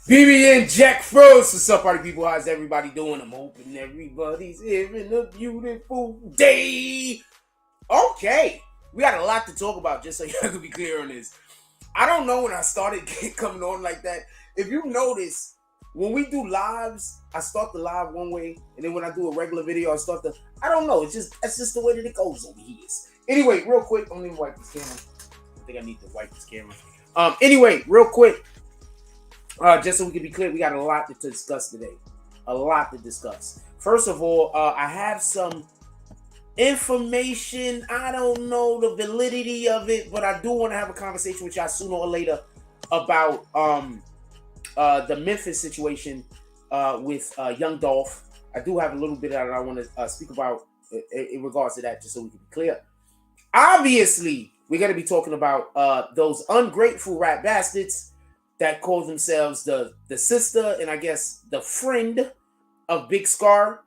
BBN Jack Frost. What's up, party people? How's everybody doing? I'm hoping everybody's having a beautiful day. Okay, we got a lot to talk about, just so you can be clear on this. I don't know when I started coming on like that. If you notice, when we do lives, I start the live one way, and then when I do a regular video, I don't know. That's just the way that it goes over here. Anyway, real quick, I'm gonna wipe this camera. I think I need to wipe this camera. Anyway, real quick. Just so we can be clear, we got a lot to discuss today. A lot to discuss. First of all, I have some information. I don't know the validity of it, but I do want to have a conversation with y'all sooner or later about the Memphis situation with Young Dolph. I do have a little bit that I want to speak about in regards to that, just so we can be clear. Obviously, we're going to be talking about those ungrateful rat bastards that call themselves the sister and I guess the friend of Big Scarr.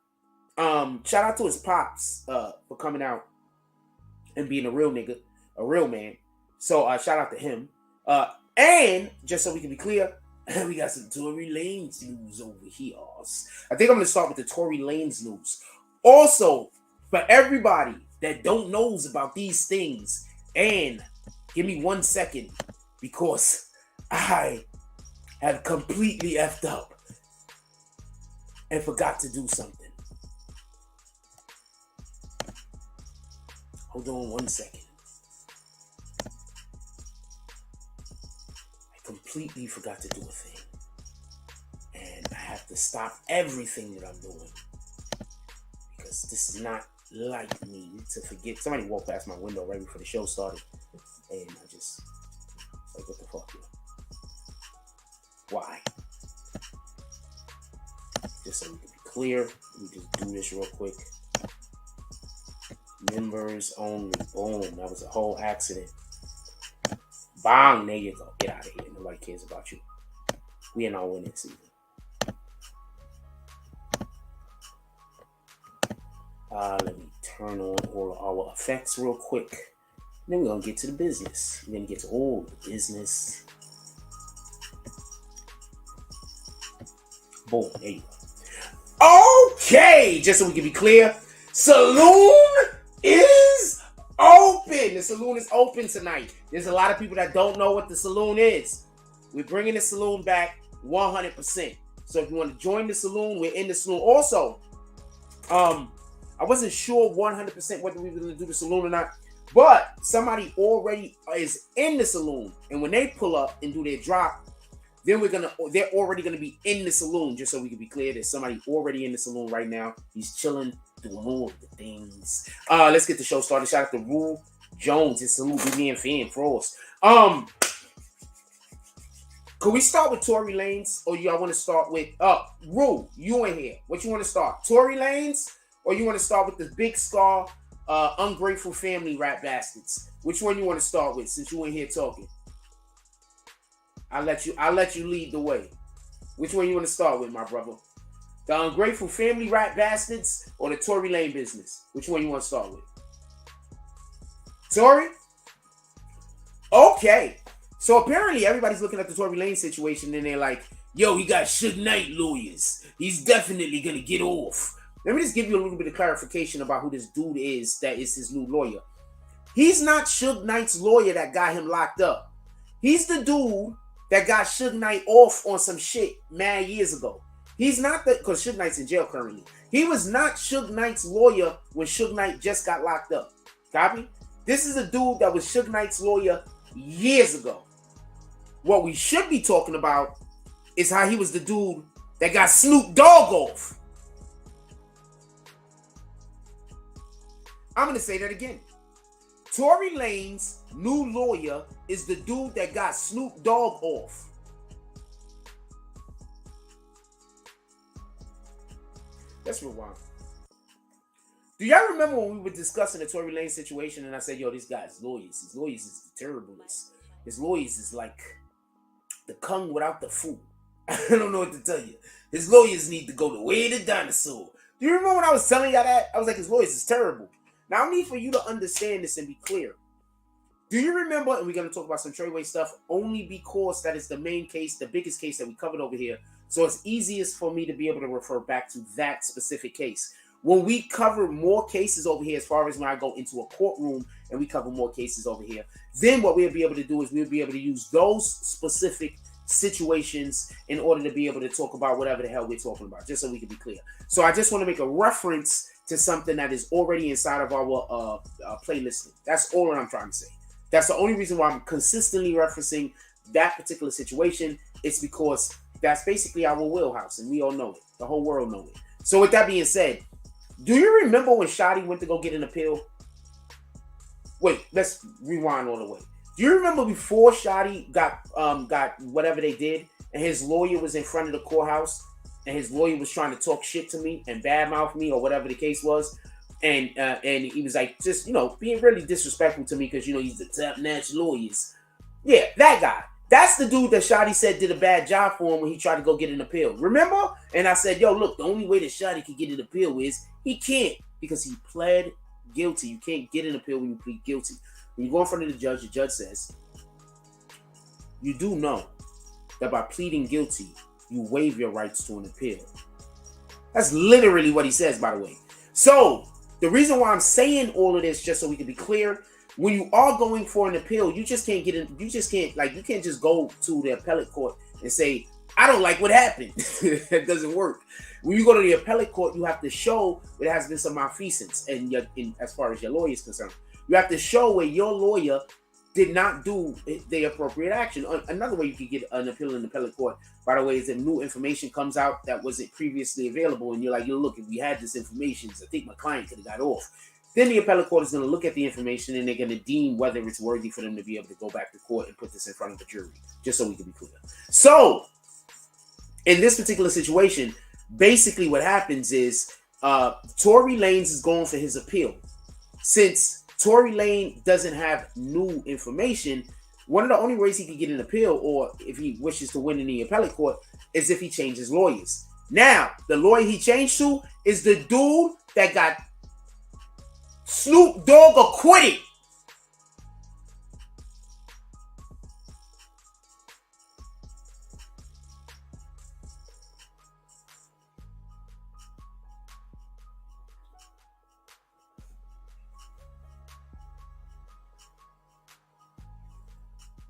Shout out to his pops for coming out and being a real nigga, a real man. So shout out to him. And just so we can be clear, we got some Tory Lanez news over here. I think I'm gonna start with the Tory Lanez news. Also, for everybody that don't knows about these things, and give me 1 second because I have completely effed up and forgot to do something. Hold on 1 second. I completely forgot to do a thing. And I have to stop everything that I'm doing. Because this is not like me to forget. Somebody walked past my window right before the show started. And I just, like, what the fuck, yo? Why? Just so we can be clear, we just do this real quick. Members only. Boom. That was a whole accident. Bang. There you go. Get out of here. Nobody cares about you. We in our winning season. Let me turn on all of our effects real quick. Then we're going to get to the business. We're going to get to all the business. Boom, there you go. Okay, just so we can be clear, saloon is open. The saloon is open tonight. There's a lot of people that don't know what the saloon is. We're bringing the saloon back 100%. So if you want to join the saloon, we're in the saloon. Also, I wasn't sure 100% whether we were going to do the saloon or not, but somebody already is in the saloon, and when they pull up and do their drop, then they're already gonna be in the saloon, just so we can be clear. There's somebody already in the saloon right now. He's chilling, doing all the things. Let's get the show started. Shout out to Rule Jones and salute BBN fan Frost. Could we start with Tory Lanez, or y'all want to start with Rule? You in here? What you want to start? Tory Lanez, or you want to start with the Big Scarr, ungrateful family rat bastards? Which one you want to start with, since you in here talking? I'll let you lead the way. Which one you want to start with, my brother? The ungrateful family rat bastards or the Tory Lanez business? Which one you want to start with? Tory? Okay. So apparently everybody's looking at the Tory Lanez situation and they're like, yo, he got Suge Knight lawyers. He's definitely going to get off. Let me just give you a little bit of clarification about who this dude is that is his new lawyer. He's not Suge Knight's lawyer that got him locked up. He's the dude that got Suge Knight off on some shit mad years ago. He's not because Suge Knight's in jail currently. He was not Suge Knight's lawyer when Suge Knight just got locked up. Copy? This is a dude that was Suge Knight's lawyer years ago. What we should be talking about is how he was the dude that got Snoop Dogg off. I'm going to say that again. Tory Lanez's new lawyer is the dude that got Snoop Dogg off. Let's rewind. Do y'all remember when we were discussing the Tory Lanez situation and I said, yo, this guy's lawyers. His lawyers is the terriblest. His lawyers is like the kung without the food. I don't know what to tell you. His lawyers need to go the way of the dinosaur. Do you remember when I was telling y'all that? I was like, his lawyers is terrible. Now, I need for you to understand this and be clear. Do you remember, and we're going to talk about some Treyway stuff, only because that is the main case, the biggest case that we covered over here. So it's easiest for me to be able to refer back to that specific case. When we cover more cases over here, as far as when I go into a courtroom and we cover more cases over here, then what we'll be able to do is we'll be able to use those specific situations in order to be able to talk about whatever the hell we're talking about, just so we can be clear. So I just want to make a reference to something that is already inside of our playlist. That's all that I'm trying to say. That's the only reason why I'm consistently referencing that particular situation. It's because that's basically our wheelhouse, and we all know it. The whole world knows it. So with that being said, do you remember when Shotty went to go get an appeal? Wait, let's rewind all the way. Do you remember before Shotty got whatever they did, and his lawyer was in front of the courthouse, and his lawyer was trying to talk shit to me and badmouth me or whatever the case was, and he was like, just, being really disrespectful to me because, he's the top-notch lawyers. Yeah, that guy. That's the dude that Shotty said did a bad job for him when he tried to go get an appeal. Remember? And I said, yo, look, the only way that Shotty can get an appeal is he can't, because he pled guilty. You can't get an appeal when you plead guilty. When you go in front of the judge says, you do know that by pleading guilty, you waive your rights to an appeal. That's literally what he says, by the way. So, the reason why I'm saying all of this, just so we can be clear, when you are going for an appeal, you just can't get in, you can't just go to the appellate court and say, I don't like what happened. That doesn't work. When you go to the appellate court, you have to show there has been some malfeasance, and as far as your lawyer is concerned. You have to show where your lawyer did not do the appropriate action. Another way you can get an appeal in the appellate court, by the way, is if new information comes out that wasn't previously available, and you're like, look, if we had this information, I think my client could have got off. Then the appellate court is going to look at the information, and they're going to deem whether it's worthy for them to be able to go back to court and put this in front of the jury, just so we can be clear. So, in this particular situation, basically what happens is Tory Lanez is going for his appeal. Since Tory Lanez doesn't have new information, one of the only ways he can get an appeal, or if he wishes to win in the appellate court, is if he changes lawyers. Now, the lawyer he changed to is the dude that got Snoop Dogg acquitted.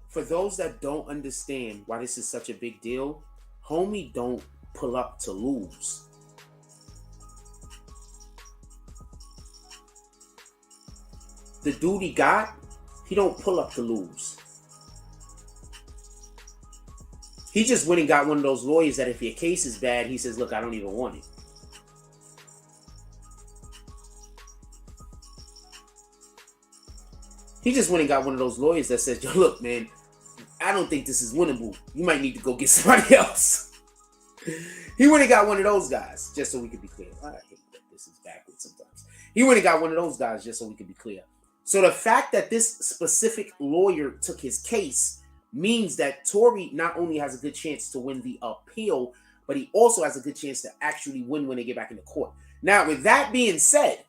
For those that don't understand why this is such a big deal, homie don't pull up to lose. The dude he got, he don't pull up to lose. He just went and got one of those lawyers that if your case is bad, he says, look, I don't even want it. He just went and got one of those lawyers that says, yo, look, man, I don't think this is winnable. You might need to go get somebody else. He went and got one of those guys, just so we can be clear. I hate that this is backwards sometimes. He went and got one of those guys, just so we can be clear. So the fact that this specific lawyer took his case means that Tory not only has a good chance to win the appeal, but he also has a good chance to actually win when they get back into court. Now, with that being said,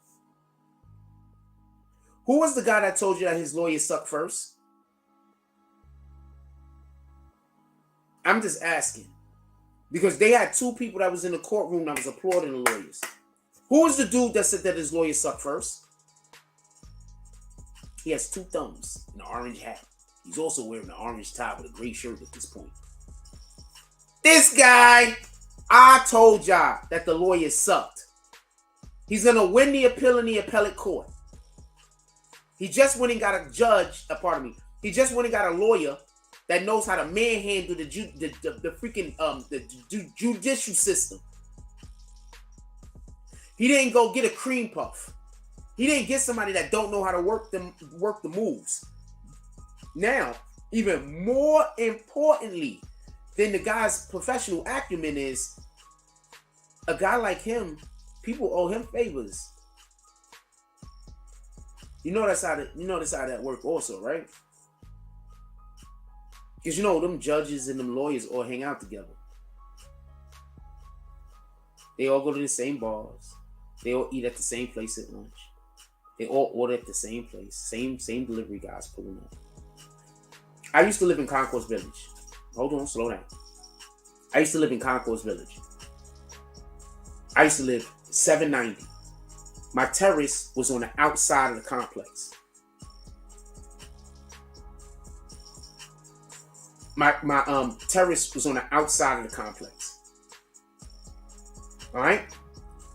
who was the guy that told you that his lawyer sucked first? I'm just asking. Because they had two people that was in the courtroom that was applauding the lawyers. Who was the dude that said that his lawyer sucked first? He has two thumbs and an orange hat. He's also wearing an orange tie with a gray shirt at this point. This guy, I told y'all that the lawyer sucked. He's going to win the appeal in the appellate court. He just went and got a judge, he just went and got a lawyer that knows how to manhandle the judicial system. He didn't go get a cream puff. He didn't get somebody that don't know how to work the moves. Now, even more importantly than the guy's professional acumen is, a guy like him, people owe him favors. You know that's how that work also, right? Because them judges and them lawyers all hang out together. They all go to the same bars. They all eat at the same place at lunch. They all order at the same place. Same delivery guys pulling up. I used to live in Concourse Village. Hold on, slow down. I used to live in Concourse Village. I used to live 790. My terrace was on the outside of the complex. My terrace was on the outside of the complex. All right?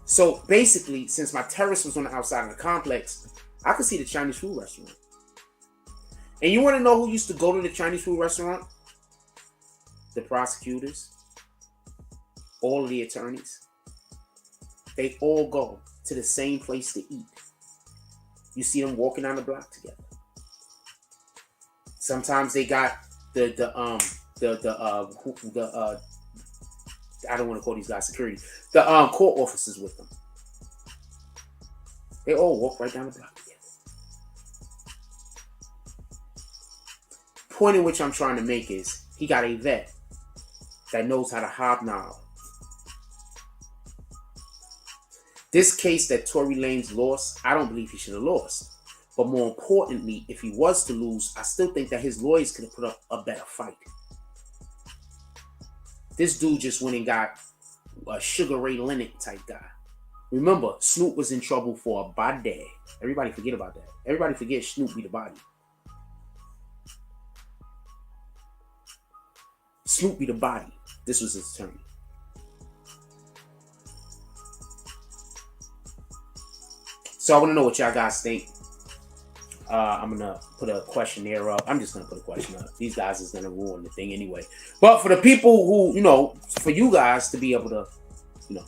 So basically, since my terrace was on the outside of the complex, I could see the Chinese food restaurant. And you want to know who used to go to the Chinese food restaurant? The prosecutors, all of the attorneys. They all go to the same place to eat. You see them walking down the block together. Sometimes they got the I don't want to call these guys security. The court officers with them. They all walk right down the block together. Point in which I'm trying to make is he got a vet that knows how to hobnob. This case that Tory Lanez lost, I don't believe he should have lost. But more importantly, if he was to lose, I still think that his lawyers could have put up a better fight. This dude just went and got a Sugar Ray Leonard type guy. Remember, Snoop was in trouble for a body. Everybody forget about that. Everybody forget Snoop be the body. Snoop be the body. This was his attorney. So I want to know what y'all guys think. I'm going to put a questionnaire up. I'm just going to put a question up. These guys is going to ruin the thing anyway. But for the people who, you know, for you guys to be able to, you know.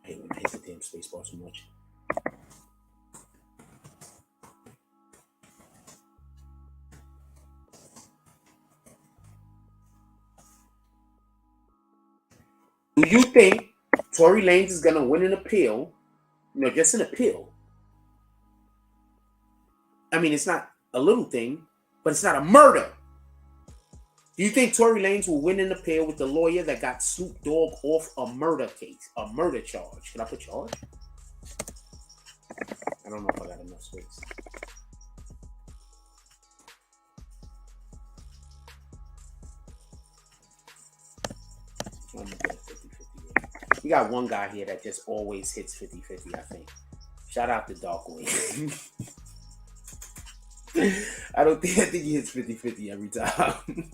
I hate the damn space bar so much. Do you think Tory Lanez is going to win an appeal? You know, just an appeal. I mean, it's not a little thing, but it's not a murder. Do you think Tory Lanez will win an appeal with the lawyer that got Snoop Dogg off a murder case, a murder charge? Can I put charge? I don't know if I got enough space. We got one guy here that just always hits 50-50, I think. Shout out to Darkwing. I think he hits 50-50 every time.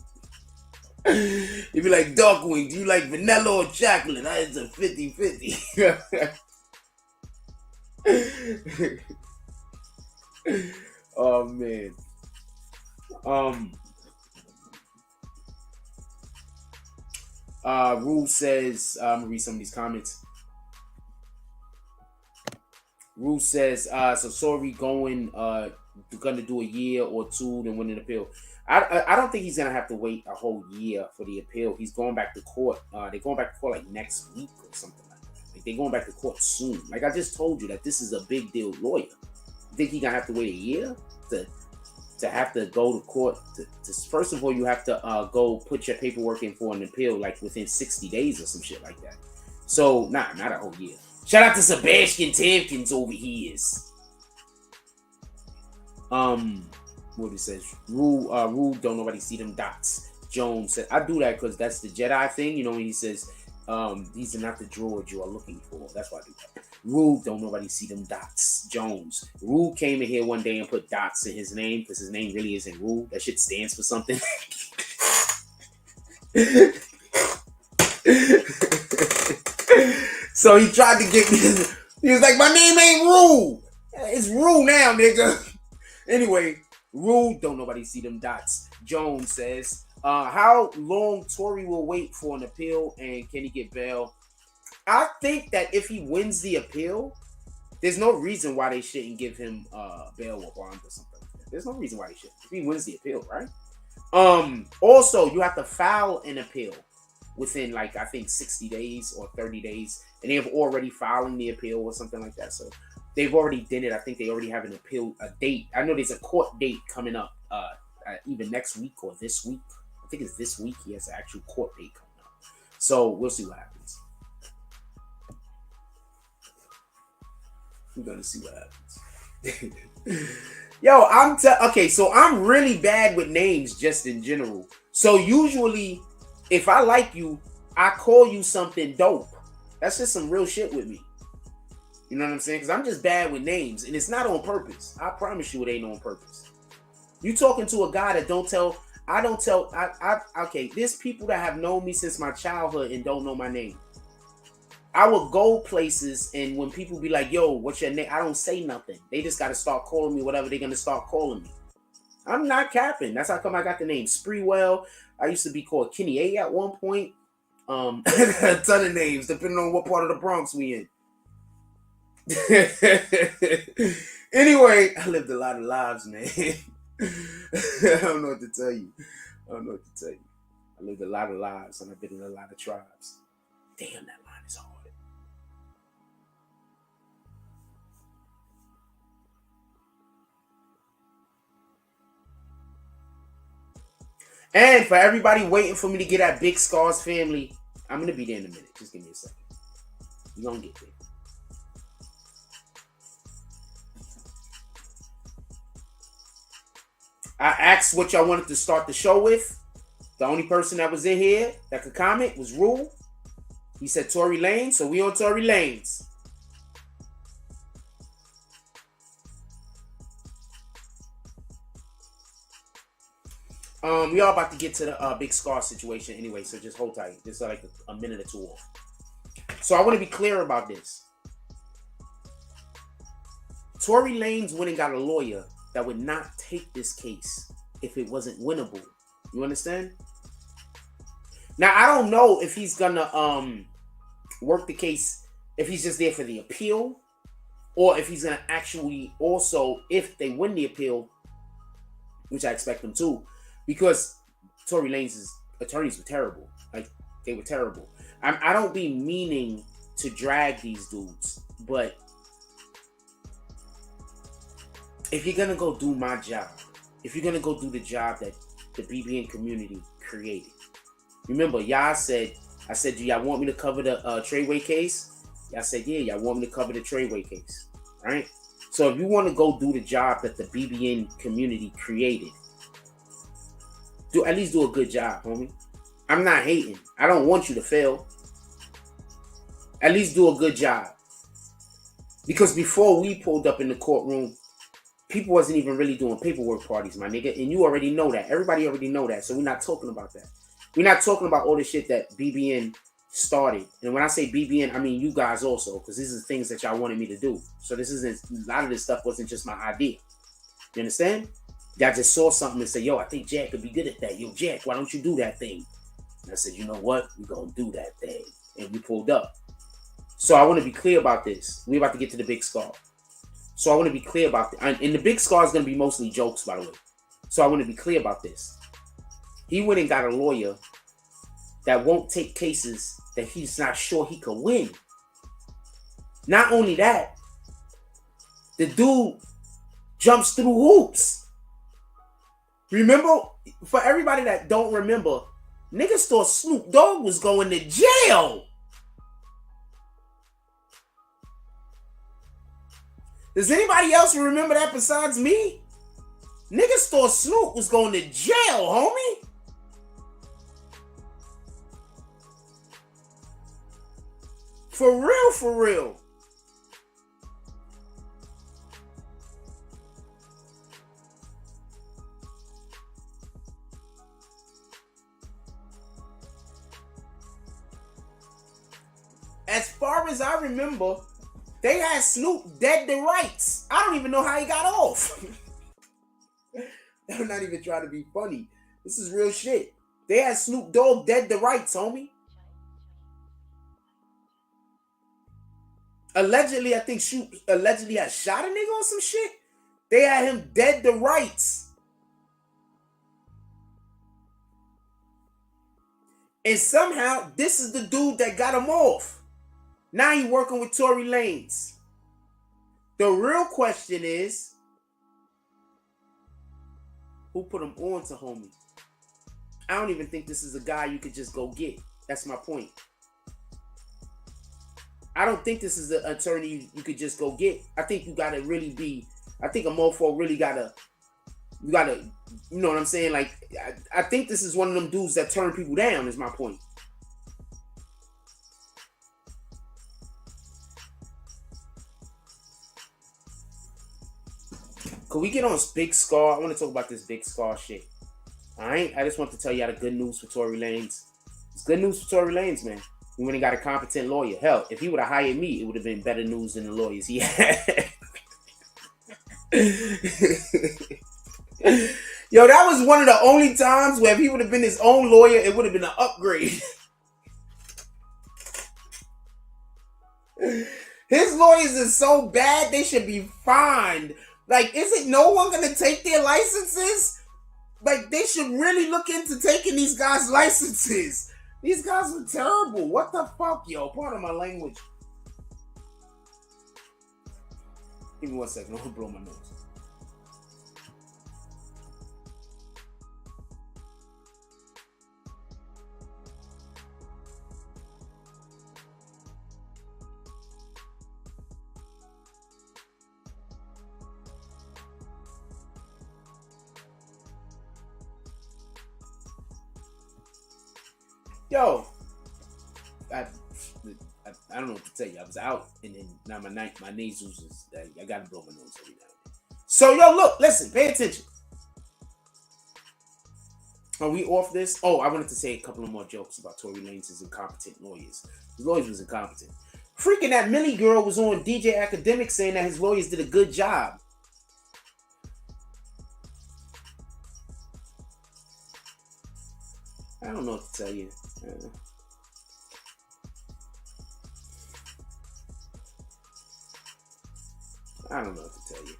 You'd be like, Darkwing, do you like vanilla or chocolate? It's a 50-50. Oh, man. Rule says, I'm gonna read some of these comments. Rule says, so sorry going, gonna do a year or two, then win an appeal. I don't think he's gonna have to wait a whole year for the appeal. He's going back to court. They're going back to court like next week or something like that. Like they're going back to court soon. Like I just told you that this is a big deal lawyer. You think he's gonna have to wait a year to have to go to court? To first of all, you have to go put your paperwork in for an appeal like within 60 days or some shit like that. So not a whole year. Shout out to Sebastian Tompkins over here. What he says, Rule, don't nobody see them dots. Jones said, I do that because that's the Jedi thing, you know, when he says, these are not the droids you are looking for. That's why I do that. Rule, don't nobody see them dots. Jones. Rule came in here one day and put dots in his name because his name really isn't Rule. That shit stands for something. So he tried to get me. He was like, my name ain't Rule. It's Rule now, nigga. Anyway, Rule, don't nobody see them dots. Jones says, how long Tory will wait for an appeal and can he get bail? I think that if he wins the appeal, there's no reason why they shouldn't give him bail or bond or something like that. There's no reason why they shouldn't. If he wins the appeal, right? Also, you have to file an appeal within, like, I think 60 days or 30 days, and they have already filing the appeal or something like that. So they've already did it. I think they already have an appeal, a date. I know there's a court date coming up, either next week or this week. I think it's this week. He has an actual court date coming up. So we'll see what happens. We're gonna see what happens. Yo, okay, so I'm really bad with names just in general. So usually, if I like you, I call you something dope. That's just some real shit with me. You know what I'm saying? Because I'm just bad with names, and it's not on purpose. I promise you it ain't on purpose. You talking to a guy that okay, there's people that have known me since my childhood and don't know my name. I would go places, and when people be like, yo, what's your name? I don't say nothing. They just got to start calling me whatever they're going to start calling me. I'm not capping. That's how come I got the name Spreewell. I used to be called Kenny A at one point. A ton of names, depending on what part of the Bronx we in. Anyway, I lived a lot of lives, man. I don't know what to tell you. I lived a lot of lives, and I've been in a lot of tribes. Damn, that line is hard. And for everybody waiting for me to get at Big Scarr's family, I'm going to be there in a minute. Just give me a second. You're going to get there. I asked what y'all wanted to start the show with. The only person that was in here that could comment was Rule. He said Tory Lanez, so we on Tory Lanez. We are about to get to the Big Scarr situation anyway, so just hold tight. This is like a minute or two off. So I want to be clear about this. Tory Lanez went and got a lawyer that would not take this case if it wasn't winnable. You understand? Now, I don't know if he's gonna work the case, if he's just there for the appeal, or if he's gonna actually also, if they win the appeal, which I expect them to, because Tory Lanez's attorneys were terrible. Like, they were terrible. I don't be meaning to drag these dudes, but if you're gonna go do my job, if you're gonna go do the job that the BBN community created, remember, I said, do y'all want me to cover the Treyway case? Y'all said, yeah, y'all want me to cover the Treyway case, right? So if you want to go do the job that the BBN community created, at least do a good job, homie. I'm not hating. I don't want you to fail. At least do a good job. Because before we pulled up in the courtroom, people wasn't even really doing paperwork parties, my nigga. And you already know that. Everybody already know that. So we're not talking about that. We're not talking about all the shit that BBN started. And when I say BBN, I mean you guys also. Because these are things that y'all wanted me to do. So this isn't, a lot of this stuff wasn't just my idea. You understand? Y'all just saw something and said, yo, I think Jack could be good at that. Yo, Jack, why don't you do that thing? And I said, you know what? We're going to do that thing. And we pulled up. So I want to be clear about this. We're about to get to the Big Scarr. So I want to be clear about this. And the Big Scarr is going to be mostly jokes, by the way. So I want to be clear about this. He went and got a lawyer that won't take cases that he's not sure he could win. Not only that, the dude jumps through hoops. Remember, for everybody that don't remember, niggas thought Snoop Dogg was going to jail. Does anybody else remember that besides me? Niggas thought Snoop was going to jail, homie. For real, for real. As far as I remember, they had Snoop dead to rights. I don't even know how he got off. I'm not even trying to be funny. This is real shit. They had Snoop Dogg dead to rights, homie. Allegedly, I think Snoop allegedly had shot a nigga or some shit. They had him dead to rights. And somehow, this is the dude that got him off. Now he working with Tory Lanez. The real question is, who put him on to homie? I don't even think this is a guy you could just go get. That's my point. I don't think this is an attorney you could just go get. I think you gotta really be. I think a mofo really gotta. You gotta. You know what I'm saying? Like, I think this is one of them dudes that turn people down. Is my point. Could we get on Big Scarr? I want to talk about this Big Scarr shit. Alright? I just want to tell y'all the good news for Tory Lanez. It's good news for Tory Lanez, man. He went and got a competent lawyer. Hell, if he would have hired me, it would have been better news than the lawyers he had. Yo, that was one of the only times where if he would have been his own lawyer, it would have been an upgrade. His lawyers are so bad, they should be fined. Like, isn't no one going to take their licenses? Like, they should really look into taking these guys' licenses. These guys are terrible. What the fuck, yo? Pardon my language. Give me 1 second. I'm going to blow my nose. Yo, I don't know what to tell you. I was out, and then now my nasals is. I gotta blow my nose every now and then. So yo, look, listen, pay attention. Are we off this? Oh, I wanted to say a couple of more jokes about Tory Lanez's incompetent lawyers. His lawyers was incompetent. Freaking that Millie girl was on DJ Academic saying that his lawyers did a good job. I don't know what to tell you. I don't know what to tell you.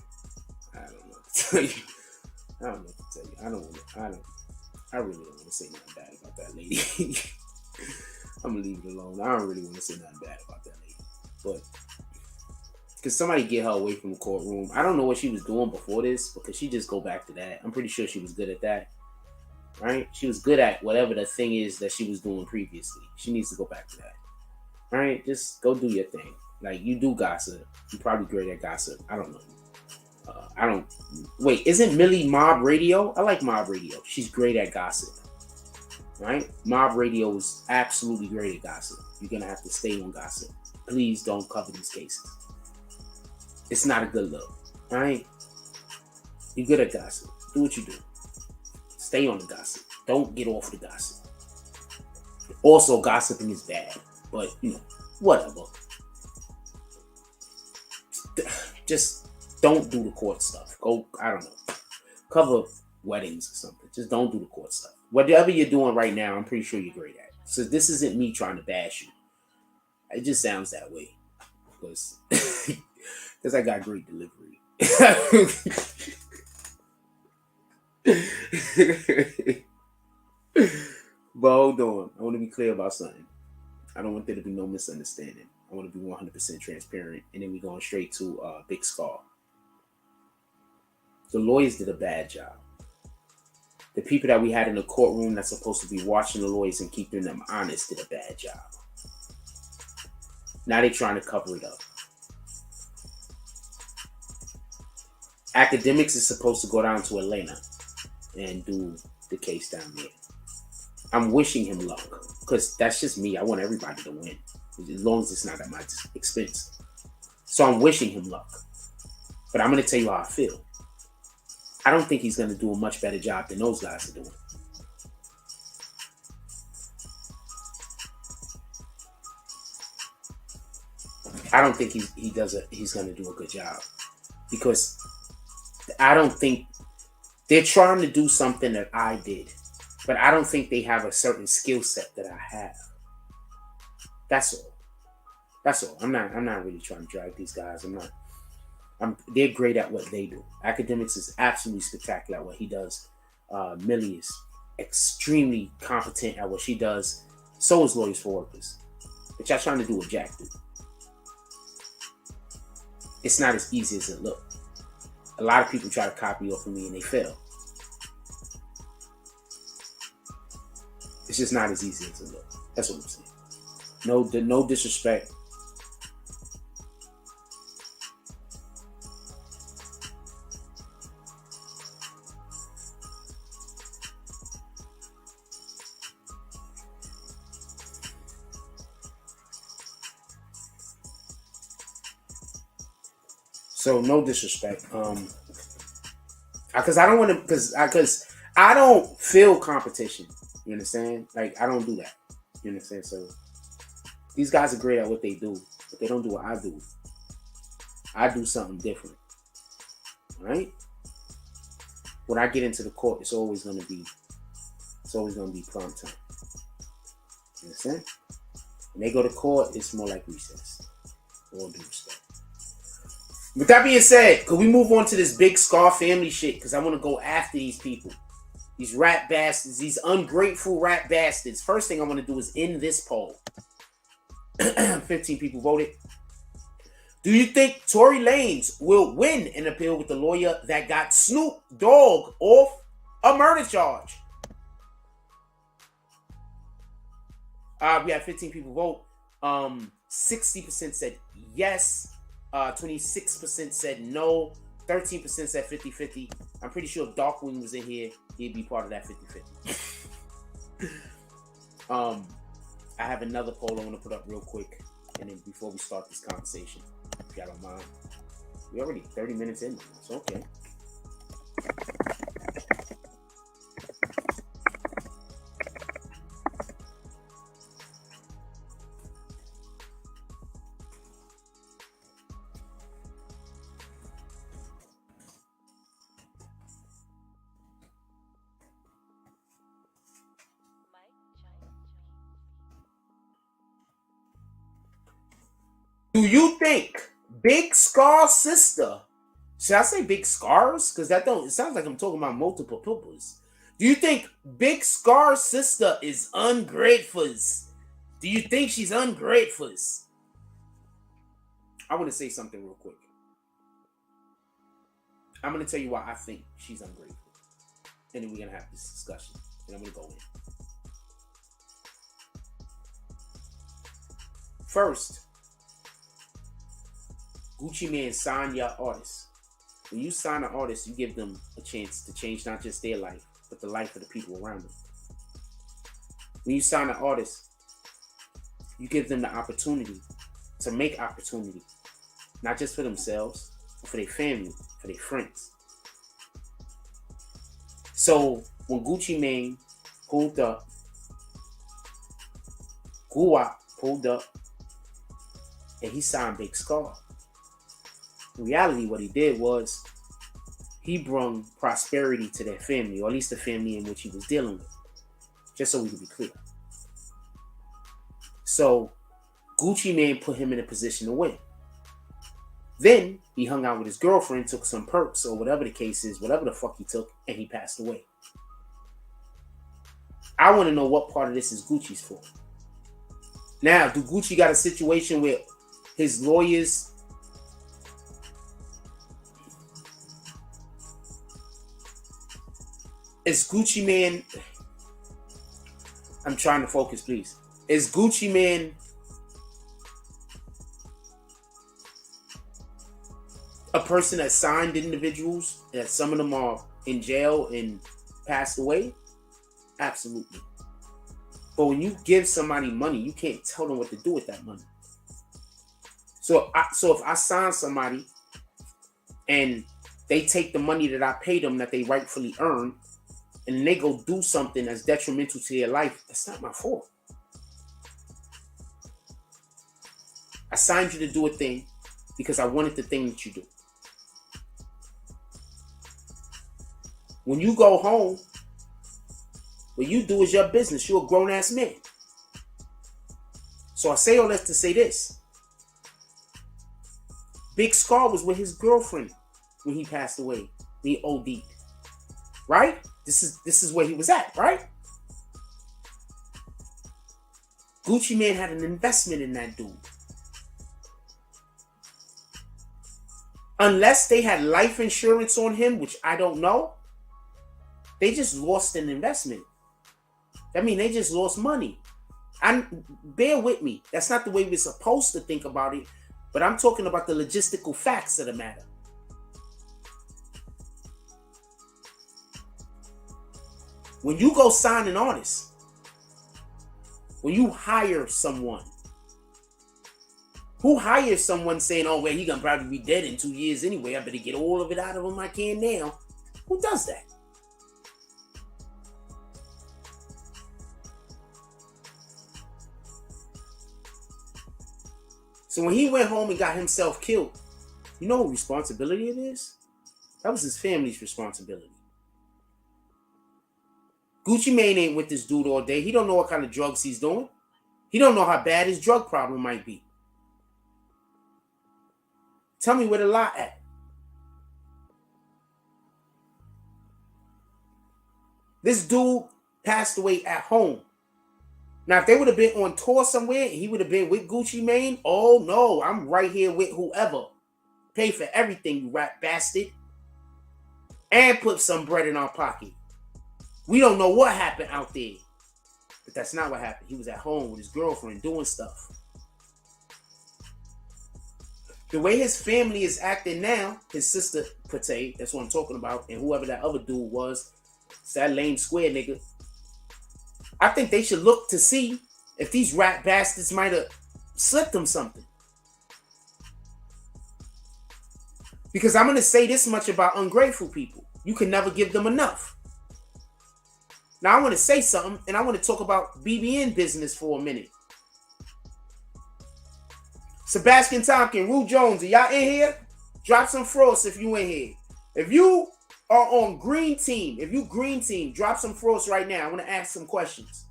I really don't want to say nothing bad about that lady. I'm gonna leave it alone. I don't really want to say nothing bad about that lady. But could somebody get her away from the courtroom? I don't know what she was doing before this, because she just go back to that. I'm pretty sure she was good at that. Right? She was good at whatever the thing is that she was doing previously. She needs to go back to that. All right? Just go do your thing. Like, you do gossip. You're probably great at gossip. I don't know. Wait, isn't Millie Mob Radio? I like Mob Radio. She's great at gossip. Right? Mob Radio is absolutely great at gossip. You're going to have to stay on gossip. Please don't cover these cases. It's not a good look. All right? You're good at gossip. Do what you do. Stay on the gossip. Don't get off the gossip. Also, gossiping is bad. But, whatever. Just don't do the court stuff. Go, I don't know. Cover weddings or something. Just don't do the court stuff. Whatever you're doing right now, I'm pretty sure you're great at. So this isn't me trying to bash you. It just sounds that way. Because I got great delivery. But hold on. I want to be clear about something. I don't want there to be no misunderstanding. I want to be 100% transparent. And then we're going straight to Big Scarr. The lawyers did a bad job. The people that we had in the courtroom that's supposed to be watching the lawyers and keeping them honest did a bad job. Now they're trying to cover it up. Academics is supposed to go down to Atlanta and do the case down there. I'm wishing him luck, because that's just me. I want everybody to win, as long as it's not at my expense. So I'm wishing him luck. But I'm going to tell you how I feel. I don't think he's going to do a much better job than those guys are doing. I don't think he's going to do a good job, because I don't think they're trying to do something that I did, but I don't think they have a certain skill set that I have. That's all. I'm not really trying to drag these guys. They're great at what they do. Academics is absolutely spectacular at what he does. Millie is extremely competent at what she does. So is lawyers for workers. What y'all trying to do with Jack do? It's not as easy as it looks. A lot of people try to copy off of me and they fail. It's just not as easy as it looks. That's what I'm saying. No disrespect. So no disrespect. Because I don't want to. Because I don't feel competition. You understand? Like, I don't do that. You understand? So these guys are great at what they do, but they don't do what I do. I do something different. Right? When I get into the court, it's always gonna be prime time. You understand? When they go to court, it's more like recess. All due respect. With that being said, could we move on to this big Scarr Family shit? Because I want to go after these people. These rat bastards, these ungrateful rat bastards. First thing I want to do is end this poll. 15 people voted. Do you think Tory Lanez will win an appeal with the lawyer that got Snoop Dogg off a murder charge? We had 15 people vote. 60% said yes. 26% said no. 13% said 50-50. I'm pretty sure if Darkwing was in here, he'd be part of that 50-50. I have another poll I want to put up real quick, and then before we start this conversation, if y'all don't mind. We're already 30 minutes in. It's okay. Do you think Big Scar's sister, should I say Big Scars? Because it sounds like I'm talking about multiple peoples. Do you think Big Scar's sister is ungrateful? Do you think she's ungrateful? I want to say something real quick. I'm going to tell you why I think she's ungrateful. And then we're going to have this discussion. And I'm going to go in. First, Gucci Mane sign your artists. When you sign an artist, you give them a chance to change not just their life, but the life of the people around them. When you sign an artist, you give them the opportunity to make opportunity, not just for themselves, but for their family, for their friends. So when Gucci Mane pulled up, Guwap pulled up, and he signed Big Scarr. In reality, what he did was he brought prosperity to their family, or at least the family in which he was dealing with. Just so we can be clear. So Gucci Mane put him in a position to win. Then he hung out with his girlfriend, took some perks or whatever the case is, whatever the fuck he took, and he passed away. I want to know what part of this is Gucci's fault. Now, do Gucci got a situation where his lawyers is Gucci Mane? I'm trying to focus, please. Is Gucci Mane a person that signed individuals that some of them are in jail and passed away? Absolutely. But when you give somebody money, you can't tell them what to do with that money. So if I sign somebody and they take the money that I paid them that they rightfully earned, and they go do something that's detrimental to their life, that's not my fault. I signed you to do a thing because I wanted the thing that you do. When you go home, what you do is your business. You're a grown-ass man. So I say all that to say this. Big Scarr was with his girlfriend when he passed away, when he OD'd. Right? This is where he was at, right? Gucci Mane had an investment in that dude. Unless they had life insurance on him, which I don't know, they just lost an investment. I mean, they just lost money. Bear with me. That's not the way we're supposed to think about it, but I'm talking about the logistical facts of the matter. When you go sign an artist, when you hire someone, who hires someone saying, oh, well, he gonna probably be dead in 2 years anyway, I better get all of it out of him I can now. Who does that? So when he went home and got himself killed, you know what responsibility it is? That was his family's responsibility. Gucci Mane ain't with this dude all day. He don't know what kind of drugs he's doing. He don't know how bad his drug problem might be. Tell me where the lie at. This dude passed away at home. Now, if they would have been on tour somewhere and he would have been with Gucci Mane, oh no, I'm right here with whoever. Pay for everything, you rat bastard. And put some bread in our pocket. We don't know what happened out there. But that's not what happened. He was at home with his girlfriend doing stuff. The way his family is acting now, his sister, Pate, that's what I'm talking about, and whoever that other dude was, it's that lame square nigga. I think they should look to see if these rat bastards might have slipped them something. Because I'm going to say this much about ungrateful people. You can never give them enough. Now, I want to say something, and I want to talk about BBN business for a minute. Sebastian Tompkins, Rue Jones, are y'all in here? Drop some frost if you in here. If you are on green team, drop some frost right now. I want to ask some questions.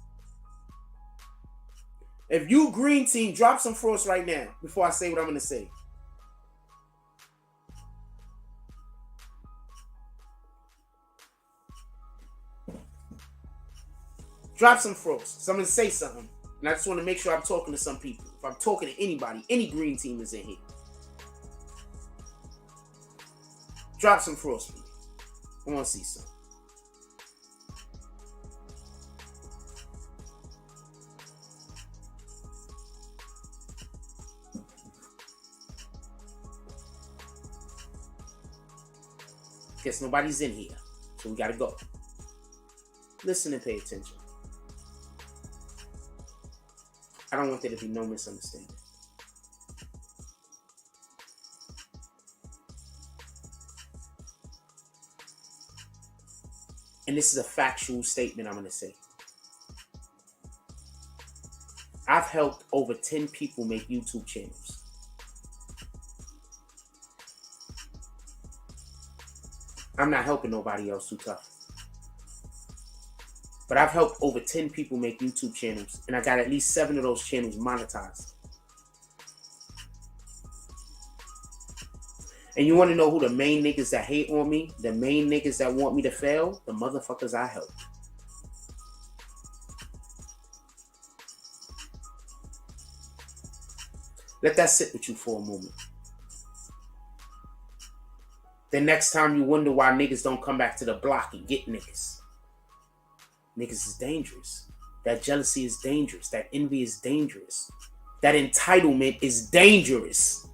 If you green team, drop some frost right now before I say what I'm going to say. Drop some frost. So I'm going to say something. And I just want to make sure I'm talking to some people. If I'm talking to anybody, any green team is in here. Drop some frost for me. I want to see some. Guess nobody's in here. So we got to go. Listen and pay attention. I don't want there to be no misunderstanding. And this is a factual statement I'm going to say. I've helped over 10 people make YouTube channels. I'm not helping nobody else too tough. But I've helped over 10 people make YouTube channels, and I got at least 7 of those channels monetized. And you want to know who the main niggas that hate on me, the main niggas that want me to fail? The motherfuckers I helped. Let that sit with you for a moment. The next time you wonder why niggas don't come back to the block and get niggas. Niggas is dangerous. That jealousy is dangerous. That envy is dangerous. That entitlement is dangerous.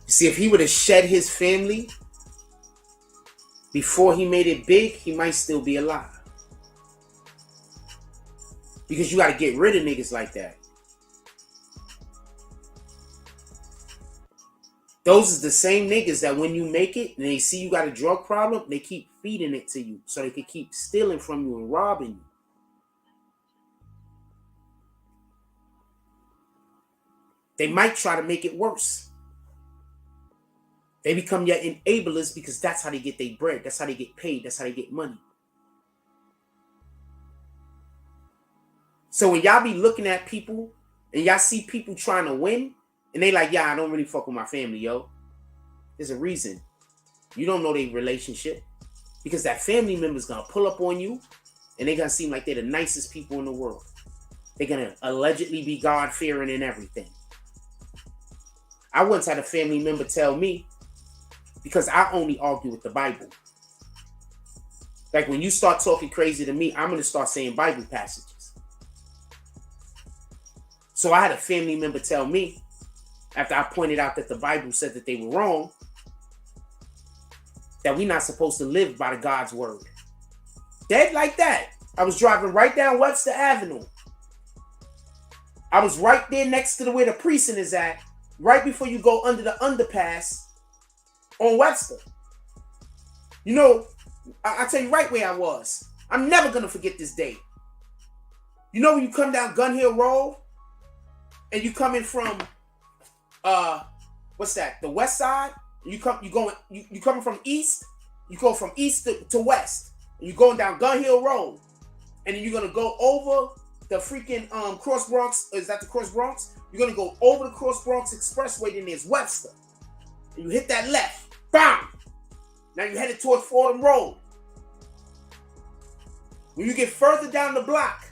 You see, if he would have shed his family before he made it big, he might still be alive. Because you got to get rid of niggas like that. Those are the same niggas that when you make it and they see you got a drug problem, they keep feeding it to you so they can keep stealing from you and robbing you. They might try to make it worse. They become your enablers because that's how they get their bread. That's how they get paid. That's how they get money. So when y'all be looking at people and y'all see people trying to win, and they like, yeah, I don't really fuck with my family, yo. There's a reason. You don't know their relationship. Because that family member's gonna pull up on you and they're gonna seem like they're the nicest people in the world. They're gonna allegedly be God-fearing and everything. I once had a family member tell me, because I only argue with the Bible. Like when you start talking crazy to me, I'm gonna start saying Bible passages. So I had a family member tell me, after I pointed out that the Bible said that they were wrong, that we're not supposed to live by the God's word. Dead like that. I was driving right down Webster Avenue. I was right there next to where the precinct is at, right before you go under the underpass on Webster. You know, I'll tell you right where I was. I'm never going to forget this day. You know when you come down Gun Hill Road and you coming from, what's that? The west side? You coming from east, you go from east to west, and you're going down Gun Hill Road, and then you're gonna go over the freaking Cross Bronx. Is that the Cross Bronx? You're gonna go over the Cross Bronx Expressway. Then there's Webster, and you hit that left, bam. Now you're headed towards Fordham Road. When you get further down the block,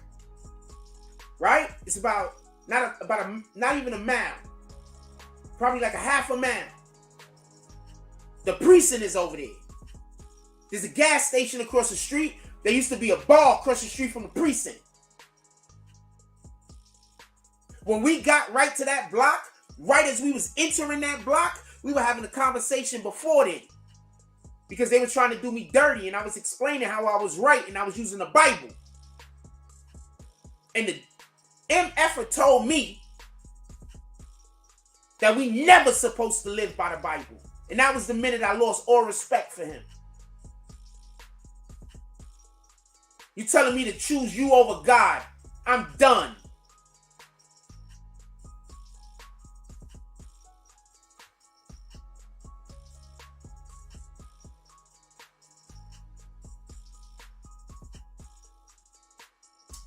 right? It's about not even a mile, probably like a half a mile. The precinct is over there. There's a gas station across the street. There used to be a bar across the street from the precinct. When we got right to that block, right as we was entering that block, we were having a conversation before then. Because they were trying to do me dirty, and I was explaining how I was right, and I was using the Bible. And the MFer told me that we never supposed to live by the Bible. And that was the minute I lost all respect for him. You telling me to choose you over God? I'm done.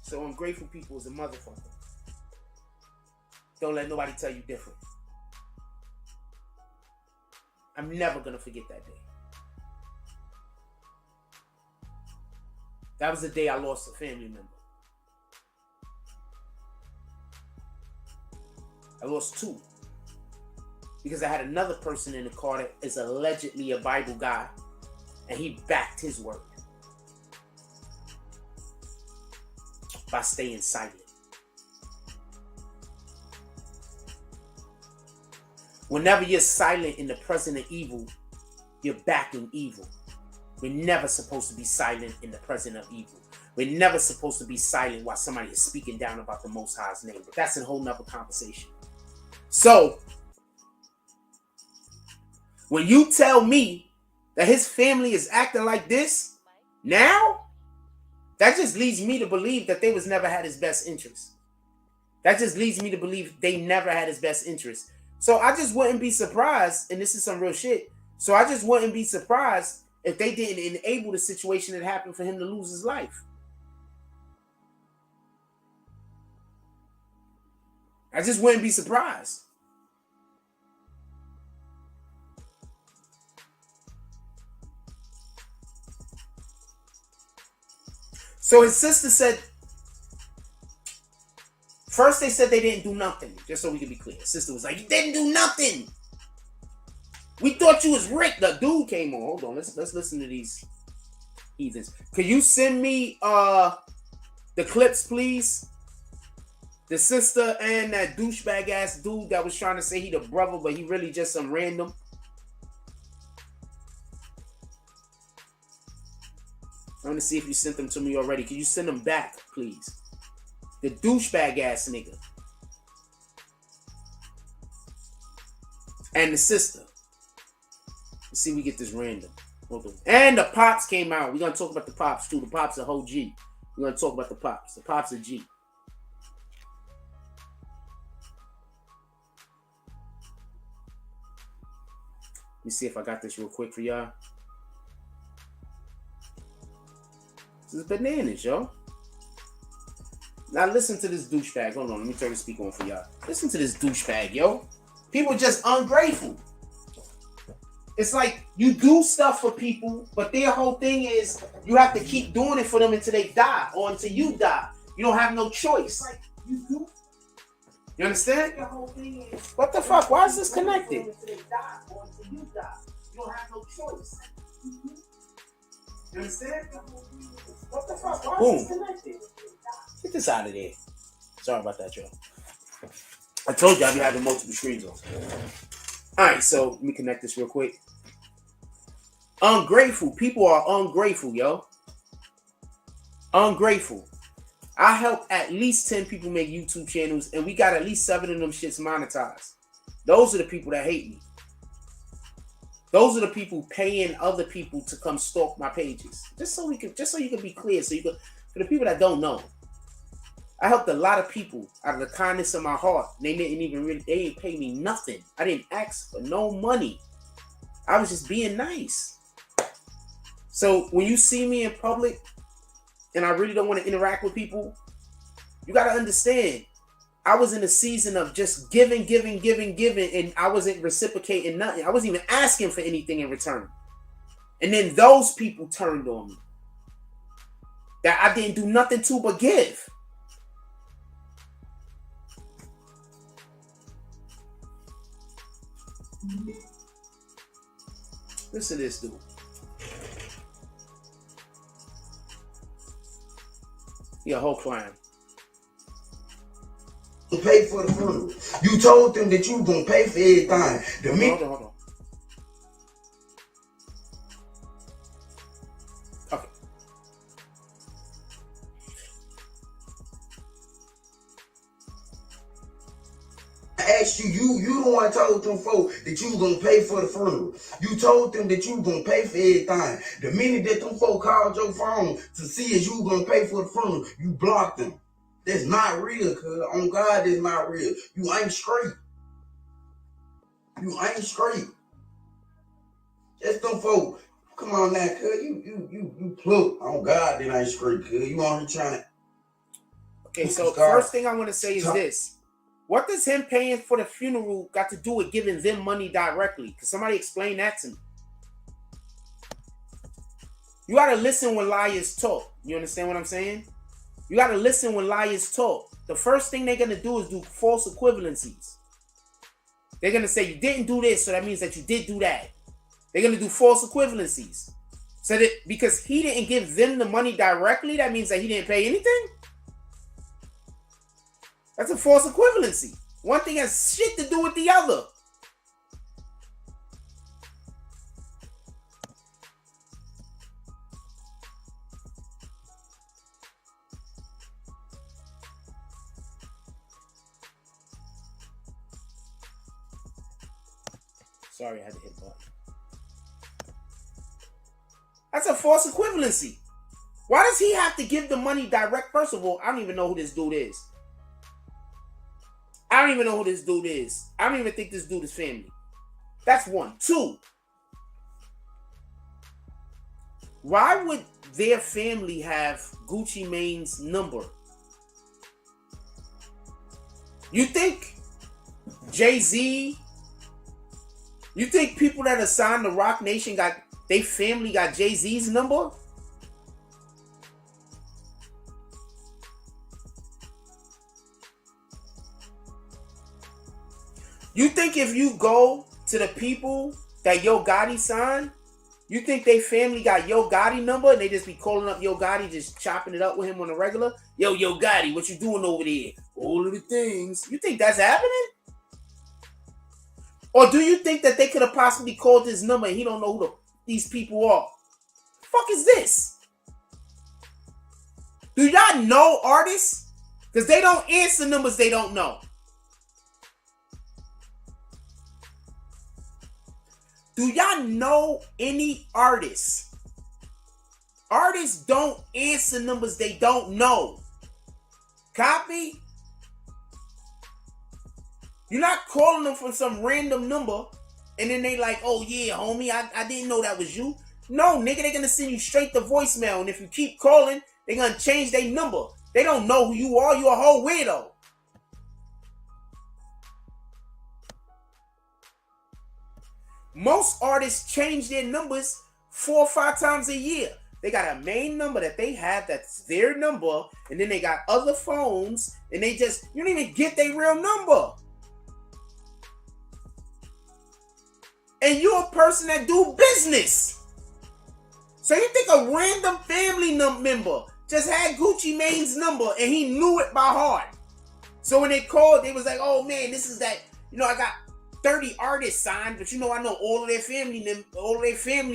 So ungrateful people is a motherfucker. Don't let nobody tell you different. I'm never going to forget that day. That was the day I lost a family member. I lost two. Because I had another person in the car that is allegedly a Bible guy, and he backed his word by staying silent. Whenever you're silent in the presence of evil, you're backing evil. We're never supposed to be silent in the presence of evil. We're never supposed to be silent while somebody is speaking down about the Most High's name. But that's a whole nother conversation. So, when you tell me that his family is acting like this now, that just leads me to believe that they was never had his best interest. That just leads me to believe they never had his best interest. So I just wouldn't be surprised, and this is some real shit, so I just wouldn't be surprised if they didn't enable the situation that happened for him to lose his life. I just wouldn't be surprised. So his sister said, first they said they didn't do nothing, just so we can be clear. His sister was like, you didn't do nothing. We thought you was Rick. The dude came on. Hold on, let's listen to these heathens. Could you send me the clips, please? The sister and that douchebag ass dude that was trying to say he the brother, but he really just some random. I want to see if you sent them to me already. Can you send them back, please? The douchebag ass nigga. And the sister. Let's see if we get this random. Hold on. And the Pops came out. We're going to talk about the Pops too. The Pops are whole G. We're going to talk about the Pops. The Pops are G. Let me see if I got this real quick for y'all. This is bananas, yo. Now listen to this douchebag. Hold on, let me turn the speaker on for y'all. Listen to this douchebag, yo. People just ungrateful. It's like you do stuff for people, but their whole thing is you have to keep doing it for them until they die or until you die. You don't have no choice. Like you do. You understand? Your whole thing is what the fuck? Why is this connected? Until they die or until you die. You don't have no choice. You understand? What the fuck? Why is this connected? Get this out of there. Sorry about that, y'all. I told you I'd be having multiple screens on. Alright, so let me connect this real quick. Ungrateful. People are ungrateful, yo. Ungrateful. I helped at least 10 people make YouTube channels, and we got at least 7 of them shits monetized. Those are the people that hate me. Those are the people paying other people to come stalk my pages. Just so you can be clear. So you can, for the people that don't know. I helped a lot of people out of the kindness of my heart. They didn't pay me nothing. I didn't ask for no money. I was just being nice. So when you see me in public and I really don't want to interact with people, you got to understand, I was in a season of just giving, and I wasn't reciprocating nothing. I wasn't even asking for anything in return. And then those people turned on me. That I didn't do nothing to but give. Listen to this dude. He a whole clown. Pay for the funeral. You told them that you were gonna pay for everything. Hold on. Okay. I asked you, you the one told them folks that you were gonna pay for the funeral. You told them that you were gonna pay for everything. The minute that them folks called your phone to see if you were gonna pay for the funeral, you blocked them. That's not real, cuz. On God, that's not real. You ain't straight. You ain't straight. Just them folks. Come on now, cuz. You plug. On God, that ain't straight, cuz. You on here trying to. Okay, so first thing I want to say is this. What does him paying for the funeral got to do with giving them money directly? Because somebody explain that to me. You got to listen when liars talk. You understand what I'm saying? You got to listen when liars talk. The first thing they're going to do is do false equivalencies. They're going to say you didn't do this, so that means that you did do that. They're going to do false equivalencies. So that because he didn't give them the money directly, that means that he didn't pay anything? That's a false equivalency. One thing has shit to do with the other. Sorry, I had to hit button. That's a false equivalency. Why does he have to give the money direct? First of all, I don't even know who this dude is. I don't even think this dude is family. That's one. Two, why would their family have Gucci Mane's number? You think Jay-Z, you think people that are signed to Rock Nation they family got Jay-Z's number? You think if you go to the people that Yo Gotti signed, you think they family got Yo Gotti number and they just be calling up Yo Gotti, just chopping it up with him on a regular? Yo Gotti, what you doing over there? All of the things. You think that's happening? Or do you think that they could have possibly called this number and he don't know who these people are? The fuck is this? Do y'all know artists? Because they don't answer numbers they don't know. Do y'all know any artists? Artists don't answer numbers they don't know. Copy? You're not calling them from some random number and then they like, oh yeah, homie, I didn't know that was you. No, nigga, they're going to send you straight to voicemail. And if you keep calling, they're going to change their number. They don't know who you are. You're a whole weirdo. Most artists change their numbers 4 or 5 times a year. They got a main number that they have that's their number, and then they got other phones, and you don't even get their real number. And you're a person that do business. So you think a random family member just had Gucci Mane's number and he knew it by heart. So when they called, they was like, oh man, this is that, I got 30 artists signed, but I know all of their family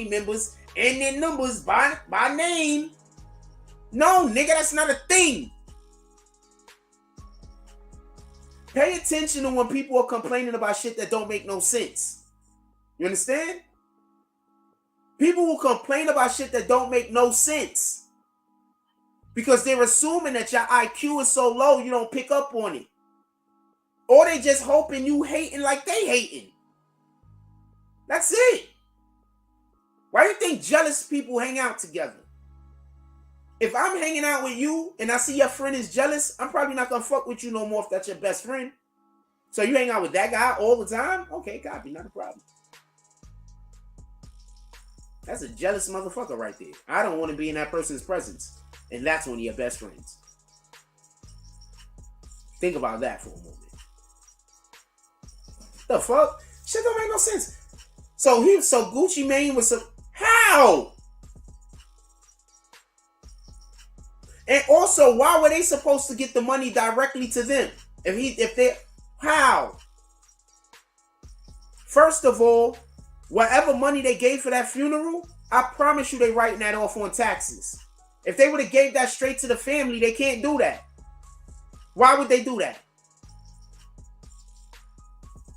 members and their numbers by name. No, nigga, that's not a thing. Pay attention to when people are complaining about shit that don't make no sense. You understand? People will complain about shit that don't make no sense. Because they're assuming that your IQ is so low you don't pick up on it. Or they just hoping you hating like they hating. That's it. Why do you think jealous people hang out together? If I'm hanging out with you and I see your friend is jealous, I'm probably not going to fuck with you no more if that's your best friend. So you hang out with that guy all the time? Okay, copy, not a problem. That's a jealous motherfucker right there. I don't want to be in that person's presence. And that's one of your best friends. Think about that for a moment. The fuck? Shit don't make no sense. So Gucci Mane was how? And also, why were they supposed to get the money directly to them? How? First of all, whatever money they gave for that funeral, I promise you they writing that off on taxes. If they would have gave that straight to the family, they can't do that. Why would they do that?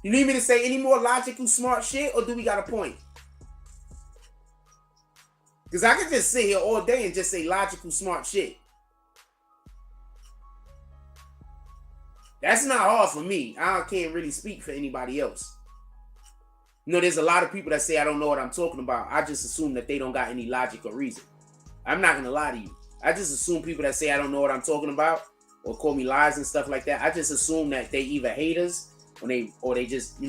You need me to say any more logical, smart shit, or do we got a point? Because I could just sit here all day and just say logical, smart shit. That's not hard for me. I can't really speak for anybody else. There's a lot of people that say I don't know what I'm talking about. I just assume that they don't got any logic or reason. I'm not going to lie to you. I just assume people that say I don't know what I'm talking about or call me lies and stuff like that, I just assume that they either haters or they just,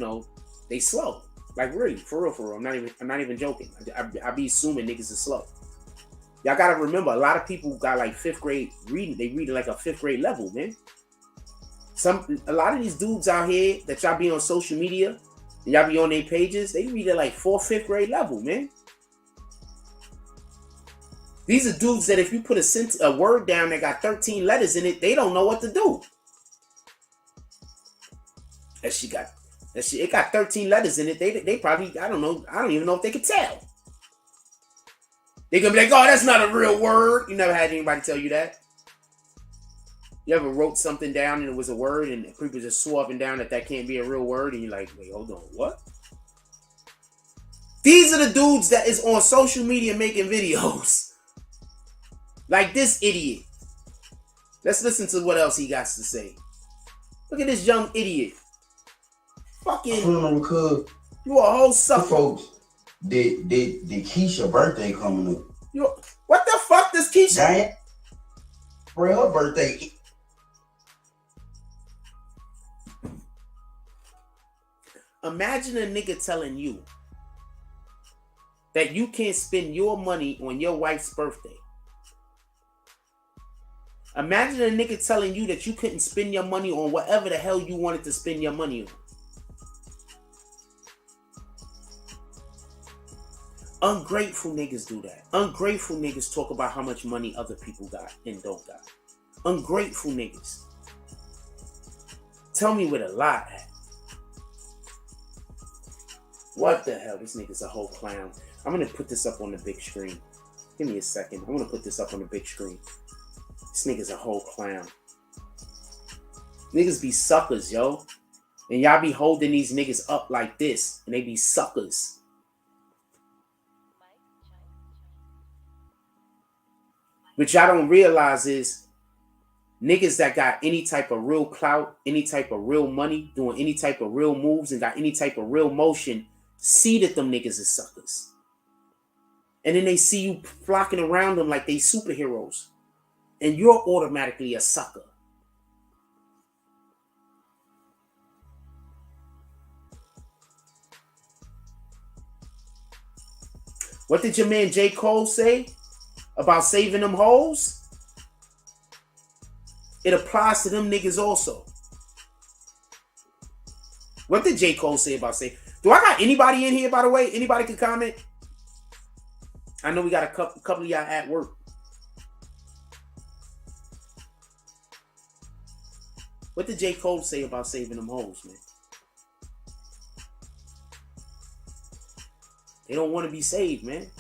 they slow. Like really, for real. I'm not even joking. I be assuming niggas is slow. Y'all got to remember, a lot of people got like 5th grade reading. They read at like a 5th grade level, man. A lot of these dudes out here that y'all be on social media, and y'all be on their pages, they read at like 4th, 5th grade level, man. These are dudes that if you put a word down that got 13 letters in it, they don't know what to do. It got 13 letters in it. They probably, I don't even know if they could tell. They gonna be like, oh, that's not a real word. You never had anybody tell you that? You ever wrote something down and it was a word and people just swore up and down that can't be a real word, and you're like, wait, hold on, what? These are the dudes that is on social media making videos. Like this idiot. Let's listen to what else he got to say. Look at this young idiot. Fucking. You a whole sucker. Folks, did Keisha birthday coming up? What the fuck does Keisha? Diane? For her birthday. Imagine a nigga telling you that you can't spend your money on your wife's birthday. Imagine a nigga telling you that you couldn't spend your money on whatever the hell you wanted to spend your money on. Ungrateful niggas do that. Ungrateful niggas talk about how much money other people got and don't got. Ungrateful niggas. Tell me where the lie at. What the hell? This nigga's a whole clown. I'm going to put this up on the big screen. Give me a second. I'm going to put this up on the big screen. This nigga's a whole clown. Niggas be suckers, yo. And y'all be holding these niggas up like this. And they be suckers. What y'all don't realize is niggas that got any type of real clout, any type of real money, doing any type of real moves and got any type of real motion, see that them niggas is suckers. And then they see you flocking around them like they superheroes. and you're automatically a sucker. What did your man J. Cole say about saving them hoes? It applies to them niggas also. What did J. Cole say about saving? Do I got anybody in here, by the way? Anybody can comment? I know we got a couple of y'all at work. What did J. Cole say about saving them hoes, man? They don't want to be saved, man.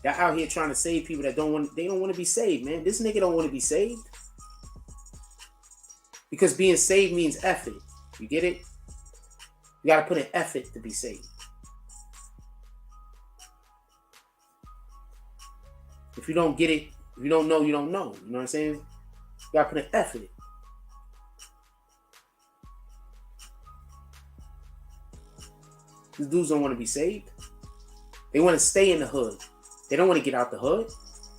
Y'all out here trying to save people that don't want to be saved, man. This nigga don't want to be saved. Because being saved means effort. You get it? You gotta put an effort to be saved. If you don't get it, if you don't know, you don't know. You know what I'm saying? You gotta put an effort. These dudes don't want to be saved. They want to stay in the hood. They don't want to get out the hood.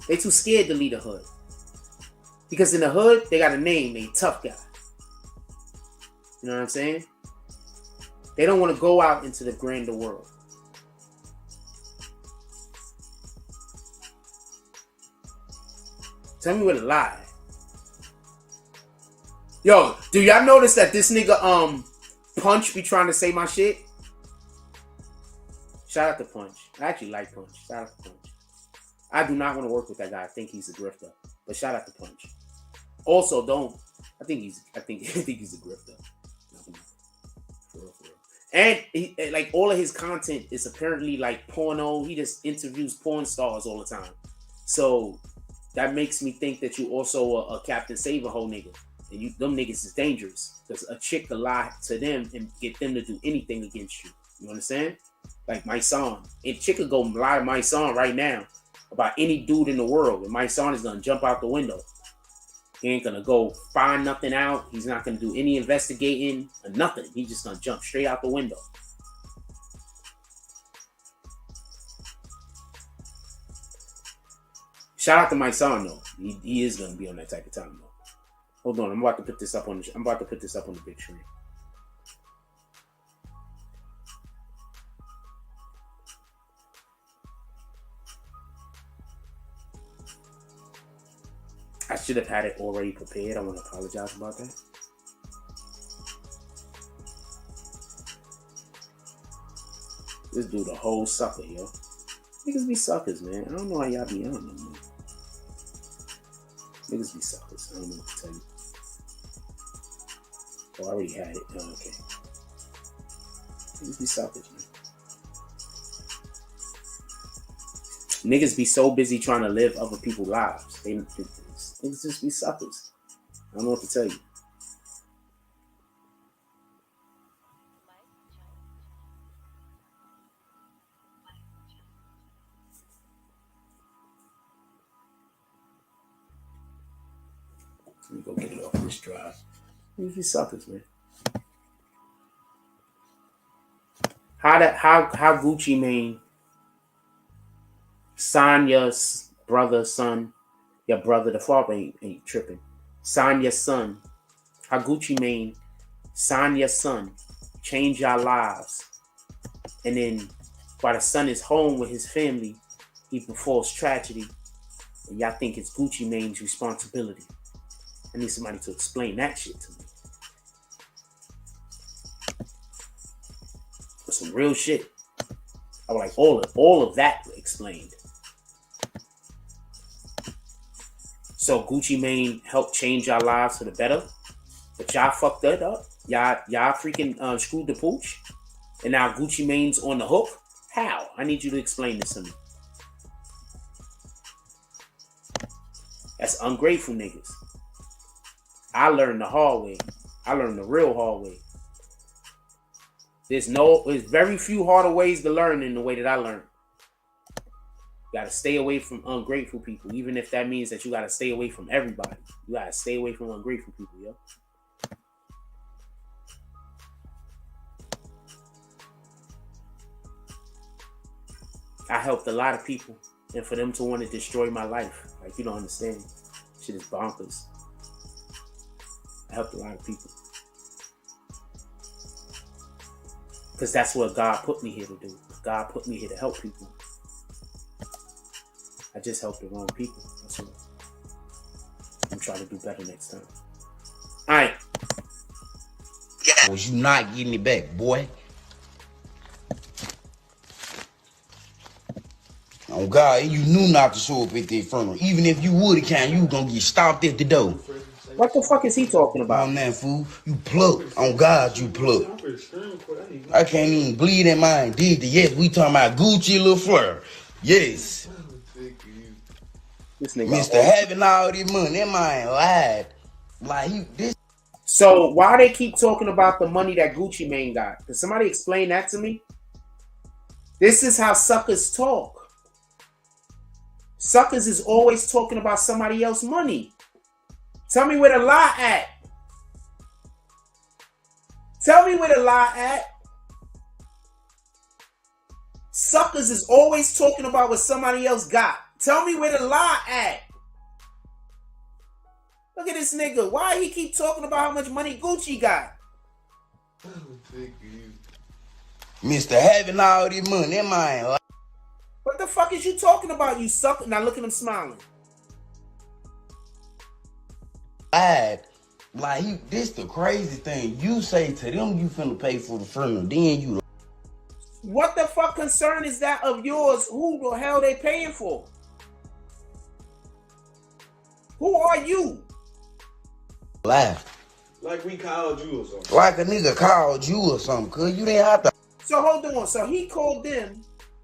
They too scared to leave the hood. Because in the hood, they got a name, they tough guy. You know what I'm saying? They don't want to go out into the grander world. Tell me what a lie. Yo, do y'all notice that this nigga Punch be trying to say my shit? Shout out to Punch. I actually like Punch. Shout out to Punch. I do not want to work with that guy. I think he's a grifter. But shout out to Punch. Also, don't. I think he's a grifter. For real. And he, like, all of his content is apparently like porno. He just interviews porn stars all the time. So that makes me think that you also a Captain Save-A-Ho nigga. And them niggas is dangerous. Because a chick could lie to them and get them to do anything against you. You understand? Like my son. And chick could go lie to my son right now about any dude in the world. And my son is going to jump out the window. He ain't going to go find nothing out. He's not going to do any investigating or nothing. He's just going to jump straight out the window. Shout out to my son though. He is going to be on that type of time though. Hold on, I'm about to put this up on the big screen. I should have had it already prepared. I want to apologize about that. This dude a whole sucker, yo. Niggas be suckers, man. I don't know how y'all be on them, man. Niggas be suckers. I don't know what to tell you. Oh, I already had it. Oh, okay. Niggas be suckers, man. Niggas be so busy trying to live other people's lives. Niggas just be suckers. I don't know what to tell you. Let me go get it off this drive. Niggas be suckers, man. How Gucci Mane sign your brother, son, your brother, the father ain't tripping. Sign your son. How Gucci Mane sign your son, change your lives. And then while the son is home with his family, he befalls tragedy. And y'all think it's Gucci Mane's responsibility. I need somebody to explain that shit to me. For some real shit. I would like all of that explained. So Gucci Mane helped change our lives for the better, but y'all fucked that up. Y'all freaking screwed the pooch, and now Gucci Mane's on the hook. How? I need you to explain this to me. That's ungrateful niggas. I learned the hard way. I learned the real hard way. There's very few harder ways to learn than the way that I learned. You gotta stay away from ungrateful people, even if that means that you gotta stay away from everybody. You gotta stay away from ungrateful people, yo. I helped a lot of people, and for them to want to destroy my life, like, you don't understand. Shit is bonkers. I helped a lot of people. Because that's what God put me here to do. God put me here to help people. I just helped the wrong people. That's what I'm trying to do better next time. All right. Was you not getting it back, boy? Oh God, you knew not to show up at the funeral. Even if you would have came, you gonna get stopped at the door. What the fuck is he talking about? On that fool, you plucked. On God, you plucked. I can't even bleed in mine. Did the yes? We talking about Gucci Lil Fleur. Yes. This nigga Mr. Having all this money, that man lied. Like he this. So why they keep talking about the money that Gucci Mane got? Can somebody explain that to me? This is how suckers talk. Suckers is always talking about somebody else's money. Tell me where the lie at. Tell me where the lie at. Suckers is always talking about what somebody else got. Tell me where the lie at. Look at this nigga. Why he keep talking about how much money Gucci got? Mr. Having all this money, that man lied. What the fuck is you talking about, you sucker? Now look at him smiling. Like he, this the crazy thing. You say to them you finna pay for the funeral, then you. What the fuck concern is that of yours? Who the hell they paying for? Who are you? Lie. Like we called you or something. Like a nigga called you or something, cause you didn't have to. So hold on. So he called them,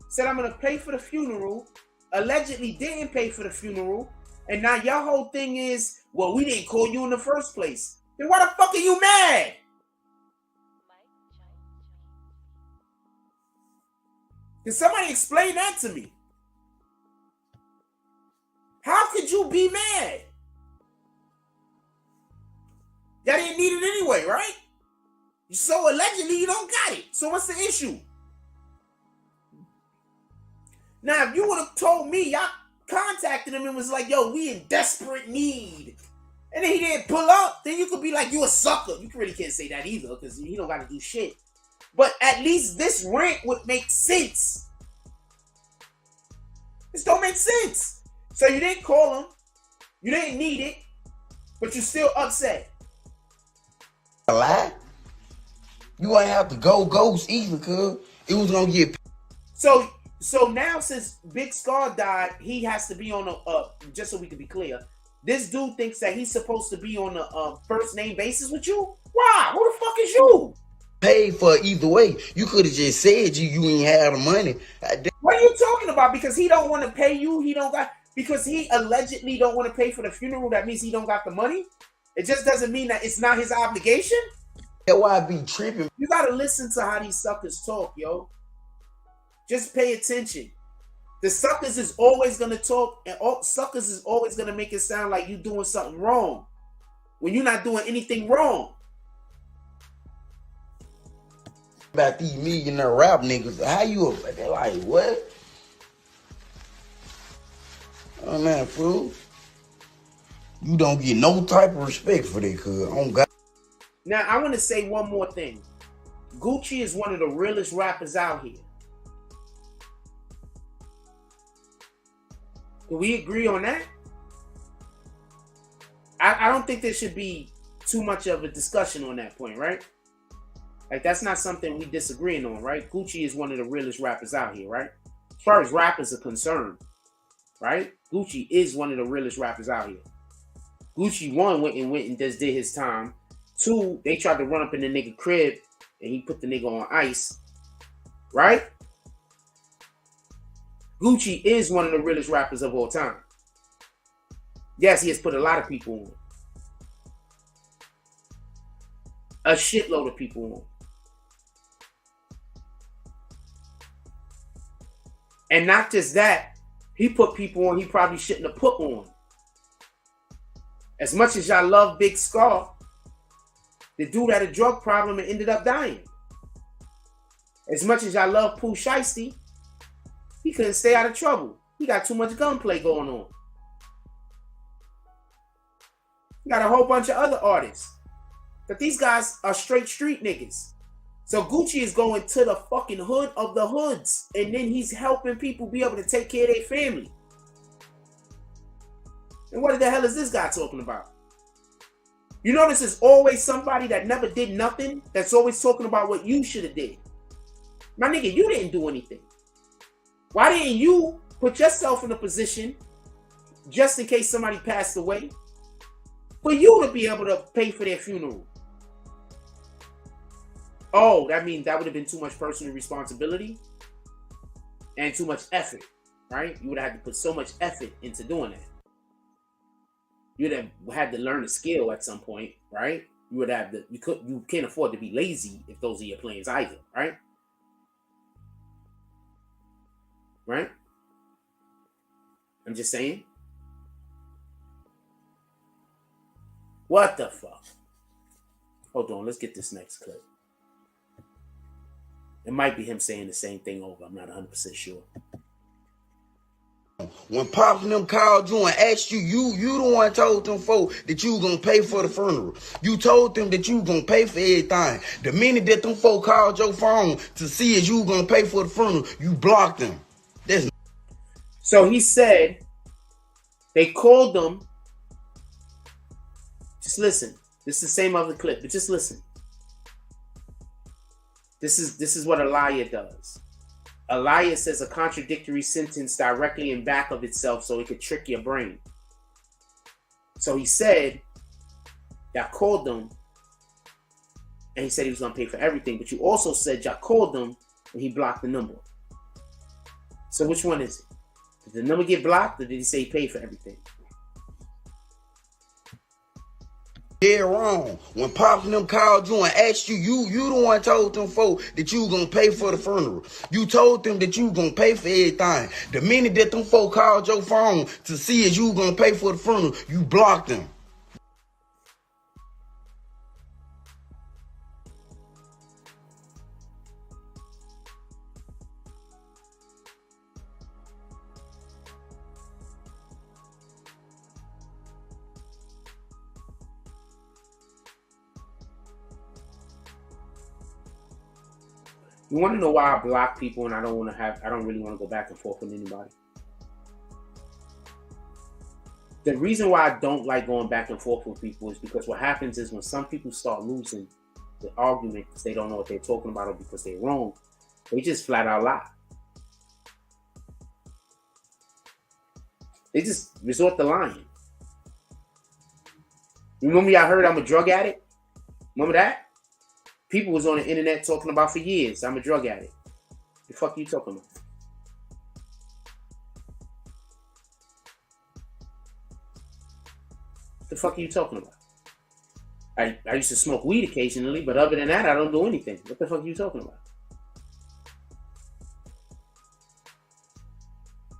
said I'm gonna pay for the funeral, allegedly didn't pay for the funeral, and now your whole thing is, well, we didn't call you in the first place. Then why the fuck are you mad? Can somebody explain that to me? How could you be mad? Y'all didn't need it anyway, right? So allegedly you don't got it. So what's the issue? Now, if you would have told me, y'all contacted him and was like, yo, we in desperate need, and then he didn't pull up, then you could be like, you a sucker. You really can't say that either, because he don't got to do shit. But at least this rent would make sense. This don't make sense. So you didn't call him, you didn't need it, but you're still upset. A lie? You ain't have to go ghost either, cuz it was gonna get. So now since Big Scarr died, he has to be on a just so we can be clear. This dude thinks that he's supposed to be on a first name basis with you. Why? Who the fuck is you? Paid for either way. You could have just said you ain't had the money. What are you talking about? Because he don't want to pay you. He don't got, because he allegedly don't want to pay for the funeral. That means he don't got the money. It just doesn't mean that it's not his obligation. That's why I be tripping. You gotta listen to how these suckers talk, yo. Just pay attention. The suckers is always gonna talk, and all suckers is always gonna make it sound like you doing something wrong when you're not doing anything wrong. About these millionaire rap niggas, how you? They're like, what? Oh man, fool. You don't get no type of respect for that, cuz. Oh God. Now I want to say one more thing. Gucci is one of the realest rappers out here. Do we agree on that? I don't think there should be too much of a discussion on that point, right? Like, that's not something we disagreeing on, right? Gucci is one of the realest rappers out here, right? As far as rappers are concerned, right? Gucci is one of the realest rappers out here. Gucci, one, went and just did his time. Two, they tried to run up in the nigga crib and he put the nigga on ice, right? Gucci is one of the realest rappers of all time. Yes, he has put a lot of people on. A shitload of people on. And not just that, he put people on he probably shouldn't have put on. As much as y'all love Big Scarr, the dude had a drug problem and ended up dying. As much as y'all love Pooh Shiesty, he He couldn't stay out of trouble. He got too much gunplay going on. He got a whole bunch of other artists. But these guys are straight street niggas. So Gucci is going to the fucking hood of the hoods. And then he's helping people be able to take care of their family. And what the hell is this guy talking about? You notice there's always somebody that never did nothing that's always talking about what you should have did. My nigga, you didn't do anything. Why didn't you put yourself in a position, just in case somebody passed away, for you to be able to pay for their funeral? Oh, that means that would have been too much personal responsibility and too much effort, right? You would have had to put so much effort into doing that. You'd have had to learn a skill at some point, right? You would have to, you can't afford to be lazy if those are your plans either, right? Right? I'm just saying. What the fuck? Hold on, let's get this next clip. It might be him saying the same thing over. I'm not 100% sure. When Pops and them called you and asked you, you the one told them folks that you gonna pay for the funeral. You told them that you gonna pay for everything. The minute that them folks called your phone to see if you gonna pay for the funeral, you blocked them. So he said they called them. Just listen. This is the same other clip, but just listen. This is what a liar does. A liar says a contradictory sentence directly in back of itself so it could trick your brain. So he said y'all called them and he said he was going to pay for everything. But you also said y'all called them and he blocked the number. So which one is it? Did the number get blocked or did he say he paid for everything? They're wrong. When Pops and them called you and asked you, you the one told them folks that you gonna pay for the funeral. You told them that you gonna pay for everything. The minute that them folks called your phone to see if you gonna pay for the funeral, you blocked them. You want to know why I block people and I don't really want to go back and forth with anybody? The reason why I don't like going back and forth with people is because what happens is when some people start losing the argument because they don't know what they're talking about or because they're wrong, they just flat out lie. They just resort to lying. Remember y'all heard I'm a drug addict? Remember that? People was on the internet talking about for years, I'm a drug addict. The fuck you talking about? The fuck are you talking about? I used to smoke weed occasionally, but other than that, I don't do anything. What the fuck are you talking about?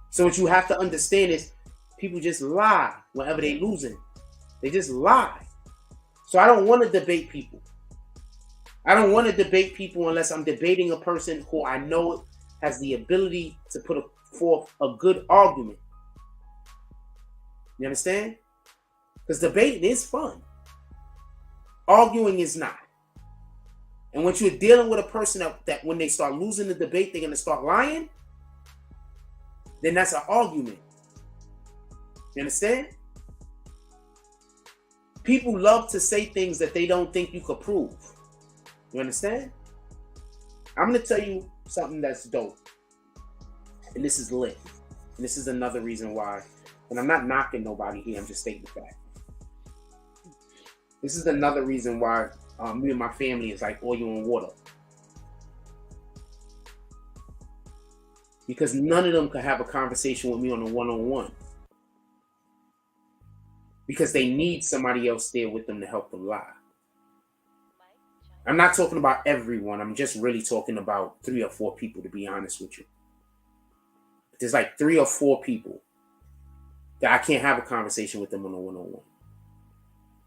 So what you have to understand is people just lie whenever they losing. They just lie. So I don't want to debate people. I don't want to debate people unless I'm debating a person who I know has the ability to put forth a good argument. You understand? Because debating is fun. Arguing is not. And when you're dealing with a person that when they start losing the debate, they're going to start lying, then that's an argument. You understand? People love to say things that they don't think you could prove. You understand? I'm going to tell you something that's dope. And this is lit. And this is another reason why. And I'm not knocking nobody here. I'm just stating the fact. This is another reason why me and my family is like oil and water. Because none of them could have a conversation with me on a one-on-one. Because they need somebody else there with them to help them lie. I'm not talking about everyone. I'm just really talking about 3 or 4 people, to be honest with you. There's like 3 or 4 people that I can't have a conversation with them on a one-on-one.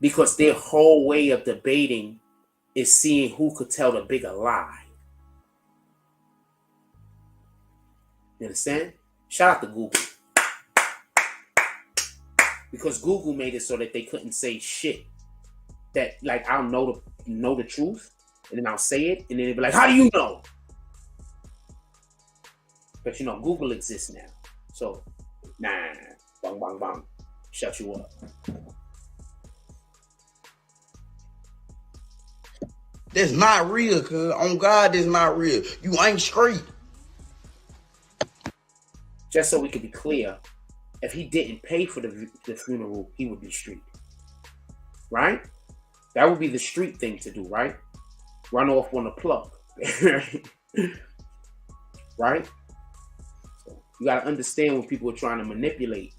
Because their whole way of debating is seeing who could tell the bigger lie. You understand? Shout out to Google. Because Google made it so that they couldn't say shit. That, like, I'll know the truth, and then I'll say it, and then they'll be like, how do you know? But, you know, Google exists now. So, nah, bang, bang, bang. Shut you up. That's not real, cuz. On God, that's not real. You ain't straight. Just so we could be clear, if he didn't pay for the funeral, he would be street. Right? That would be the street thing to do, right? Run off on a plug. Right? So you got to understand when people are trying to manipulate.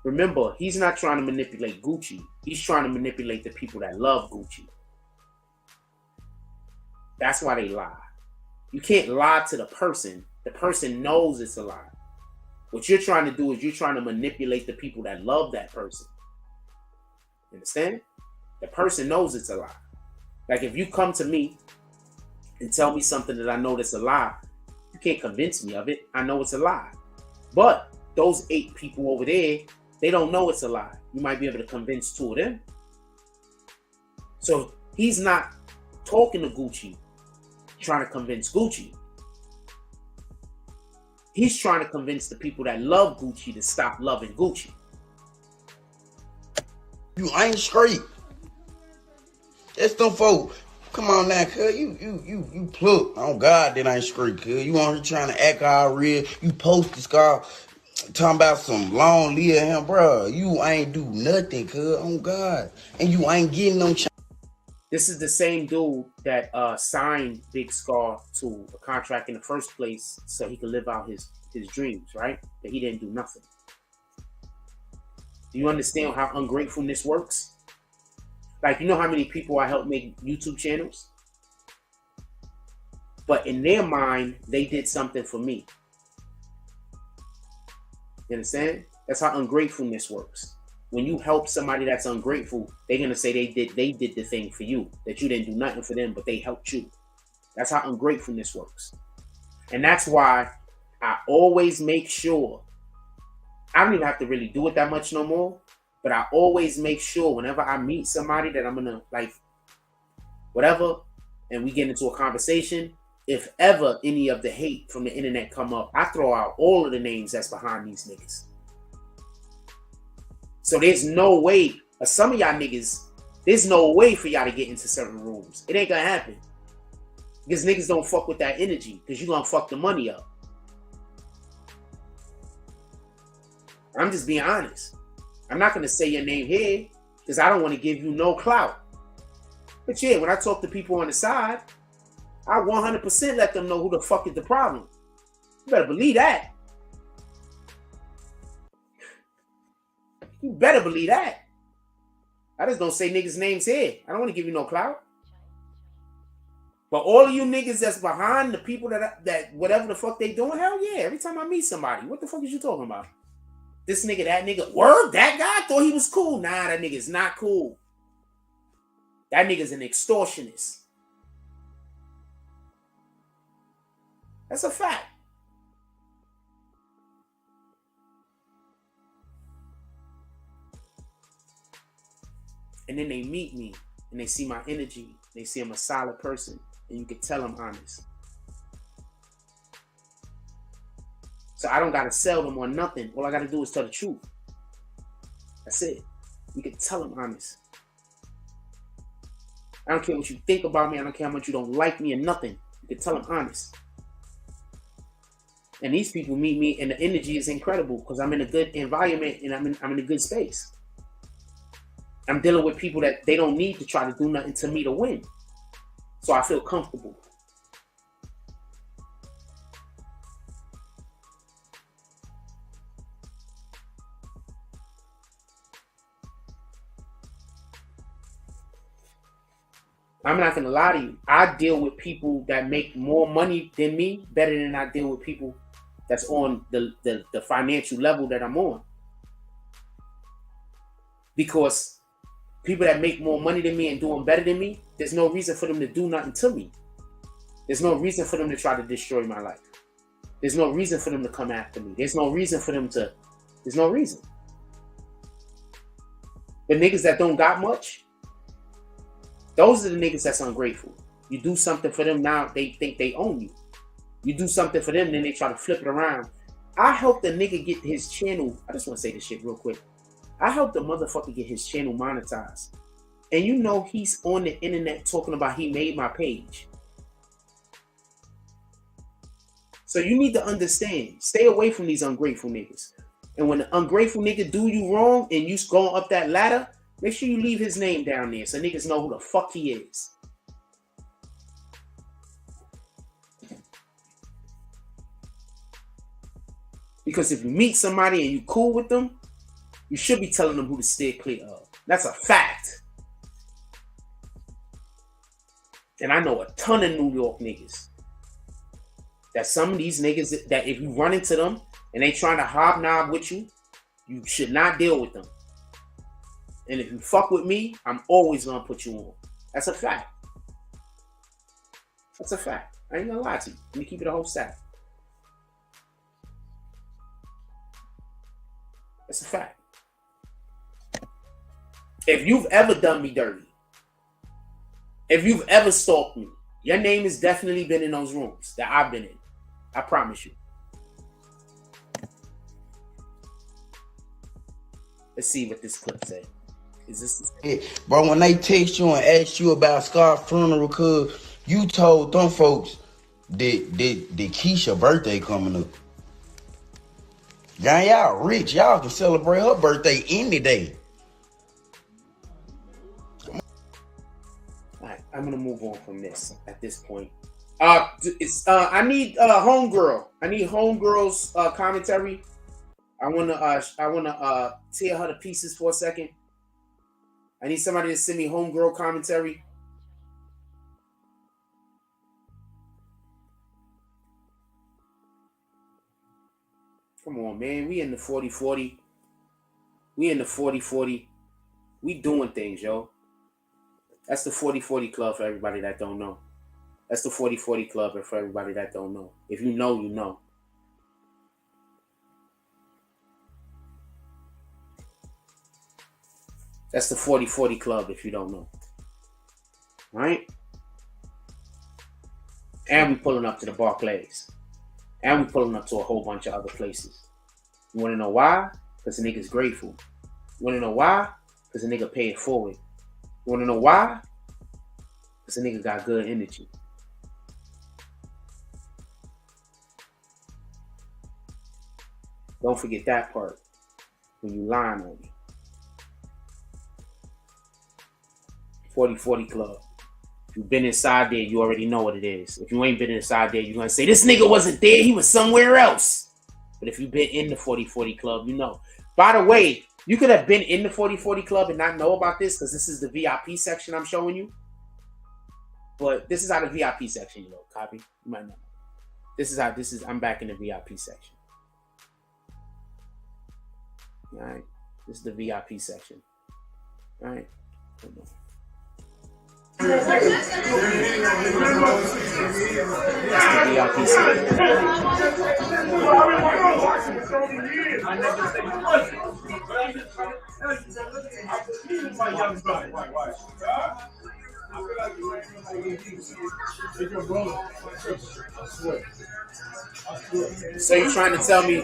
Remember, he's not trying to manipulate Gucci. He's trying to manipulate the people that love Gucci. That's why they lie. You can't lie to the person. The person knows it's a lie. What you're trying to do is you're trying to manipulate the people that love that person. You understand? The person knows it's a lie. Like if you come to me and tell me something that I know that's a lie, you can't convince me of it. I know it's a lie. But those 8 people over there, they don't know it's a lie. You might be able to convince 2 of them. So he's not talking to Gucci, trying to convince Gucci. He's trying to convince the people that love Gucci to stop loving Gucci. You ain't straight. That's them folk. Come on now, cuz. You pluck. On God, that ain't straight, cuz. You on here trying to act all real. You post this Scarr talking about some long live him, bro. You ain't do nothing, cuz. On God. And you ain't getting no chance. This is the same dude that signed Big Scarr to a contract in the first place so he could live out his dreams, right? But he didn't do nothing. Do you understand how ungratefulness works? Like, you know how many people I helped make YouTube channels? But in their mind, they did something for me. You understand? That's how ungratefulness works. When you help somebody that's ungrateful, they're gonna say they did the thing for you, that you didn't do nothing for them, but they helped you. That's how ungratefulness works. And that's why I always make sure, I don't even have to really do it that much no more, but I always make sure whenever I meet somebody that I'm gonna, like, whatever, and we get into a conversation, if ever any of the hate from the internet come up, I throw out all of the names that's behind these niggas. So there's no way, some of y'all niggas, there's no way for y'all to get into certain rooms. It ain't gonna happen. Because niggas don't fuck with that energy, because you gonna fuck the money up. I'm just being honest. I'm not gonna say your name here, because I don't want to give you no clout. But yeah, when I talk to people on the side, I 100% let them know who the fuck is the problem. You better believe that. You better believe that. I just don't say niggas' names here. I don't want to give you no clout. But all of you niggas that's behind the people that whatever the fuck they doing, hell yeah. Every time I meet somebody, what the fuck is you talking about? This nigga, that nigga, word, that guy thought he was cool. Nah, that nigga's not cool. That nigga's an extortionist. That's a fact. And then they meet me and they see my energy. They see I'm a solid person, and you can tell I'm honest. So I don't gotta sell them on nothing. All I gotta do is tell the truth. That's it. You can tell I'm honest. I don't care what you think about me. I don't care how much you don't like me or nothing. You can tell I'm honest. And these people meet me, and the energy is incredible because I'm in a good environment and I'm in a good space. I'm dealing with people that they don't need to try to do nothing to me to win. So I feel comfortable. I'm not gonna lie to you. I deal with people that make more money than me better than I deal with people that's on the financial level that I'm on. Because people that make more money than me and doing better than me, there's no reason for them to do nothing to me. There's no reason for them to try to destroy my life. There's no reason for them to come after me. There's no reason for them to. There's no reason. The niggas that don't got much, those are the niggas that's ungrateful. You do something for them, now they think they own you. You do something for them, then they try to flip it around. I helped the nigga get his channel. I just want to say this shit real quick. I helped the motherfucker get his channel monetized. And you know he's on the internet talking about he made my page. So you need to understand, stay away from these ungrateful niggas. And when the ungrateful nigga do you wrong and you going up that ladder, make sure you leave his name down there so niggas know who the fuck he is. Because if you meet somebody and you cool with them, you should be telling them who to steer clear of. That's a fact. And I know a ton of New York niggas. That some of these niggas, that if you run into them and they trying to hobnob with you, you should not deal with them. And if you fuck with me, I'm always gonna put you on. That's a fact. That's a fact. I ain't gonna lie to you. Let me keep it a whole stack. That's a fact. If you've ever done me dirty, if you've ever stalked me, your name has definitely been in those rooms that I've been in. I promise you. Let's see what this clip said. Is this the same? Bro, when they text you and ask you about Scarr funeral, cuz you told them folks that Keisha birthday coming up. Y'all rich. Y'all can celebrate her birthday any day. Alright, I'm gonna move on from this at this point. I need homegirl. I need homegirl's commentary. I wanna tear her to pieces for a second. I need somebody to send me homegirl commentary. Come on, man. We in the 40-40. We in the 40-40. We doing things, yo. That's the 40-40 club for everybody that don't know. That's the 40-40 club for everybody that don't know. If you know, you know. That's the 40-40 club if you don't know. All right? And we pulling up to the Barclays. And we pulling up to a whole bunch of other places. You want to know why? Because the nigga's grateful. You want to know why? Because the nigga paid it forward. You want to know why? Because the nigga got good energy. Don't forget that part when you lying on me. 40-40 club. If you've been inside there, you already know what it is. If you ain't been inside there, you're going to say, this nigga wasn't there. He was somewhere else. But if you've been in the 40-40 club, you know. By the way, you could have been in the 40-40 club and not know about this because this is the VIP section I'm showing you. But this is how the VIP section, you know. Copy? You might know. I'm back in the VIP section. All right. This is the VIP section. All right. Hold on. That's the VIP section. So you're trying to tell me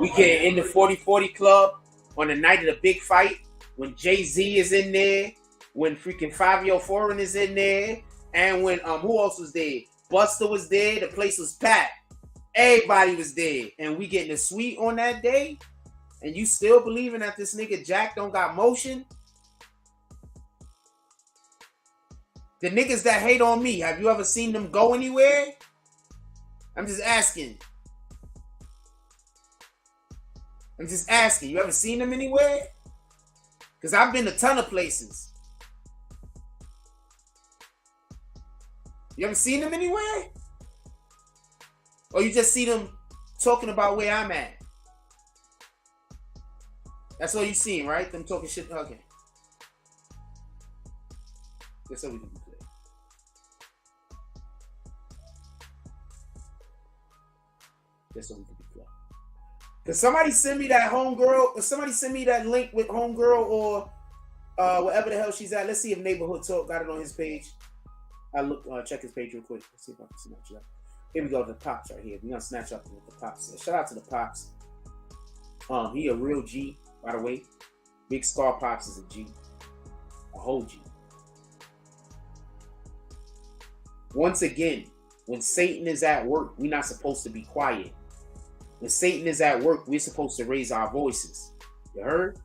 we get in the 40-40 club on the night of the big fight when Jay-Z is in there, when freaking Fabio Foreign is in there, and when who else was there? Buster was there. The place was packed. Everybody was there, and we getting a suite on that day. And you still believing that this nigga Jack don't got motion? The niggas that hate on me, have you ever seen them go anywhere? I'm just asking. You ever seen them anywhere? Because I've been to a ton of places. You ever seen them anywhere? Or you just see them talking about where I'm at? That's all you seen, right? Them talking shit. Okay. That's all we can do today. Just so we can be clear. Can somebody send me that homegirl? Or somebody send me that link with homegirl or wherever the hell she's at? Let's see if Neighborhood Talk got it on his page. I look, check his page real quick. Let's see if I can snatch it up. Here we go, the Pops right here. We're gonna snatch up with the Pops. Shout out to the Pops. He a real G, by the way. Big Scarr Pops is a G. A whole G. Once again, when Satan is at work, we're not supposed to be quiet. When Satan is at work, we're supposed to raise our voices. You heard?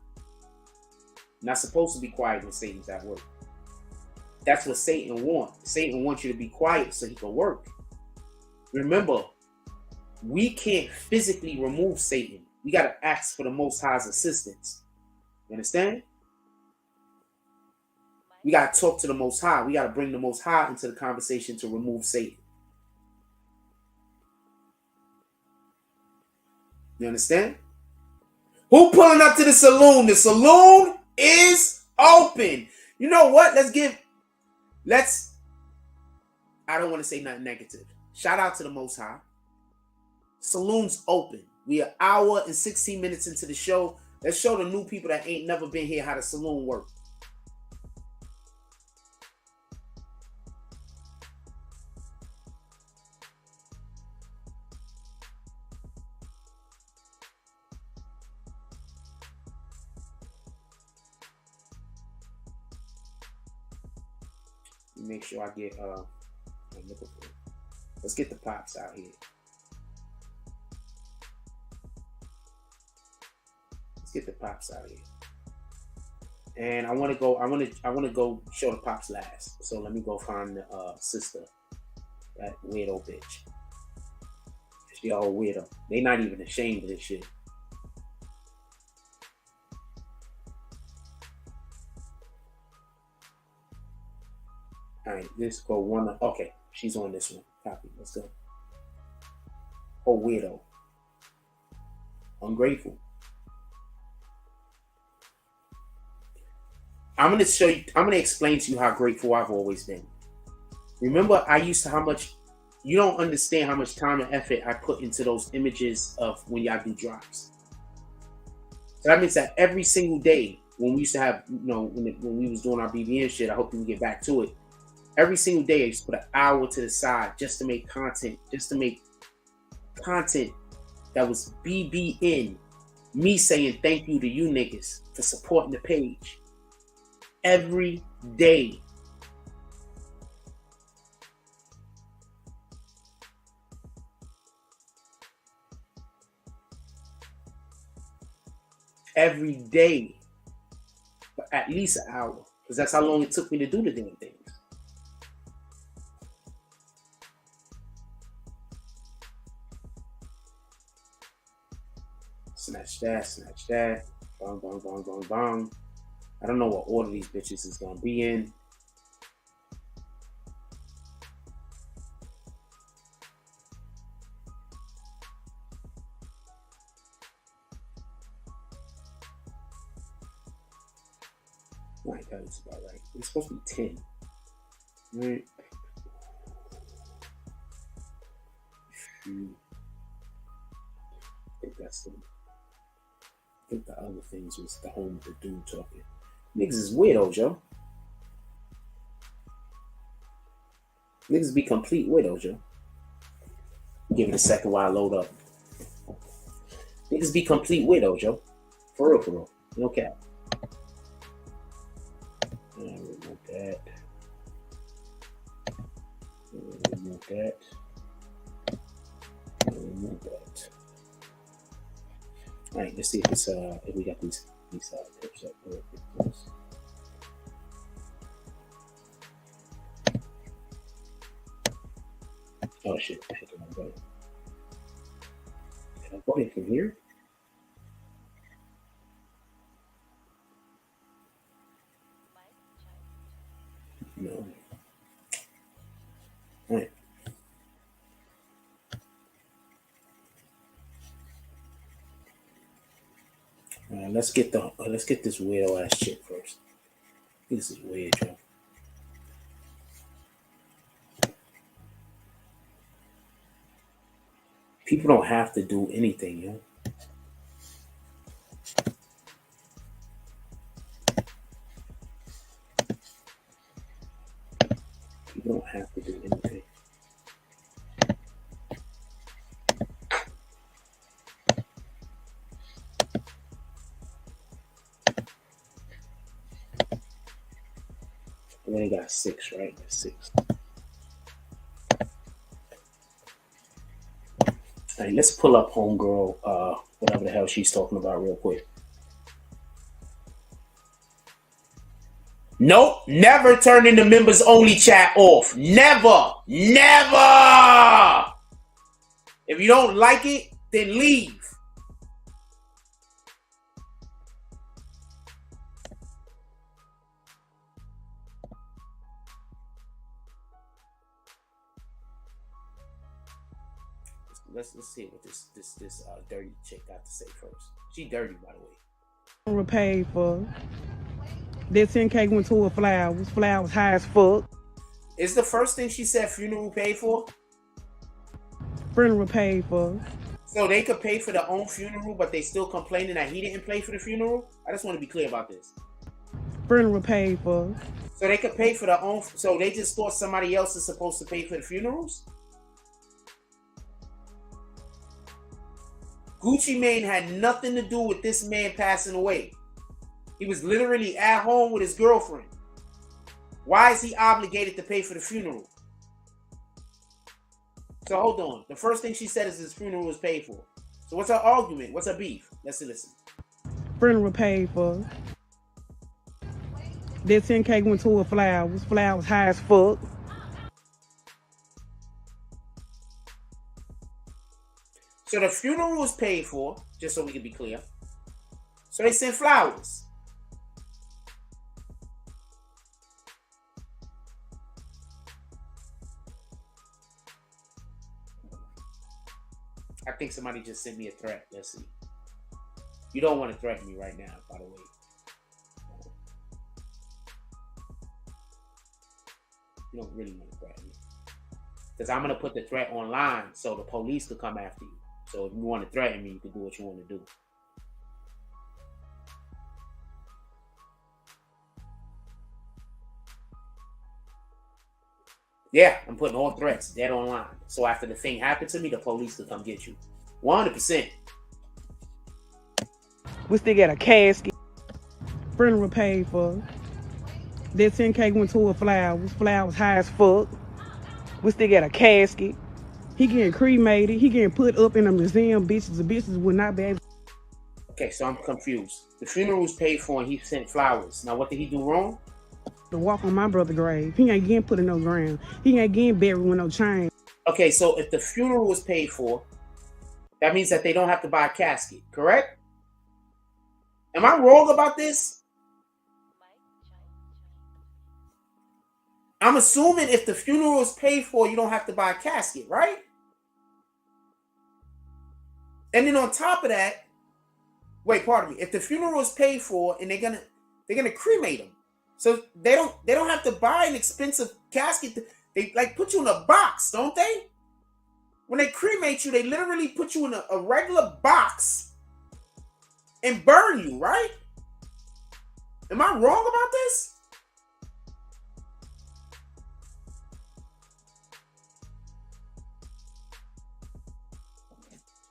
Not supposed to be quiet when Satan's at work. That's what Satan wants. Satan wants you to be quiet so he can work. Remember, we can't physically remove Satan. We got to ask for the Most High's assistance. You understand? We got to talk to the Most High. We got to bring the Most High into the conversation to remove Satan. You understand? Who pulling up to the saloon? The saloon is open. You know what? I don't want to say nothing negative. Shout out to the Most High. Saloon's open. We are an hour and 16 minutes into the show. Let's show the new people that ain't never been here how the saloon works. Make sure I get let's get the Pops out here. Let's get the Pops out here. And I want to go show the Pops last. So let me go find the sister, that weirdo bitch. She all weirdo. They not even ashamed of this shit. All right, let's go one. Okay, she's on this one. Copy. Let's go. Oh, weirdo. Ungrateful. I'm gonna explain to you how grateful I've always been. Remember, you don't understand how much time and effort I put into those images of when y'all do drops. So that means that every single day when we used to have, when we was doing our BBN shit, I hope we can get back to it. Every single day, I just put an hour to the side just to make content, that was BBN. Me saying thank you to you niggas for supporting the page. Every day. Every day. For at least an hour. Because that's how long it took me to do the damn things. Snatch that. Bong, bong, bong, bong, bong. I don't know what order these bitches is gonna be in. My God, it's about right. It's supposed to be 10. Right. I think the other things was the home of the dude talking. Niggas is weirdos, yo. Niggas be complete widows, yo. Give it a second while I load up. Niggas be complete widows, yo. For real. No cap. Remove that. Remove that. Remove that. All right, let's see if it's if we got these tips up real quick. Oh shit! I hit the wrong button. Can I go in from here? No. All right. Let's get this weirdo ass chick first. This is weird, yo. People don't have to do anything, yo. People don't have to do anything. We only got 6, right? That's 6. All right, let's pull up homegirl, whatever the hell she's talking about real quick. Nope, never turning the members only chat off. Never, never. If you don't like it, then leave. Let's see what this dirty chick got to say first. She dirty, by the way. Repaid for. That 10K went to her flowers. Flowers high as fuck. Is the first thing she said funeral paid for? Funeral paid for. So they could pay for their own funeral, but they still complaining that he didn't pay for the funeral? I just want to be clear about this. Funeral paid for. So they could pay for their own, so they just thought somebody else is supposed to pay for the funerals? Gucci Mane had nothing to do with this man passing away. He was literally at home with his girlfriend. Why is he obligated to pay for the funeral? So hold on. The first thing she said is his funeral was paid for. So what's her argument? What's her beef? Let's listen. Funeral paid for. That 10K went to her flowers. Flowers high as fuck. So the funeral was paid for, just so we can be clear. So they sent flowers. I think somebody just sent me a threat. Let's see. You don't want to threaten me right now, by the way. You don't really want to threaten me. Because I'm going to put the threat online so the police could come after you. So if you want to threaten me, you can do what you want to do. Yeah, I'm putting all threats dead online. So after the thing happened to me, the police could come get you. 100%. We still got a casket. Funeral paid for. That 10K went to her flowers. Flowers high as fuck. We still got a casket. He getting cremated. He getting put up in a museum. The bitches would not be able. Okay, so I'm confused. The funeral was paid for and he sent flowers. Now, what did he do wrong? To walk on my brother's grave. He ain't getting put in no ground. He ain't getting buried with no chain. Okay, so if the funeral was paid for, that means that they don't have to buy a casket, correct? Am I wrong about this? I'm assuming if the funeral is paid for, you don't have to buy a casket, right? And then on top of that, wait, pardon me. If the funeral is paid for and they're gonna cremate him, so they don't have to buy an expensive casket. They like put you in a box, don't they? When they cremate you, they literally put you in a regular box and burn you, right? Am I wrong about this?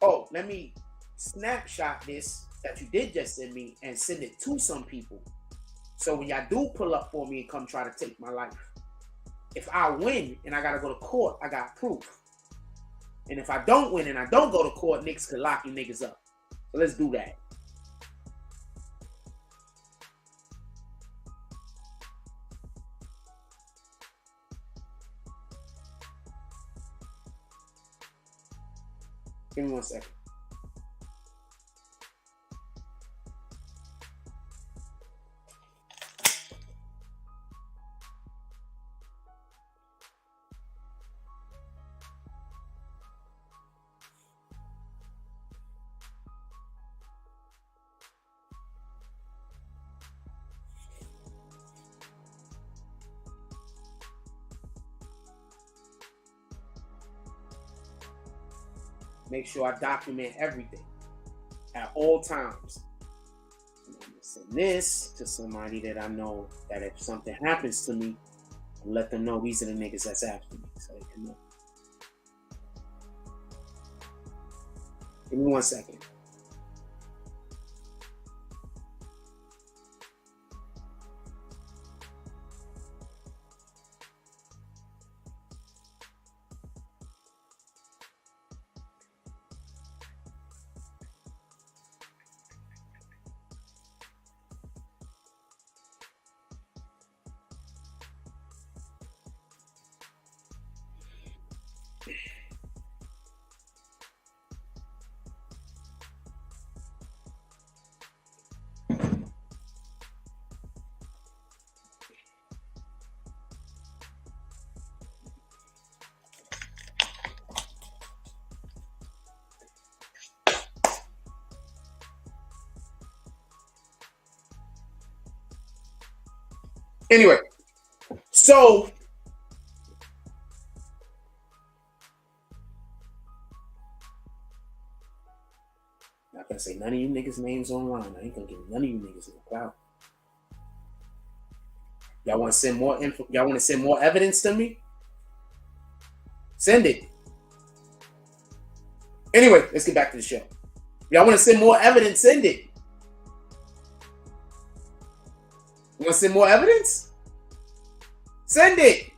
Oh, let me snapshot this that you did just send me and send it to some people. So when y'all do pull up for me and come try to take my life, if I win and I gotta go to court, I got proof. And if I don't win and I don't go to court, niggas could lock you niggas up. So let's do that. Give me 1 second. make sure I document everything at all times. And I'm gonna send this to somebody that I know that if something happens to me, I'll let them know these are the niggas that's after me. So they can know. Give me 1 second. Anyway, so I'm not gonna say none of you niggas' names online. I ain't gonna give none of you niggas no clout. Y'all want to send more info? Y'all want to send more evidence to me? Send it. Anyway, let's get back to the show. Y'all want to send more evidence? Send it. You want to send more evidence? Send it.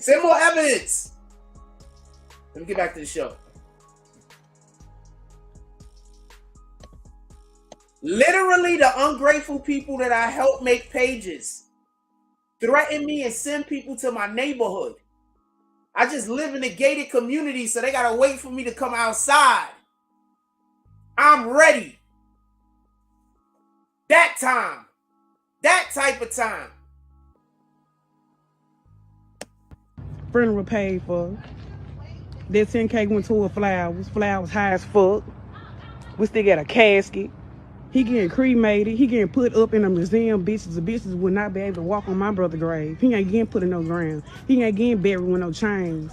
Send more evidence. Let me get back to the show. Literally, the ungrateful people that I help make pages threaten me and send people to my neighborhood. I just live in a gated community, so they gotta wait for me to come outside. I'm ready. That time. That type of time. Funeral paid for. That 10K went to flowers. Flowers high as fuck. We still got a casket. He getting cremated. He getting put up in a museum. Bitches. The bitches would not be able to walk on my brother's grave. He ain't getting put in no ground. He ain't getting buried with no chains.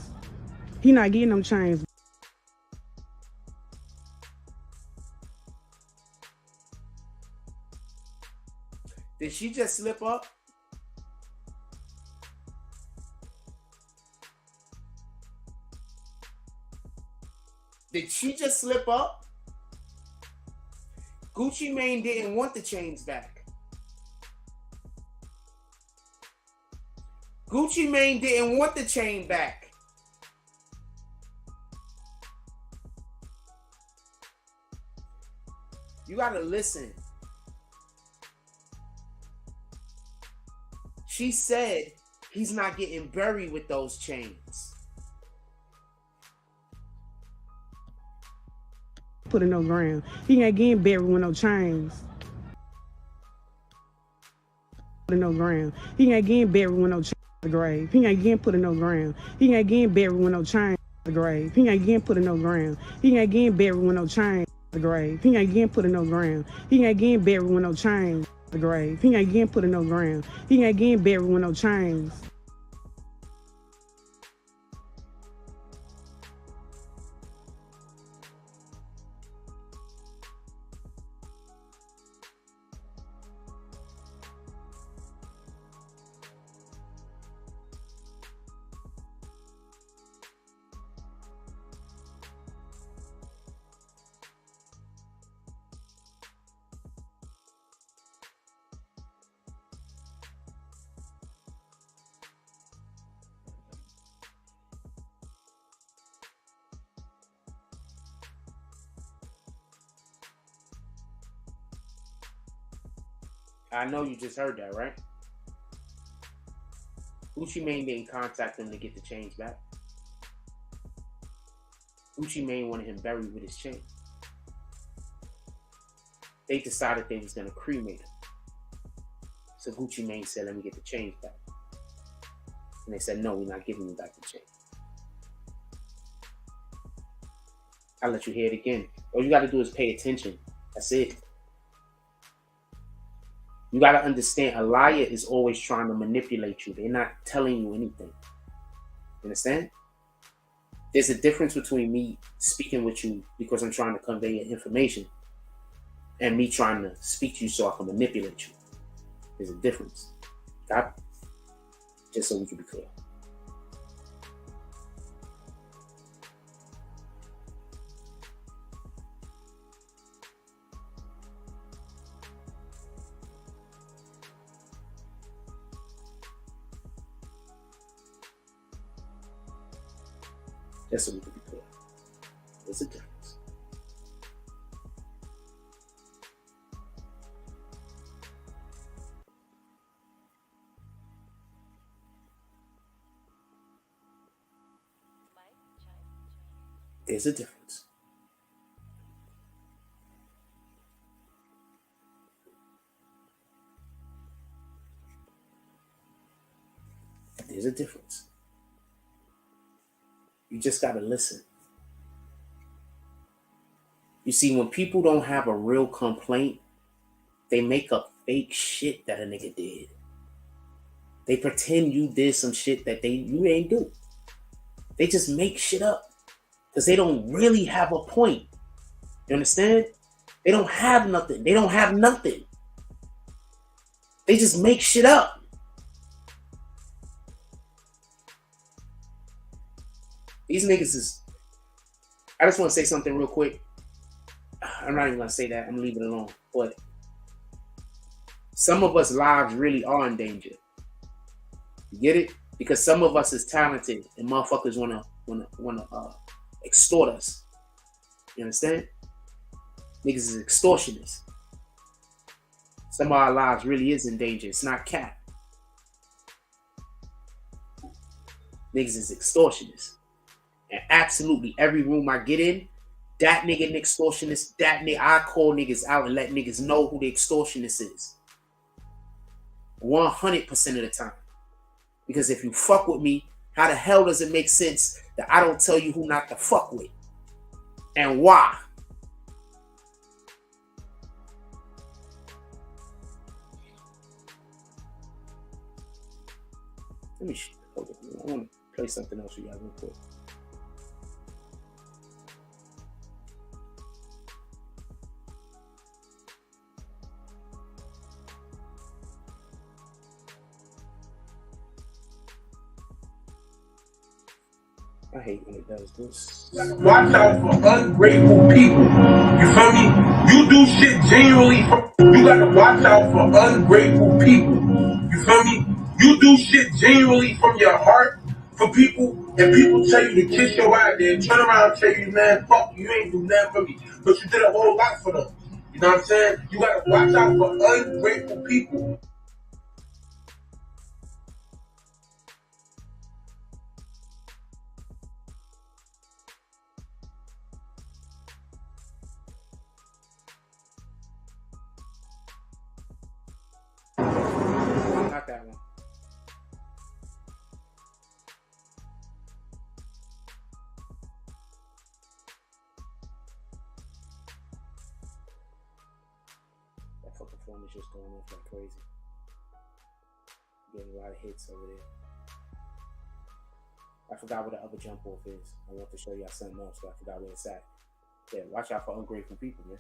He not getting them chains. Did she just slip up? Did she just slip up? Gucci Mane didn't want the chains back. Gucci Mane didn't want the chain back. You gotta listen. She said he's not getting buried with those chains. Put in no ground. He ain't getting buried with no chains. Put in no ground. He ain't getting buried with no chains. The grave. He ain't getting put in no ground. He ain't getting buried with no chains. The grave. He ain't getting put in no ground. He ain't getting buried with no chains. The grave. He ain't getting put in no ground. He ain't getting buried with no chains. The grave. He ain't getting put in no ground. He ain't getting buried with no chains. I know you just heard that, right? Gucci Mane didn't contact him to get the chains back. Gucci Mane wanted him buried with his chain. They decided they was gonna cremate him. So Gucci Mane said, let me get the chains back. And they said, no, we're not giving you back the chain. I'll let you hear it again. All you gotta do is pay attention. That's it. You got to understand, a liar is always trying to manipulate you. They're not telling you anything. You understand? There's a difference between me speaking with you because I'm trying to convey information and me trying to speak to you so I can manipulate you. There's a difference. Got it? Just so we can be clear. Just so we can be clear. There's a difference. There's a difference. There's a difference. You just got to listen. You see, when people don't have a real complaint, they make up fake shit that a nigga did. They pretend you did some shit that you ain't do. They just make shit up because they don't really have a point. You understand? They don't have nothing. They don't have nothing. They just make shit up. These niggas is... I just want to say something real quick. I'm not even going to say that. I'm going to leave it alone. But some of us lives really are in danger. You get it? Because some of us is talented and motherfuckers wanna extort us. You understand? Niggas is extortionists. Some of our lives really is in danger. It's not cap. Niggas is extortionists. And absolutely every room I get in, that nigga an extortionist, that nigga, I call niggas out and let niggas know who the extortionist is. 100% of the time. Because if you fuck with me, how the hell does it make sense that I don't tell you who not to fuck with? And why? Let me hold on. I want to play something else for you guys real quick. I hate when it does this. Watch out for ungrateful people. You feel me? You do shit genuinely. You gotta watch out for ungrateful people. You feel me? You do shit genuinely from your heart for people, and people tell you to kiss your ass, then turn around and tell you, man, fuck you, ain't do nothing for me. But you did a whole lot for them. You know what I'm saying? You gotta watch out for ungrateful people. Not that one. That fucking phone is just going off like crazy. Getting a lot of hits over there. I forgot what the other jump off is. I want to show y'all something else, but I forgot where it's at. Yeah, watch out for ungrateful people, man.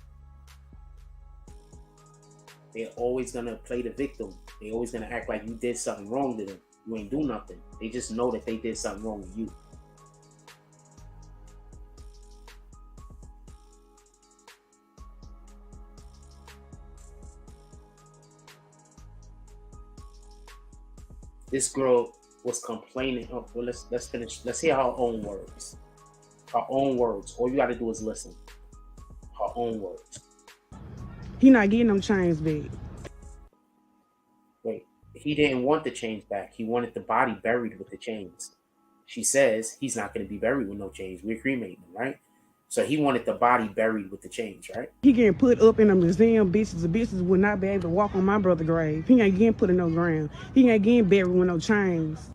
They're always gonna play the victim. They're always gonna act like you did something wrong to them. You ain't do nothing. They just know that they did something wrong with you. This girl was complaining. Oh, well, let's finish. Let's hear her own words. Her own words. All you gotta do is listen. Her own words. He not getting them chains back. Wait, he didn't want the chains back. He wanted the body buried with the chains. She says he's not going to be buried with no chains. We're cremating him, right? So he wanted the body buried with the chains, right? He getting put up in a museum. Bitches, the bitches would not be able to walk on my brother's grave. He ain't getting put in no ground. He ain't getting buried with no chains.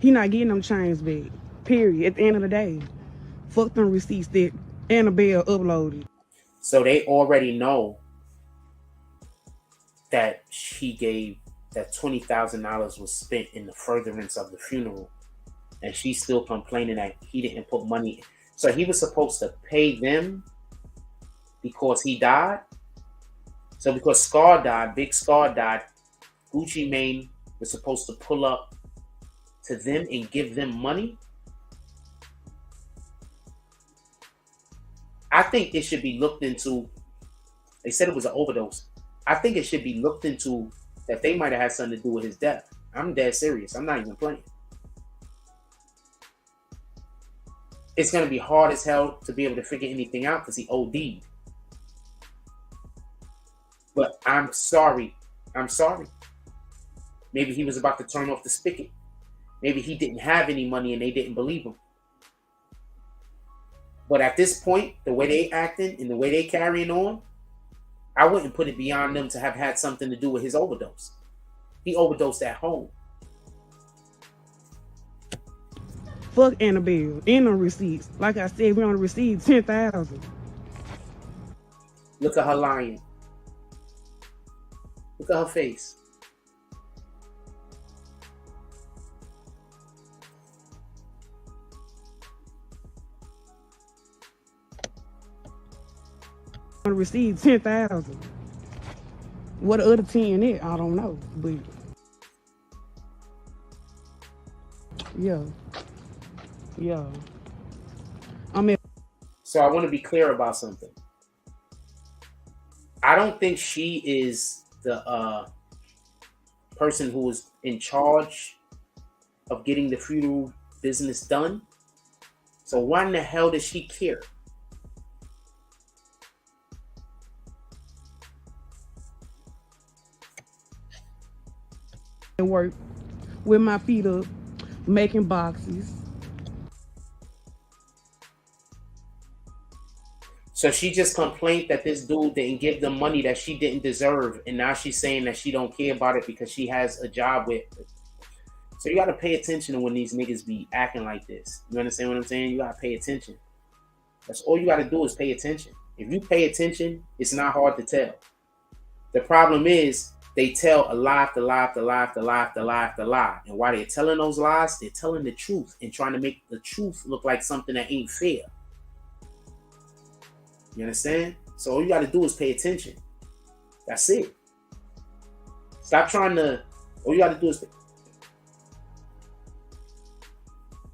He not getting them chains back. Period. At the end of the day. Fuck them receipts that Annabelle uploaded. So they already know that she gave that $20,000 was spent in the furtherance of the funeral, and she's still complaining that he didn't put money. So he was supposed to pay them because he died. So because Scarr died, Big Scarr died, Gucci Mane was supposed to pull up to them and give them money. I think it should be looked into. They said it was an overdose. I think it should be looked into that they might have had something to do with his death. I'm dead serious. I'm not even playing. It's going to be hard as hell to be able to figure anything out because he OD'd. But I'm sorry. I'm sorry. Maybe he was about to turn off the spigot. Maybe he didn't have any money and they didn't believe him. But at this point, the way they acting and the way they carrying on, I wouldn't put it beyond them to have had something to do with his overdose. He overdosed at home. Fuck Annabelle. And on receipts. Like I said, we on the receipt 10,000. Look at her lying. Look at her face. On the receipt 10,000. What the other 10 is, I don't know. But yeah. Yeah. So I want to be clear about something. I don't think she is the person who is in charge of getting the funeral business done. So why in the hell does she care? Work with my feet up, making boxes. So she just complained that this dude didn't give them money that she didn't deserve, and now she's saying that she don't care about it because she has a job with. So you got to pay attention to when these niggas be acting like this. You understand what I'm saying? You got to pay attention. That's all you got to do is pay attention. If you pay attention, it's not hard to tell. The problem is they tell a lie after lie after lie after lie after lie after lie. And while they're telling those lies, they're telling the truth and trying to make the truth look like something that ain't fair. You understand? So all you got to do is pay attention. That's it. Stop trying to... All you got to do is...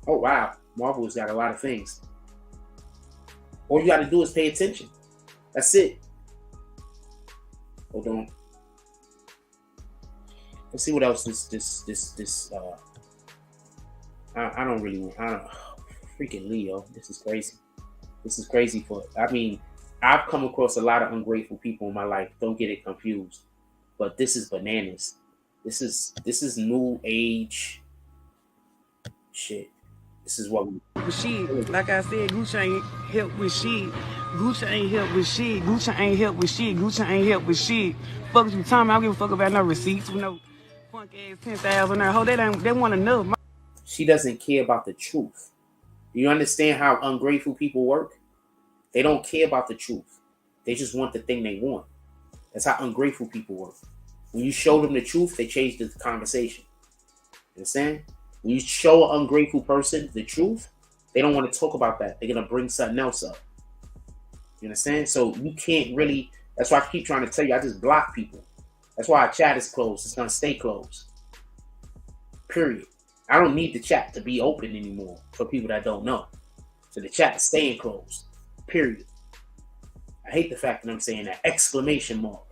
Oh, wow. Marvel's got a lot of things. All you got to do is pay attention. That's it. Hold on. Let's see what else I don't freaking Leo. This is crazy. This is crazy I've come across a lot of ungrateful people in my life. Don't get it confused. But this is bananas. This is new age shit. This is what we... Shit, like I said, Gucci ain't help with shit. Gucci ain't help with shit. Gucci ain't help with shit. Gucci ain't help with shit. Fuck you, Tommy. I don't give a fuck about no receipts with no funk ass 10,000 there. Ho, they want enough. She doesn't care about the truth. Do you understand how ungrateful people work? They don't care about the truth. They just want the thing they want. That's how ungrateful people work. When you show them the truth, they change the conversation. You understand? When you show an ungrateful person the truth, they don't want to talk about that. They're going to bring something else up. You understand? So you can't really... That's why I keep trying to tell you, I just block people. That's why our chat is closed. It's going to stay closed. Period. I don't need the chat to be open anymore for people that don't know. So the chat is staying closed. Period. I hate the fact that I'm saying that. Exclamation mark.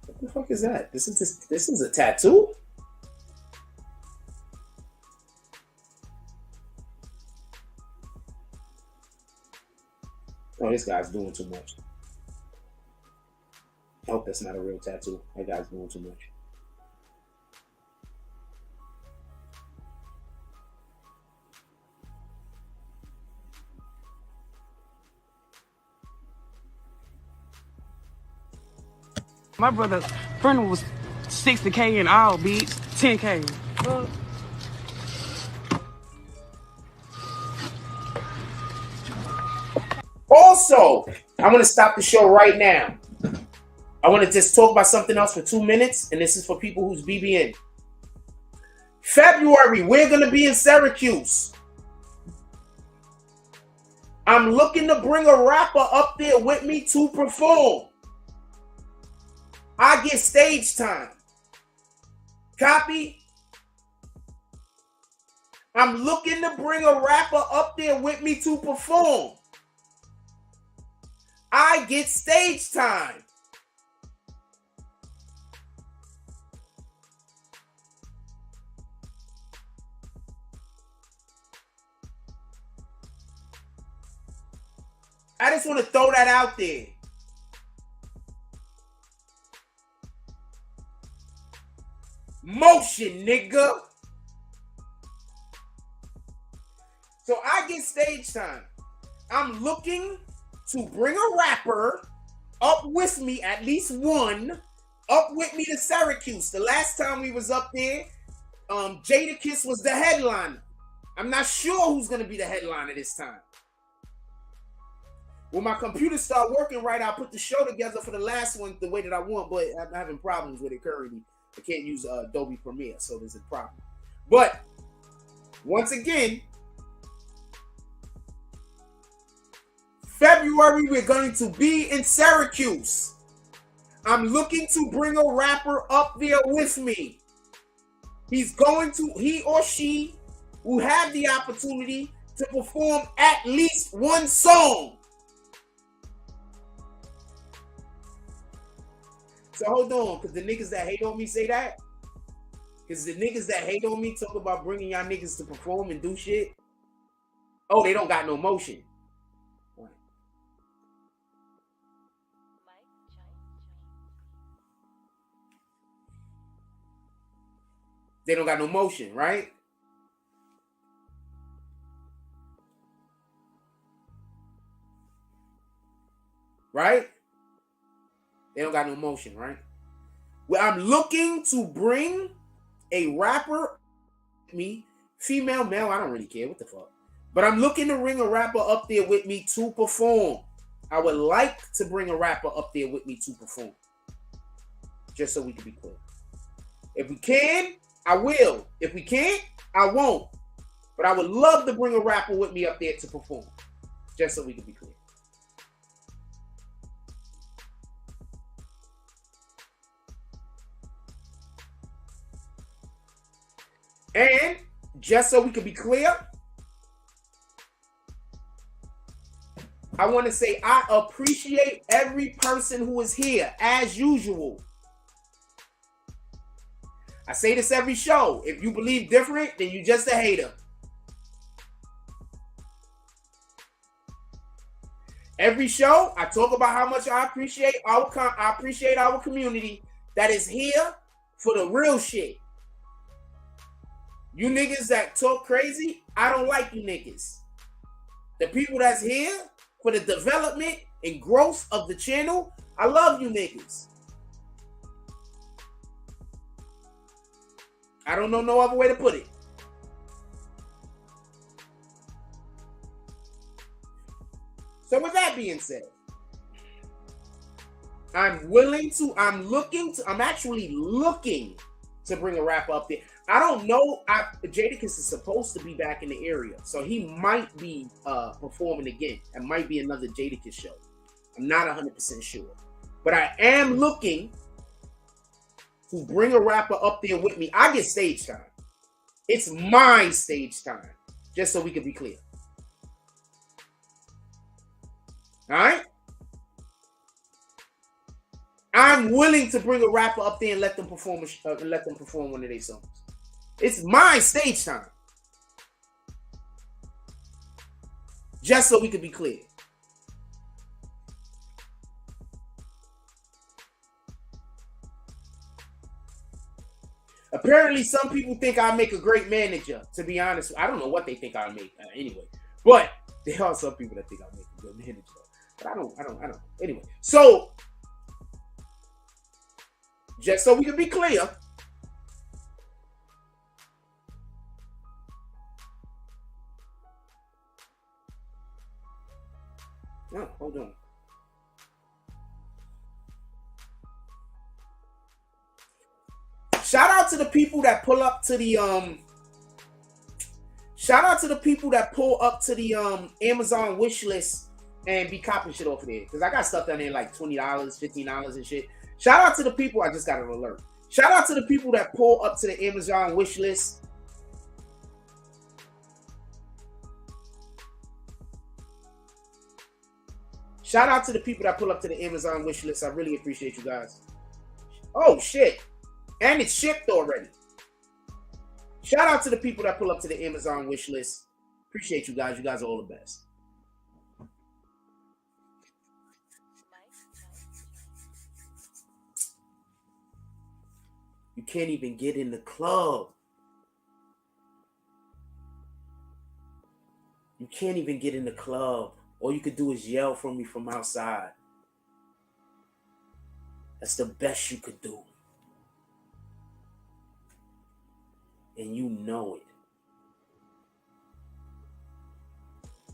What the fuck is that? This is a tattoo? Oh, this guy's doing too much. I hope that's not a real tattoo. That guy's doing too much. My brother's funeral was 60K in all, bitch. 10K. So I'm gonna stop the show right now. I want to just talk about something else for 2 minutes, and this is for people who's BBN. February, we're gonna be in Syracuse. I'm looking to bring a rapper up there with me to perform. I get stage time. Copy? I'm looking to bring a rapper up there with me to perform. I get stage time. I just want to throw that out there. Motion, nigga. So I get stage time. I'm looking to bring a rapper up with me, at least one, up with me to Syracuse. The last time we was up there, Jadakiss was the headliner. I'm not sure who's going to be the headliner this time. When my computer start working right, I'll put the show together for the last one the way that I want, but I'm having problems with it currently. I can't use Adobe Premiere, so there's a problem. But once again, February, we're going to be in Syracuse. I'm looking to bring a rapper up there with me. He or she will have the opportunity to perform at least one song. So hold on, because the niggas that hate on me say that. Because the niggas that hate on me talk about bringing y'all niggas to perform and do shit. Oh, they don't got no motion. They don't got no motion, right? Right? They don't got no motion, right? Well, I'm looking to bring a rapper, me, female, male, I don't really care, what the fuck. But I'm looking to bring a rapper up there with me to perform. I would like to bring a rapper up there with me to perform. Just so we can be clear. If we can, I will. If we can't, I won't. But I would love to bring a rapper with me up there to perform. Just so we can be clear. And just so we can be clear, I want to say I appreciate every person who is here, as usual. I say this every show. If you believe different, then you just a hater. Every show, I talk about how much I appreciate our community that is here for the real shit. You niggas that talk crazy, I don't like you niggas. The people that's here for the development and growth of the channel, I love you niggas. I don't know no other way to put it. So with that being said, I'm actually looking to bring a rapper up there. I don't know. Jadakiss is supposed to be back in the area, so he might be performing again. It might be another Jadakiss show. I'm not 100% sure, but I am looking to bring a rapper up there with me. I get stage time. It's my stage time, just so we can be clear. All right? I'm willing to bring a rapper up there and let them perform one of their songs. It's my stage time. Just so we can be clear. Apparently, some people think I make a great manager. To be honest, I don't know what they think I make anyway. But there are some people that think I make a good manager. But I don't. Anyway, so just so we can be clear, no, hold on. out to the people that pull up to the Amazon wish list and be copping shit off of there. Because I got stuff down there like $20, $15 and shit. Shout out to the people. I just got an alert. Shout out to the people that pull up to the Amazon wish list. Shout out to the people that pull up to the Amazon wish list. I really appreciate you guys. Oh, shit. And it's shipped already. Shout out to the people that pull up to the Amazon wish list. Appreciate you guys. You guys are all the best. You can't even get in the club. You can't even get in the club. All you could do is yell for me from outside. That's the best you could do. And you know it.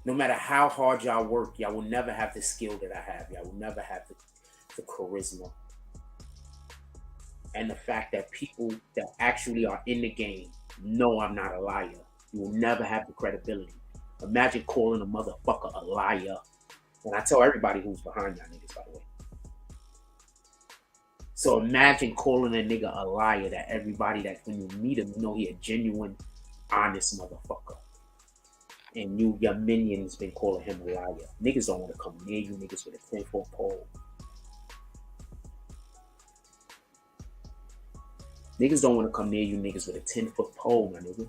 No matter how hard y'all work, y'all will never have the skill that I have. Y'all will never have the charisma. And the fact that people that actually are in the game know I'm not a liar. You will never have the credibility. Imagine calling a motherfucker a liar. And I tell everybody who's behind y'all niggas, by the way. So imagine calling a nigga a liar, that everybody that when you meet him, you know he a genuine, honest motherfucker. And your minions been calling him a liar. Niggas don't want to come near you niggas with a 10-foot pole. Niggas don't want to come near you niggas with a 10-foot pole, my nigga.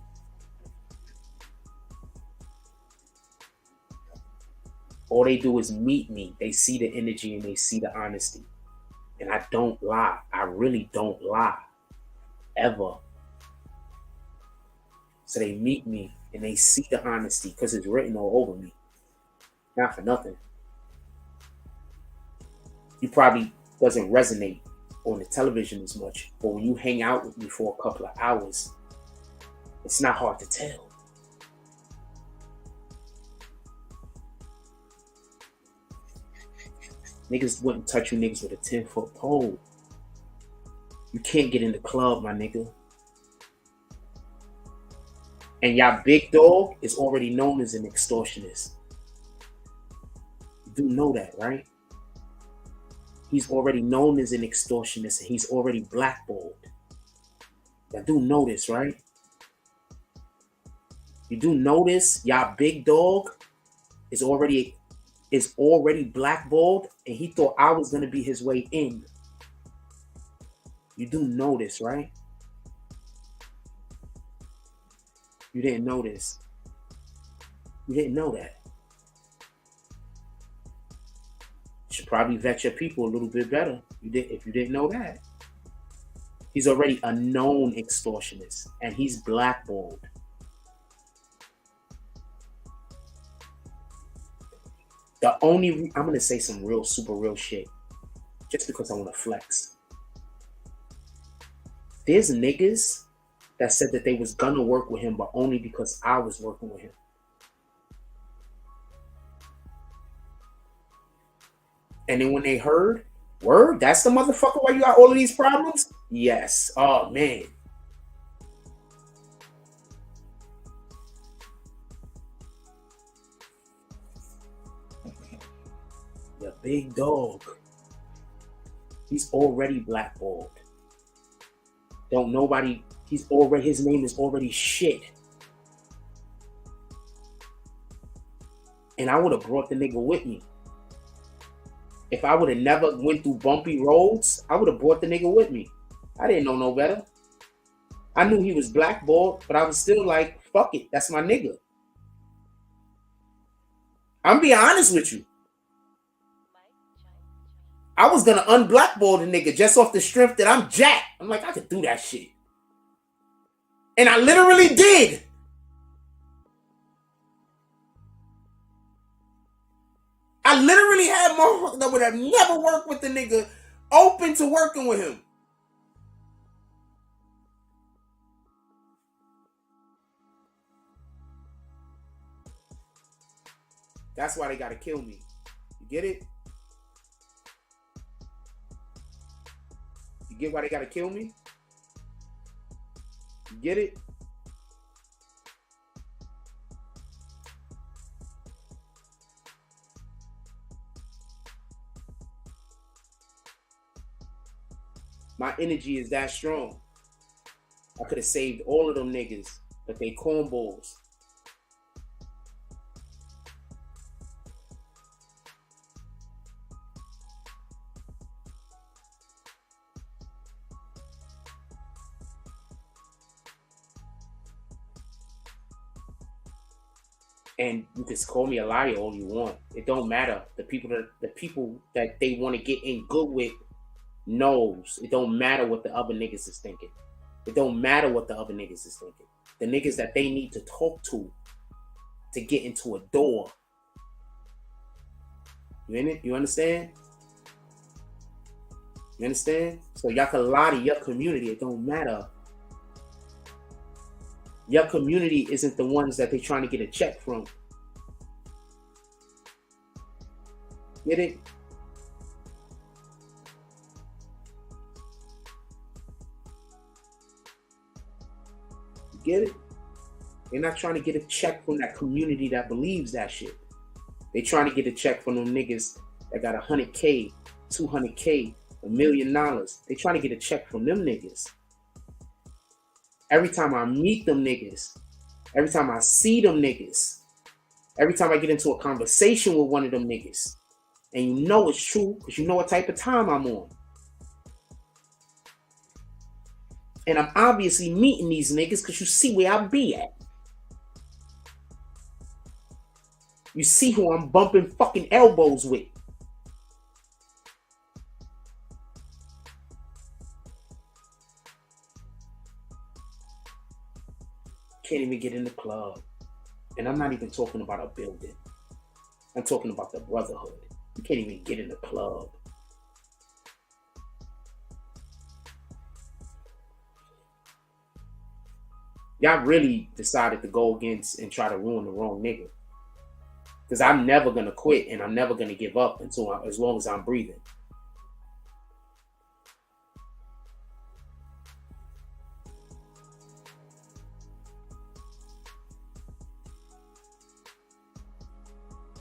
All they do is meet me. They see the energy and they see the honesty. And I don't lie. I really don't lie. Ever. So they meet me and they see the honesty because it's written all over me. Not for nothing. You probably doesn't resonate on the television as much, but when you hang out with me for a couple of hours, it's not hard to tell. Niggas wouldn't touch you niggas with a 10-foot pole. You can't get in the club, my nigga. And y'all big dog is already known as an extortionist. You do know that, right? He's already known as an extortionist and he's already blackballed. Y'all do know this, right? You do know this? Y'all big dog is already blackballed and he thought I was going to be his way in. You do know this, right? You didn't know this. You didn't know that. You should probably vet your people a little bit better if you didn't know that. He's already a known extortionist and he's blackballed. I'm going to say some real, super real shit just because I want to flex. There's niggas that said that they was going to work with him, but only because I was working with him. And then when they heard, word, that's the motherfucker why you got all of these problems? Yes. Oh, man. The big dog. He's already blackballed. His name is already shit. And I would have brought the nigga with me. If I would have never went through bumpy roads, I would have brought the nigga with me. I didn't know no better. I knew he was blackballed, but I was still like, fuck it, that's my nigga. I'm being honest with you. I was gonna unblackball the nigga just off the strength that I'm Jack. I'm like, I could do that shit. And I literally did. I literally had motherfuckers that would have never worked with the nigga open to working with him. That's why they gotta kill me. You get it? You get why they gotta kill me? Get it? My energy is that strong. I could have saved all of them niggas, but they cornballs. And you can call me a liar all you want. It don't matter. The people that they want to get in good with knows. It don't matter what the other niggas is thinking. It don't matter what the other niggas is thinking. The niggas that they need to talk to get into a door. You in it? You understand? You understand? So y'all can lie to your community. It don't matter. Your community isn't the ones that they're trying to get a check from. Get it? Get it? They're not trying to get a check from that community that believes that shit. They trying to get a check from them niggas that got 100K, 200K, $1 million. They trying to get a check from them niggas. Every time I meet them niggas, every time I see them niggas, every time I get into a conversation with one of them niggas, and you know it's true because you know what type of time I'm on. And I'm obviously meeting these niggas because you see where I be at. You see who I'm bumping fucking elbows with. Can't even get in the club. And I'm not even talking about a building. I'm talking about the brotherhood. You can't even get in the club. Y'all really decided to go against and try to ruin the wrong nigga. Because I'm never going to quit and I'm never going to give up as long as I'm breathing.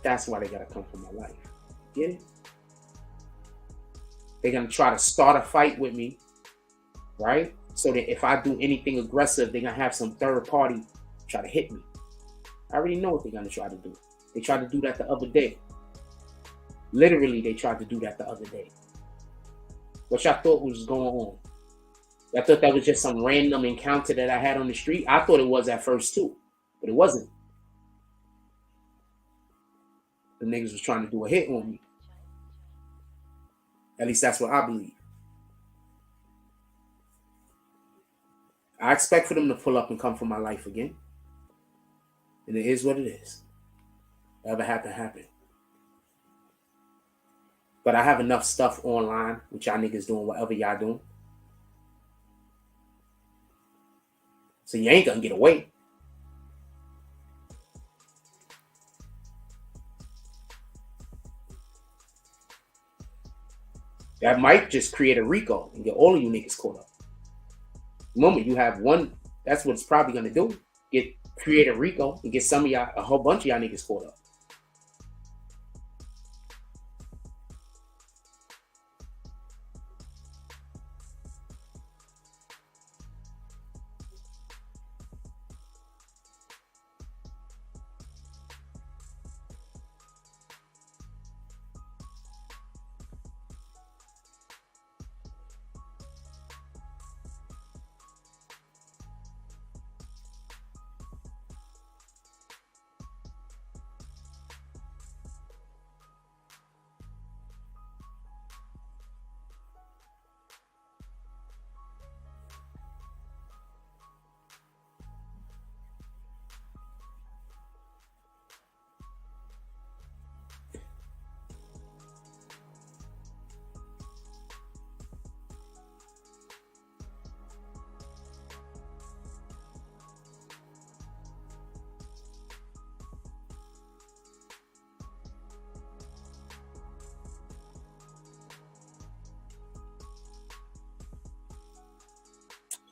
That's why they got to come from my life. Get it? They're going to try to start a fight with me, right? So that if I do anything aggressive, they're going to have some third party try to hit me. I already know what they're going to try to do. They tried to do that the other day. Literally, they tried to do that the other day. What y'all thought was going on? Y'all thought that was just some random encounter that I had on the street? I thought it was at first too, but it wasn't. The niggas was trying to do a hit on me. At least that's what I believe. I expect for them to pull up and come for my life again. And it is what it is. Whatever happened, happened. But I have enough stuff online with y'all niggas doing whatever y'all doing. So you ain't gonna get away. That might just create a RICO and get all of you niggas caught up. The moment you have one, that's what it's probably gonna do. Create a RICO and get some of y'all, a whole bunch of y'all niggas caught up.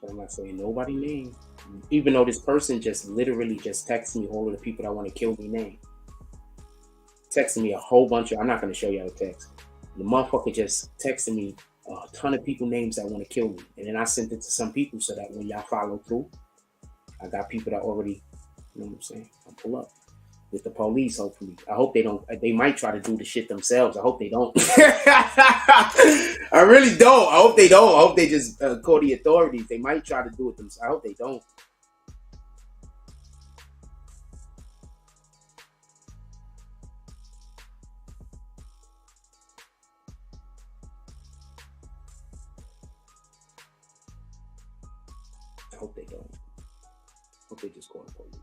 So I'm not saying nobody's name. Even though this person just literally just texted me all of the people that want to kill me name. Texting me a whole bunch of, I'm not going to show y'all the text. The motherfucker just texted me a ton of people names that want to kill me. And then I sent it to some people so that when y'all follow through, I got people that already, you know what I'm saying? I'll pull up with the police, hopefully. I hope they don't, they might try to do the shit themselves. I hope they don't. I really don't. I hope they don't. I hope they just call the authorities. They might try to do it themselves. I hope they don't. I hope they don't. I hope they just call the police.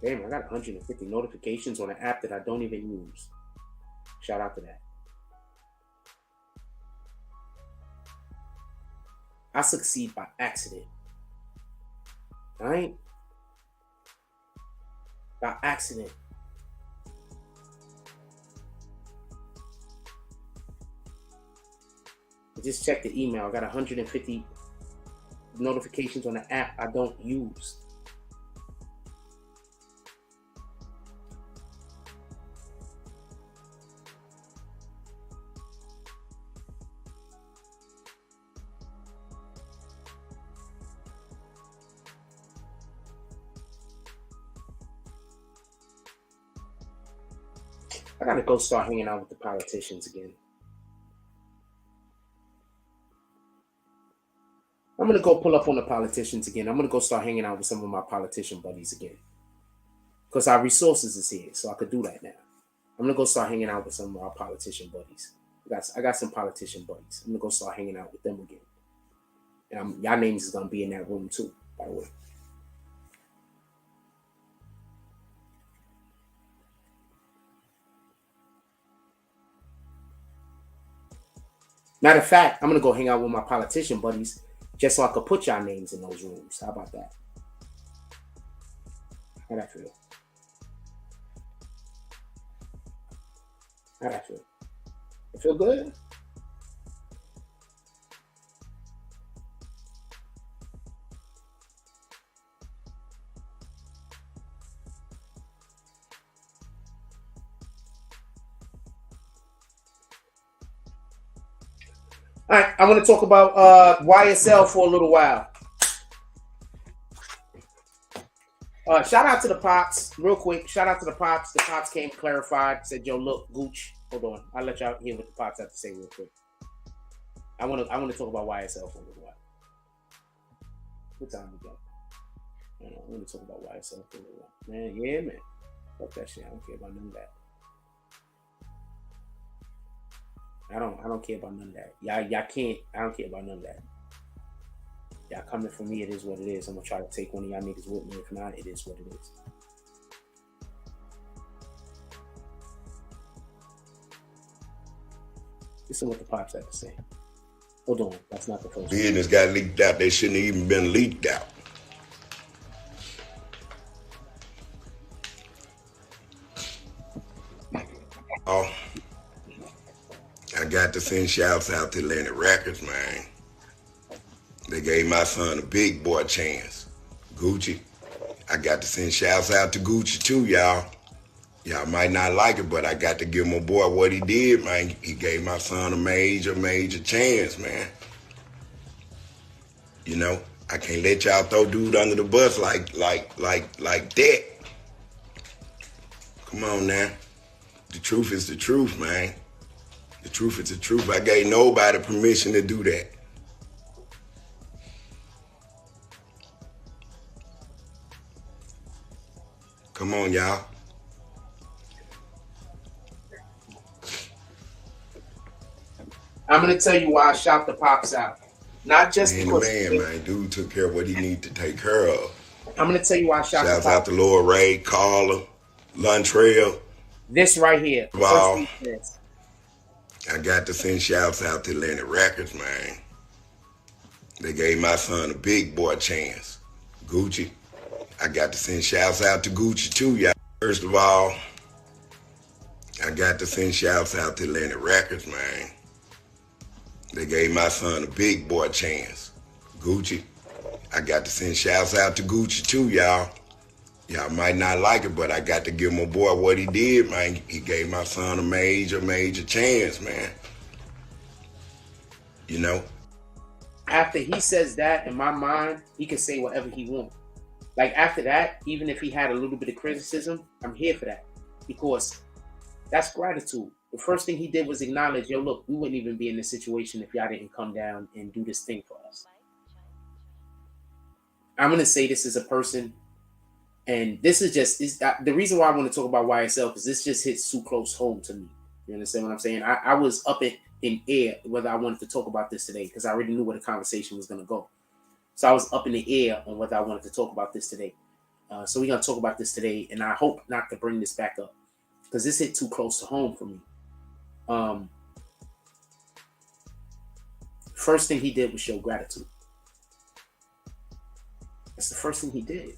Damn, I got 150 notifications on an app that I don't even use. Shout out to that. I succeed by accident. All right? By accident. I just checked the email. I got 150 notifications on an app I don't use. I gotta go start hanging out with the politicians again. I'm gonna go pull up on the politicians again. I'm gonna go start hanging out with some of my politician buddies again. Because our resources is here, so I could do that now. I'm gonna go start hanging out with some of our politician buddies. I got some politician buddies. I'm gonna go start hanging out with them again. And y'all names is gonna be in that room too, by the way. Matter of fact, I'm gonna go hang out with my politician buddies just so I could put y'all names in those rooms. How about that? How'd that feel? How'd that feel? It feel good? All right, I want to talk about YSL for a little while. Shout out to the Pops, real quick. Shout out to the Pops. The Pops came clarified, said, "Yo, look, Gooch." Hold on, I'll let y'all hear what the Pops have to say real quick. I want to talk about YSL for a little while. What time we got? I want to talk about YSL for a little while. Man, yeah, man. Fuck that shit. I don't care about none of that. I don't care about none of that. Y'all can't. I don't care about none of that. Y'all coming for me, it is what it is. I'm gonna try to take one of y'all niggas with me. If not, it is what it is. Listen what the Pops have to say. Hold on, that's not the first Business got leaked out. They shouldn't have even been leaked out. Oh, I got to send shouts out to Atlantic Records, man. They gave my son a big boy chance. Gucci. I got to send shouts out to Gucci too, y'all. Y'all might not like it, but I got to give my boy what he did, man. He gave my son a major chance, man. You know, I can't let y'all throw dude under the bus like that. Come on now. The truth is the truth, man. The truth is the truth. I gave nobody permission to do that. Come on, y'all. I'm gonna tell you why I shout the Pops out. Not just because man. Dude took care of what he needed to take care of. I'm gonna tell you why I shout the Pops. Shouts out to Lord Ray, Carla, Luntrail. This right here. Wow. I got to send shouts out to Atlantic Records, man. They gave my son a big boy chance. Gucci. I got to send shouts out to Gucci too, y'all. First of all, I got to send shouts out to Atlantic Records, man. They gave my son a big boy chance. Gucci. I got to send shouts out to Gucci too, y'all. Y'all might not like it, but I got to give my boy what he did, man. He gave my son a major chance, man. You know? After he says that, in my mind, he can say whatever he wants. Like, after that, even if he had a little bit of criticism, I'm here for that. Because that's gratitude. The first thing he did was acknowledge, yo, look, we wouldn't even be in this situation if y'all didn't come down and do this thing for us. I'm going to say this as a person, and this is just, the reason why I want to talk about YSL, because this just hits too close home to me. You understand what I'm saying? I was up in air whether I wanted to talk about this today, because I already knew where the conversation was going to go. So I was up in the air on whether I wanted to talk about this today. So we're going to talk about this today, and I hope not to bring this back up, because this hit too close to home for me. First thing he did was show gratitude. That's the first thing he did.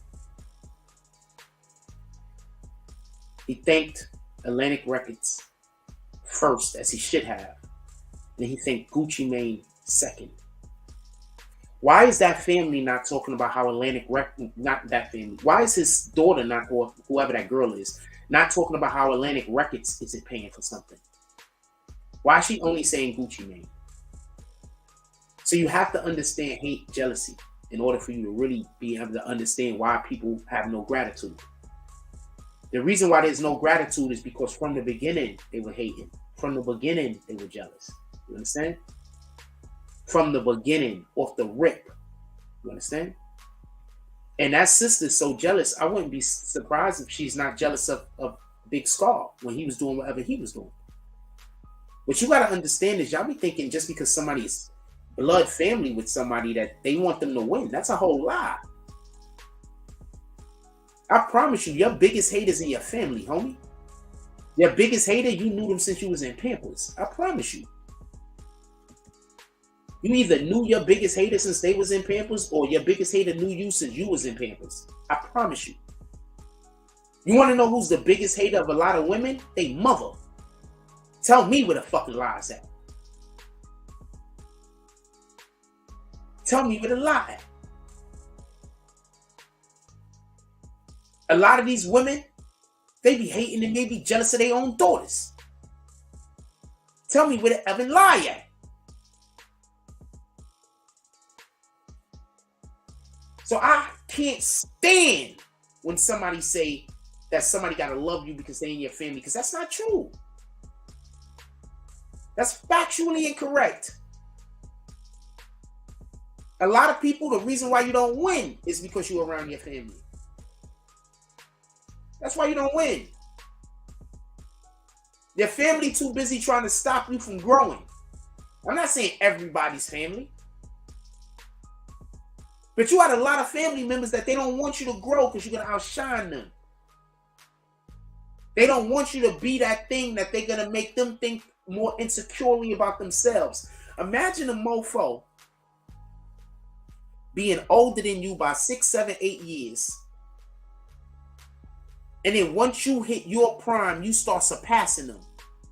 He thanked Atlantic Records first, as he should have. And he thanked Gucci Mane second. Why is that family not talking about how Atlantic Records, not that family, why is his daughter not, or whoever that girl is, not talking about how Atlantic Records isn't paying for something? Why is she only saying Gucci Mane? So you have to understand hate, jealousy, in order for you to really be able to understand why people have no gratitude. The reason why there's no gratitude is because from the beginning, they were hating. From the beginning, they were jealous. You understand? From the beginning, off the rip. You understand? And that sister's so jealous, I wouldn't be surprised if she's not jealous of Big Scarr when he was doing whatever he was doing. What you got to understand is y'all be thinking just because somebody's blood family with somebody that they want them to win. That's a whole lie. I promise you, your biggest haters in your family, homie. Your biggest hater, you knew them since you was in Pampers. I promise you. You either knew your biggest hater since they was in Pampers, or your biggest hater knew you since you was in Pampers. I promise you. You want to know who's the biggest hater of a lot of women? They mother. Tell me where the fucking lie's at. Tell me where the lie at. A lot of these women, they be hating and they be jealous of their own daughters. Tell me where the effing lie at. So I can't stand when somebody say that somebody gotta love you because they in your family, because that's not true. That's factually incorrect. A lot of people, the reason why you don't win is because you're around your family. That's why you don't win. Your family too busy trying to stop you from growing. I'm not saying everybody's family. But you got a lot of family members that they don't want you to grow because you're going to outshine them. They don't want you to be that thing that they're going to make them think more insecurely about themselves. Imagine a mofo being older than you by 6, 7, 8 years. And then once you hit your prime, you start surpassing them.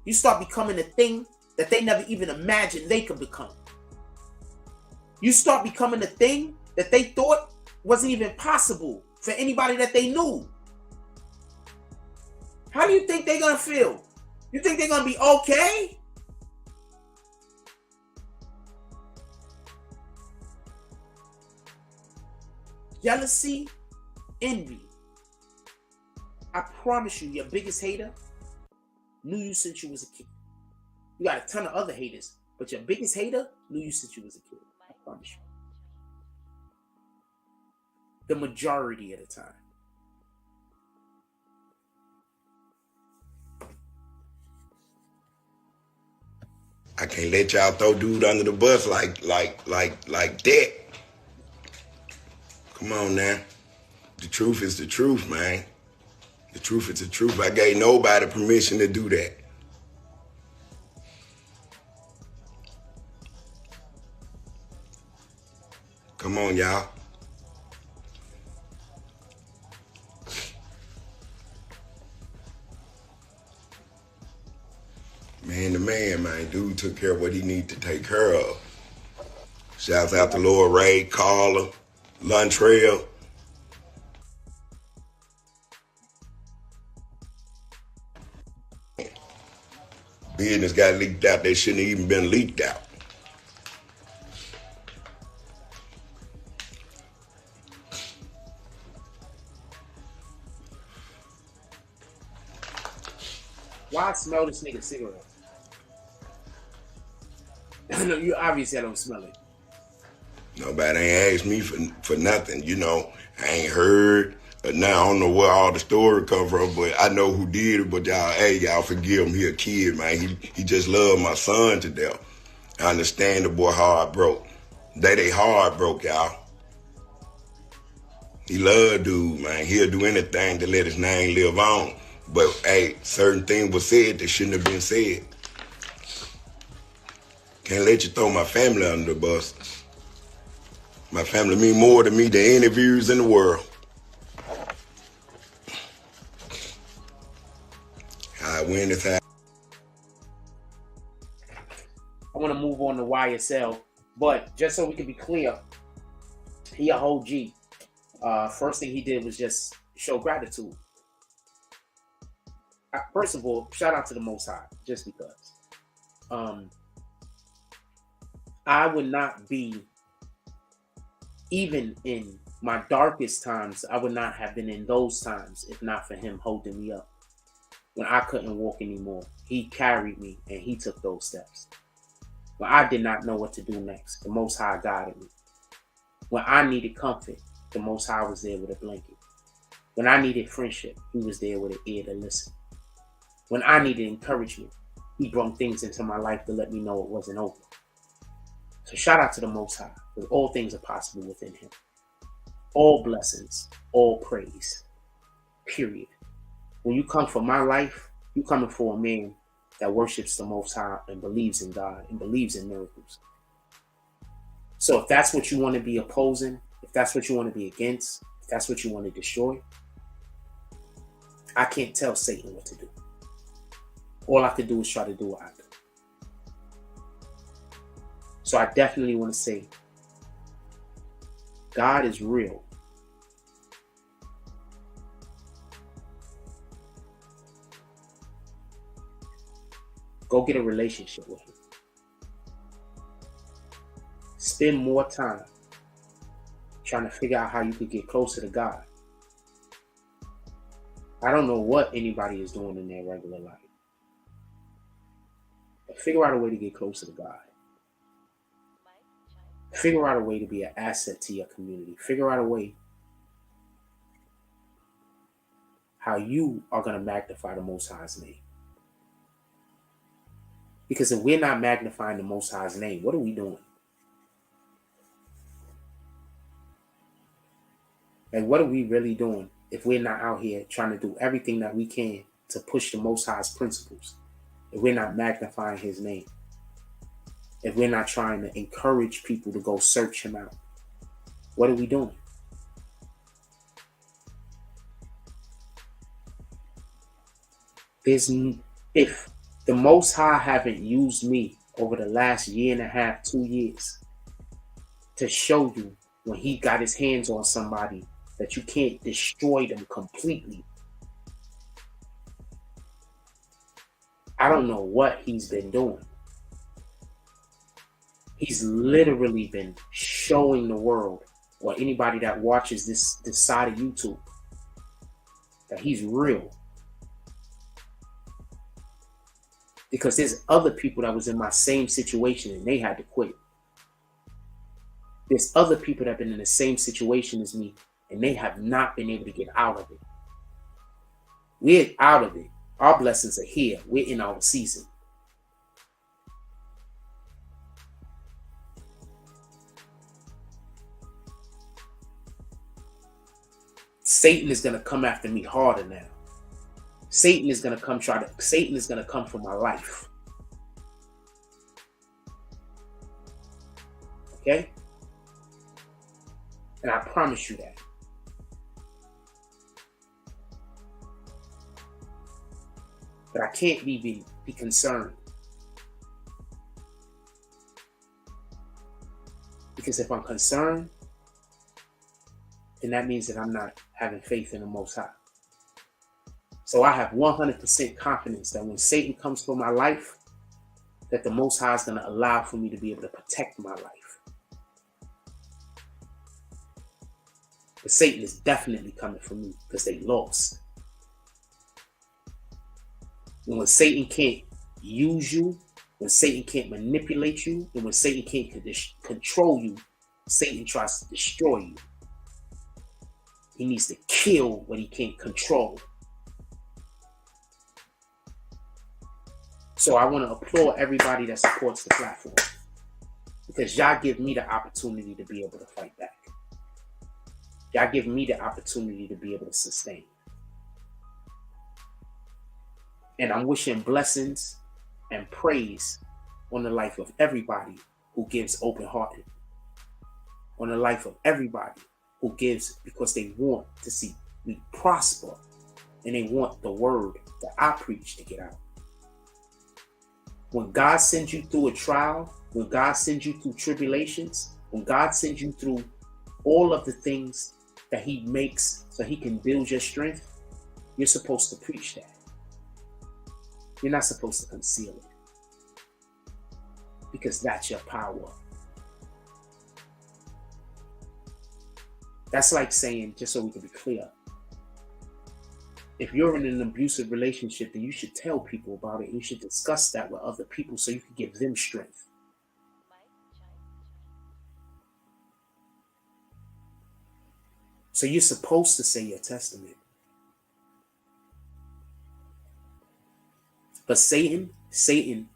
You start becoming a thing that they never even imagined they could become. You start becoming a thing that they thought wasn't even possible for anybody that they knew. How do you think they're going to feel? You think they're going to be okay? Jealousy, envy. I promise you, your biggest hater knew you since you was a kid. You got a ton of other haters, but your biggest hater knew you since you was a kid. I promise you. The majority of the time. I can't let y'all throw dude under the bus like that. Come on now. The truth is the truth, man. The truth is the truth. I gave nobody permission to do that. Come on, y'all. man, man. Dude took care of what he needed to take care of. Shouts out to Lord Ray, Carla, Luntrail. Business got leaked out. They shouldn't have even been leaked out. Why smell this nigga cigarette? No, you obviously I don't smell it. Nobody ain't asked me for nothing. You know, I ain't heard. Now I don't know where all the story come from, but I know who did it. But y'all, hey, y'all forgive him. He a kid, man. He just loved my son to death. I understand the boy heart broke. They heart broke, y'all. He loved dude, man. He'll do anything to let his name live on. But hey, certain things were said that shouldn't have been said. Can't let you throw my family under the bus. My family mean more to me than any views in the world. I win this house. I want to move on to YSL, but just so we can be clear, he a whole G. First thing he did was just show gratitude. First of all, shout out to the Most High, just because. I would not be, even in my darkest times, I would not have been in those times if not for him holding me up. When I couldn't walk anymore, he carried me and he took those steps. When I did not know what to do next, the Most High guided me. When I needed comfort, the Most High was there with a blanket. When I needed friendship, he was there with an ear to listen. When I needed encouragement, he brought things into my life to let me know it wasn't over. So shout out to the Most High, because all things are possible within him. All blessings, all praise, period. When you come for my life, you coming for a man that worships the Most High and believes in God and believes in miracles. So if that's what you want to be opposing, if that's what you want to be against, if that's what you want to destroy, I can't tell Satan what to do. All I can do is try to do what I do. So I definitely want to say, God is real. Go get a relationship with him. Spend more time trying to figure out how you could get closer to God. I don't know what anybody is doing in their regular life. But figure out a way to get closer to God. Figure out a way to be an asset to your community. Figure out a way how you are going to magnify the Most High's name. Because if we're not magnifying the Most High's name, what are we doing? Like, what are we really doing if we're not out here trying to do everything that we can to push the Most High's principles? If we're not magnifying his name? If we're not trying to encourage people to go search him out? What are we doing? If the Most High haven't used me over the last 1.5, 2 years to show you when he got his hands on somebody that you can't destroy them completely, I don't know what he's been doing. He's literally been showing the world, or anybody that watches this side of YouTube, that he's real. Because there's other people that was in my same situation and they had to quit. There's other people that have been in the same situation as me and they have not been able to get out of it. We're out of it. Our blessings are here. We're in our season. Satan is going to come after me harder now. Satan is going to come for my life. Okay? And I promise you that. But I can't be concerned Because if I'm concerned, then that means that I'm not having faith in the Most High. So I have 100% confidence that when Satan comes for my life, that the Most High is going to allow for me to be able to protect my life. But Satan is definitely coming for me because they lost. And when Satan can't use you, when Satan can't manipulate you, and when Satan can't control you, Satan tries to destroy you. He needs to kill what he can't control. So I want to applaud everybody that supports the platform, because y'all give me the opportunity to be able to fight back. Y'all give me the opportunity to be able to sustain. And I'm wishing blessings and praise on the life of everybody who gives open-hearted. On the life of everybody who gives because they want to see me prosper, and they want the word that I preach to get out. When God sends you through a trial, when God sends you through tribulations, when God sends you through all of the things that he makes so he can build your strength, you're supposed to preach that. You're not supposed to conceal it, because that's your power. That's like saying, just so we can be clear, if you're in an abusive relationship, then you should tell people about it. You should discuss that with other people so you can give them strength. So you're supposed to say your testament. But Satan,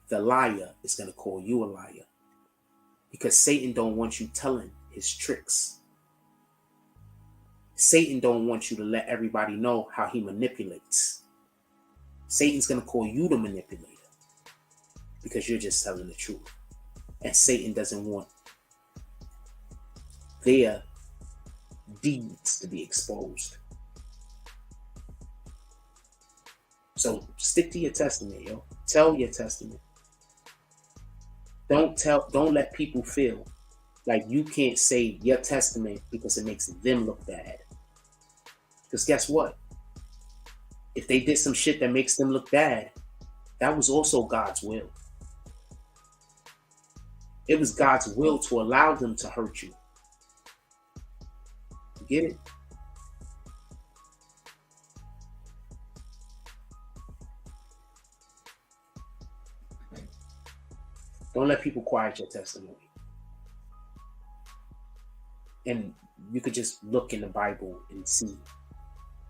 the liar, is going to call you a liar, because Satan don't want you telling his tricks. Satan don't want you to let everybody know how he manipulates. Satan's going to call you the manipulator because you're just telling the truth. And Satan doesn't want their deeds to be exposed. So stick to your testament, yo. Tell your testament. Don't let people feel like you can't say your testament because it makes them look bad. Because guess what? If they did some shit that makes them look bad, that was also God's will. It was God's will to allow them to hurt you. You get it? Don't let people quiet your testimony. And you could just look in the Bible and see.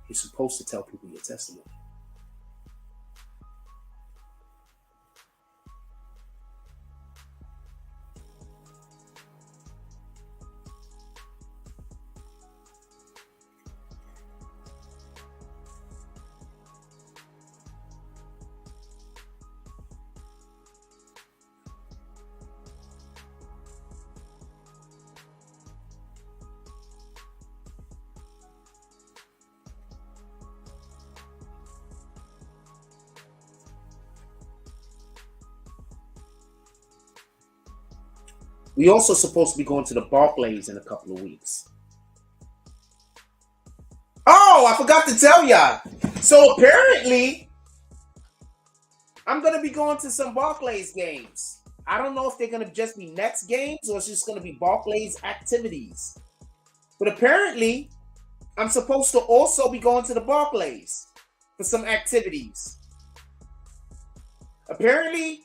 You're supposed to tell people your testimony. We also supposed to be going to the Barclays in a couple of weeks. Oh, I forgot to tell y'all. So apparently, I'm going to be going to some Barclays games. I don't know if they're going to just be Nets games or it's just going to be Barclays activities. But apparently, I'm supposed to also be going to the Barclays for some activities. Apparently,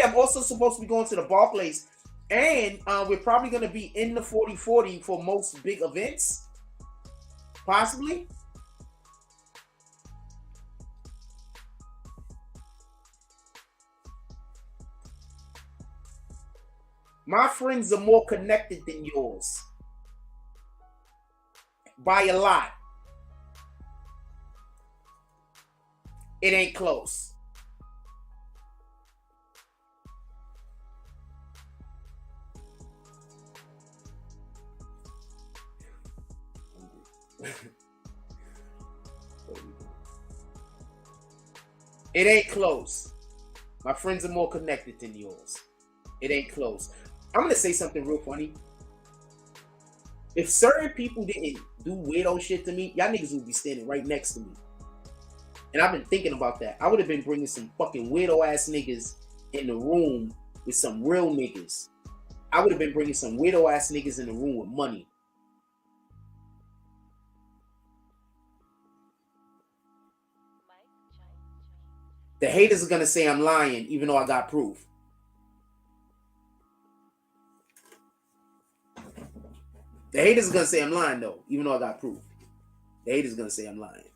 I'm also supposed to be going to the Barclays, and we're probably going to be in the 40-40 for most big events, possibly. My friends are more connected than yours by a lot. It ain't close. It ain't close. My friends are more connected than yours. It ain't close. I'm gonna say something real funny. If certain people didn't do weirdo shit to me, y'all niggas would be standing right next to me. And I've been thinking about that. I would have been bringing some fucking weirdo ass niggas in the room with some real niggas. I would have been bringing some weirdo ass niggas in the room with money. The haters are gonna say I'm lying, even though I got proof. The haters are gonna say I'm lying though, even though I got proof. The haters are gonna say I'm lying,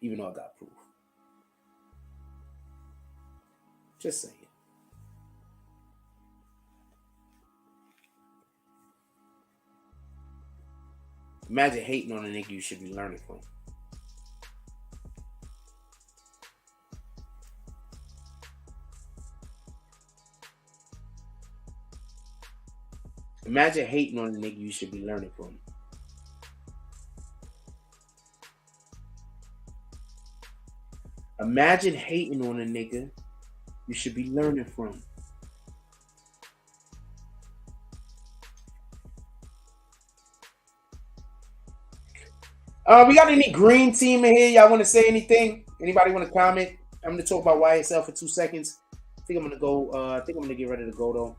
even though I got proof. Just saying. Imagine hating on a nigga you should be learning from. Imagine hating on a nigga you should be learning from. Imagine hating on a nigga you should be learning from. We got any green team in here? Y'all want to say anything? Anybody want to comment? I'm gonna talk about YSL for 2 seconds. I think I'm gonna go. I think I'm gonna get ready to go though.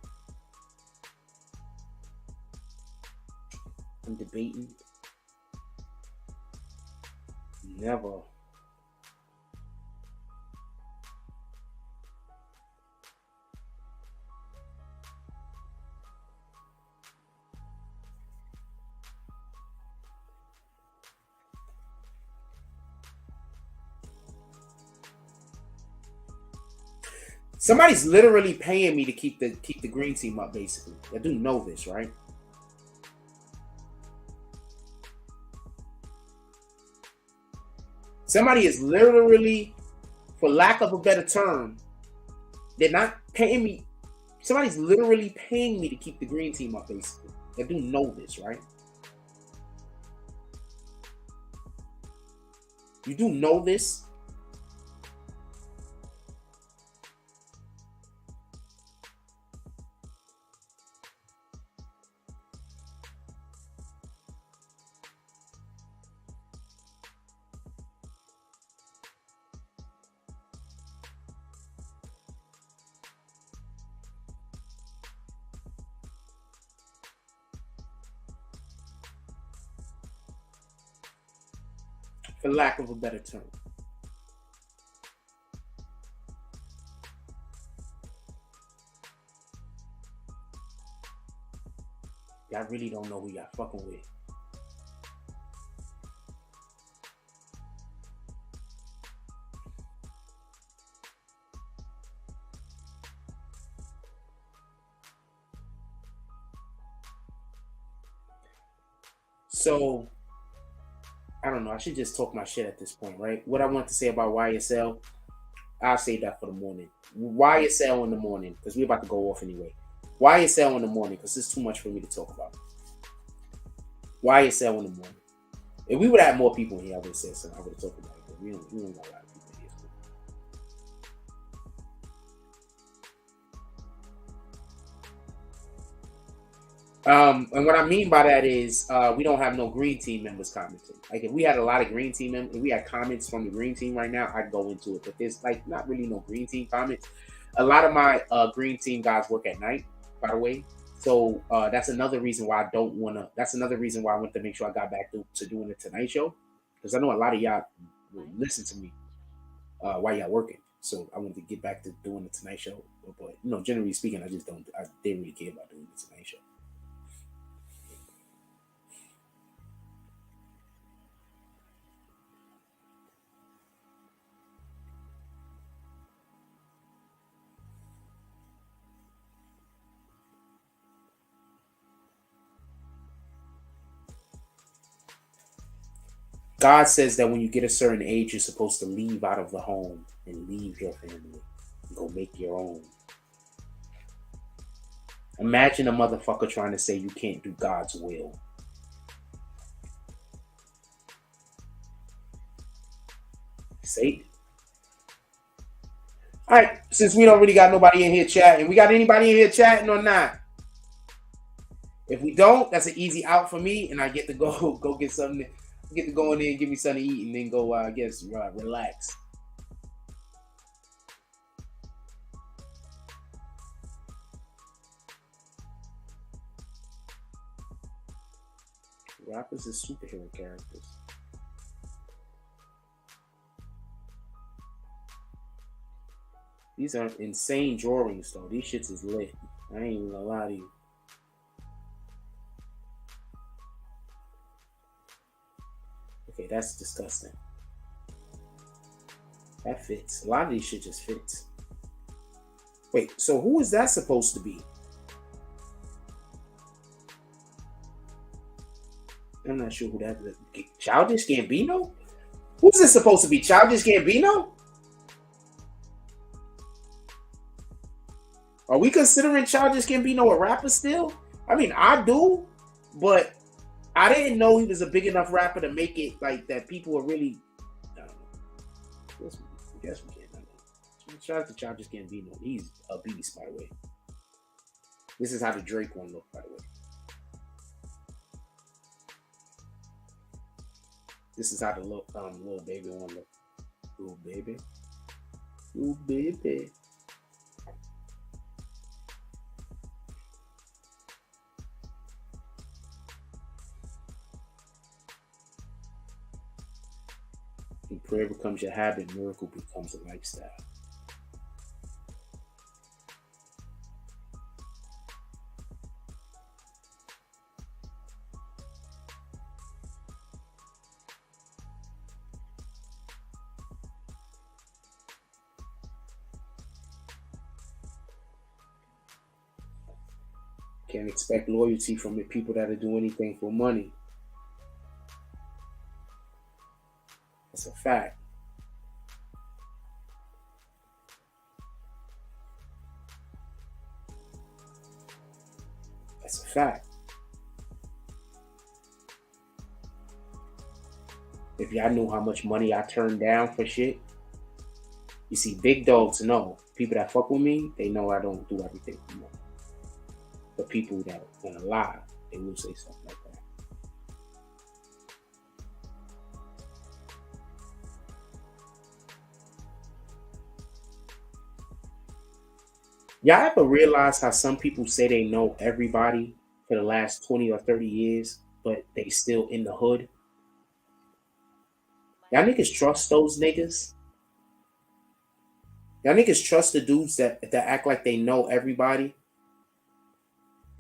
I'm debating. Never. Somebody's literally paying me to keep the green team up, basically. I do know this, right? Somebody is literally, for lack of a better term, they're not paying me. Somebody's literally paying me to keep the green team up, basically. I do know this, right? You do know this? For lack of a better term. Y'all really don't know who y'all fucking with. So, I don't know. I should just talk my shit at this point, right? What I want to say about YSL, I'll save that for the morning. YSL in the morning, because we're about to go off anyway. YSL in the morning, because it's too much for me to talk about. YSL in the morning. If we would have more people in here, I would have said something. I would have talked about it, but we don't got a lot of people in here. And what I mean by that is we don't have no green team members commenting. Like if we had a lot of green team members, if we had comments from the green team right now, I'd go into it. But there's like not really no green team comments. A lot of my green team guys work at night, by the way. So that's another reason why I don't want to. That's another reason why I want to make sure I got back to doing the Tonight Show, because I know a lot of y'all will listen to me while y'all working. So I wanted to get back to doing the Tonight Show. But you know, generally speaking, I didn't really care about doing the Tonight Show. God says that when you get a certain age, you're supposed to leave out of the home and leave your family and go make your own. Imagine a motherfucker trying to say you can't do God's will. Satan. All right, since we don't really got nobody in here chatting, we got anybody in here chatting or not? If we don't, that's an easy out for me, and I get to go get something. Get to go in there and give me something to eat, and then go, I guess, relax. Rappers is superhero characters. These are insane drawings, though. These shits is lit. I ain't even gonna lie to you. Okay, that's disgusting. That fits. A lot of these shit just fits. Wait, so who is that supposed to be? I'm not sure who that is. Childish Gambino? Who's this supposed to be? Childish Gambino? Are we considering Childish Gambino a rapper still? I mean, I do, but I didn't know he was a big enough rapper to make it like that people are really, I don't know. I guess we can't. Shout out to Childish Gambino. He's a beast, by the way. This is how the Drake one looked, by the way. This is how the Lil Baby one look. Lil Baby. Lil Baby. When prayer becomes your habit, miracle becomes a lifestyle. Can't expect loyalty from the people that do anything for money. That's a fact. That's a fact. If y'all knew how much money I turned down for shit, you see, big dogs know. People that fuck with me, they know I don't do everything for money. But people that want to lie, they will say something like that. Y'all ever realize how some people say they know everybody for the last 20 or 30 years, but they still in the hood? Y'all niggas trust those niggas? Y'all niggas trust the dudes that act like they know everybody?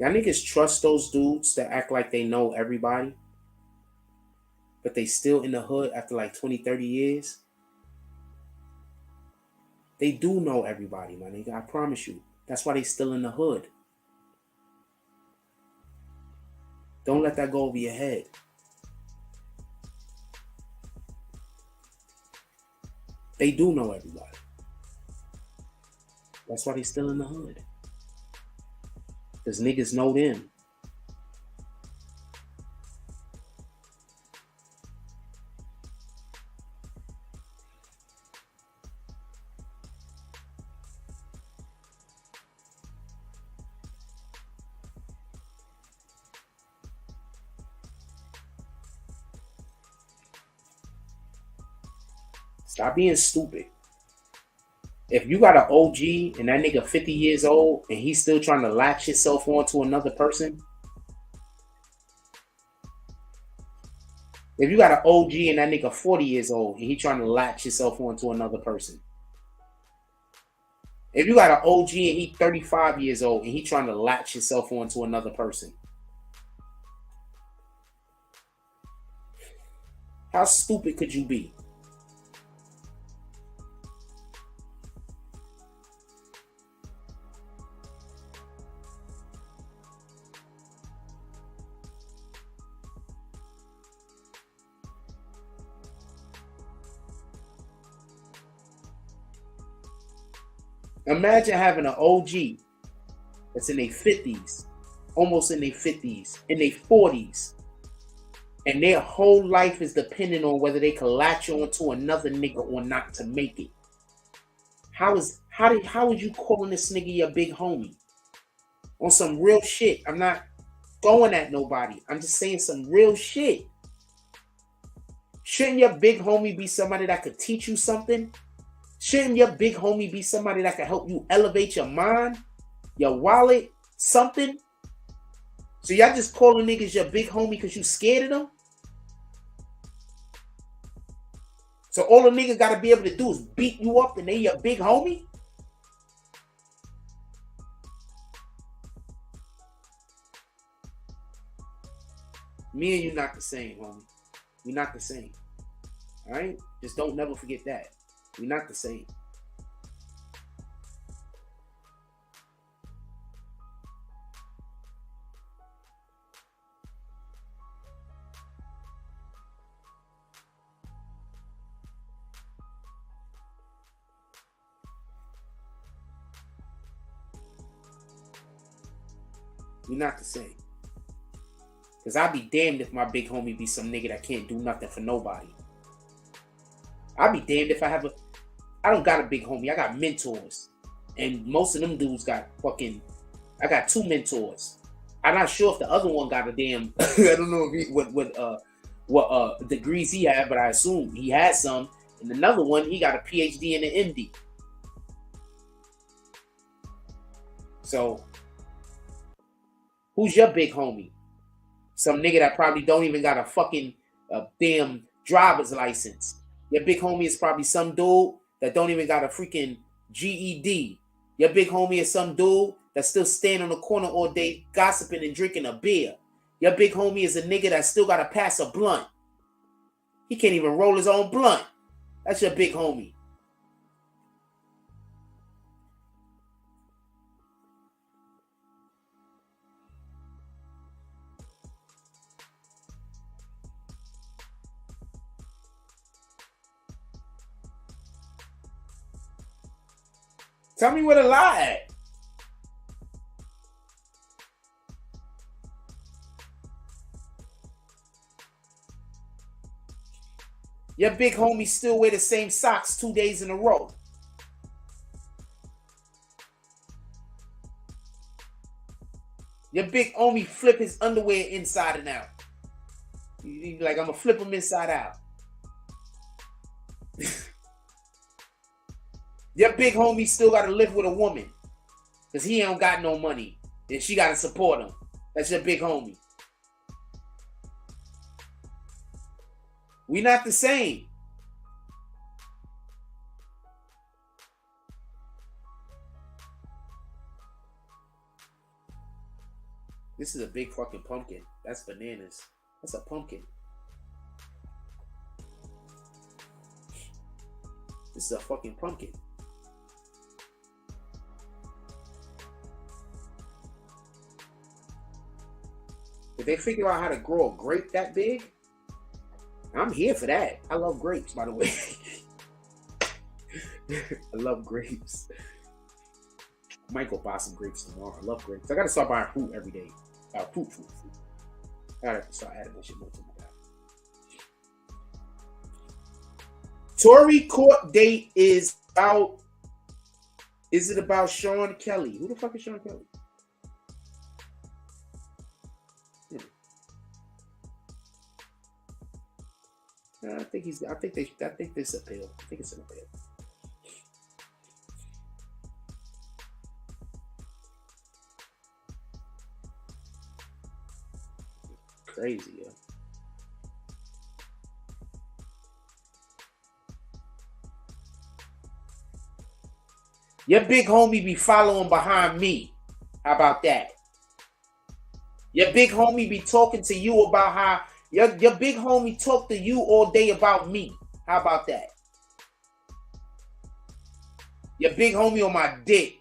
Y'all niggas trust those dudes that act like they know everybody, but they still in the hood after like 20, 30 years? They do know everybody, my nigga. I promise you. That's why they still in the hood. Don't let that go over your head. They do know everybody. That's why they still in the hood. Because niggas know them. Stop being stupid. If you got an OG and that nigga 50 years old and he's still trying to latch himself onto another person. If you got an OG and that nigga 40 years old and he trying to latch himself onto another person. If you got an OG and he 35 years old and he trying to latch himself onto another person. How stupid could you be? Imagine having an OG that's in their 50s, almost in their 50s, in their 40s, and their whole life is dependent on whether they can latch on to another nigga or not to make it. How would you calling this nigga your big homie? On some real shit. I'm not going at nobody. I'm just saying some real shit. Shouldn't your big homie be somebody that could teach you something? Shouldn't your big homie be somebody that could help you elevate your mind, your wallet, something? So y'all just calling niggas your big homie because you scared of them? So all a nigga got to be able to do is beat you up and they your big homie? Me and you not the same, homie. We not the same. All right? Just don't never forget that. We not the same. We not the same. Because I'd be damned if my big homie be some nigga that can't do nothing for nobody. I'd be damned if I don't got a big homie. I got mentors. And most of them dudes got I got 2 mentors. I'm not sure if the other one got a damn, I don't know what degrees he had, but I assume he had some. And another one, he got a PhD and an MD. So, who's your big homie? Some nigga that probably don't even got a damn driver's license. Your big homie is probably some dude that don't even got a freaking GED. Your big homie is some dude that still standing on the corner all day gossiping and drinking a beer. Your big homie is a nigga that still got to pass a blunt. He can't even roll his own blunt. That's your big homie. Tell me where to lie at. Your big homie still wear the same socks 2 days in a row. Your big homie flip his underwear inside and out. You like, I'm gonna flip him inside out. Your big homie still got to live with a woman because he ain't got no money and she got to support him. That's your big homie. We not the same. This is a big fucking pumpkin. That's bananas. That's a pumpkin. This is a fucking pumpkin. If they figure out how to grow a grape that big, I'm here for that. I love grapes, by the way. I love grapes. I might go buy some grapes tomorrow. I love grapes. I gotta start buying fruit every day. Fruit. I gotta start adding that shit more to my diet. Tory court date is out. Is it about Sean Kelly? Who the fuck is Sean Kelly? I think this appeal. I think it's an appeal. Crazy, yo. Your big homie be following behind me. How about that? Your big homie be talking to you about how your big homie talk to you all day about me. How about that? Your big homie on my dick.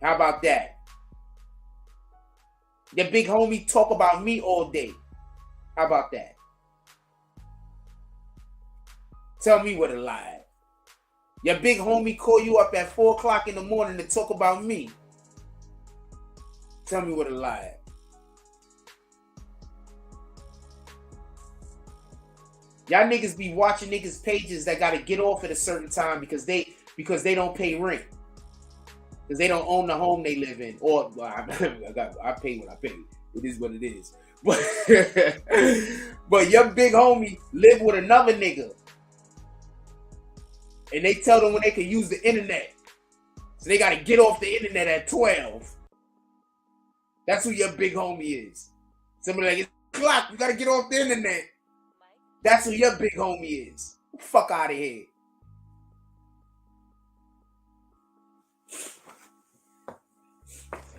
How about that? Your big homie talk about me all day. How about that? Tell me what a lie. Your big homie call you up at 4 o'clock in the morning to talk about me. Tell me what a lie. Y'all niggas be watching niggas' pages that gotta get off at a certain time because because they don't pay rent. Because they don't own the home they live in. Or, well, I pay what I pay. It is what it is. But your big homie live with another nigga. And they tell them when they can use the internet. So they got to get off the internet at 12. That's who your big homie is. Somebody like, it's o'clock, you got to get off the internet. That's who your big homie is. Fuck out of here.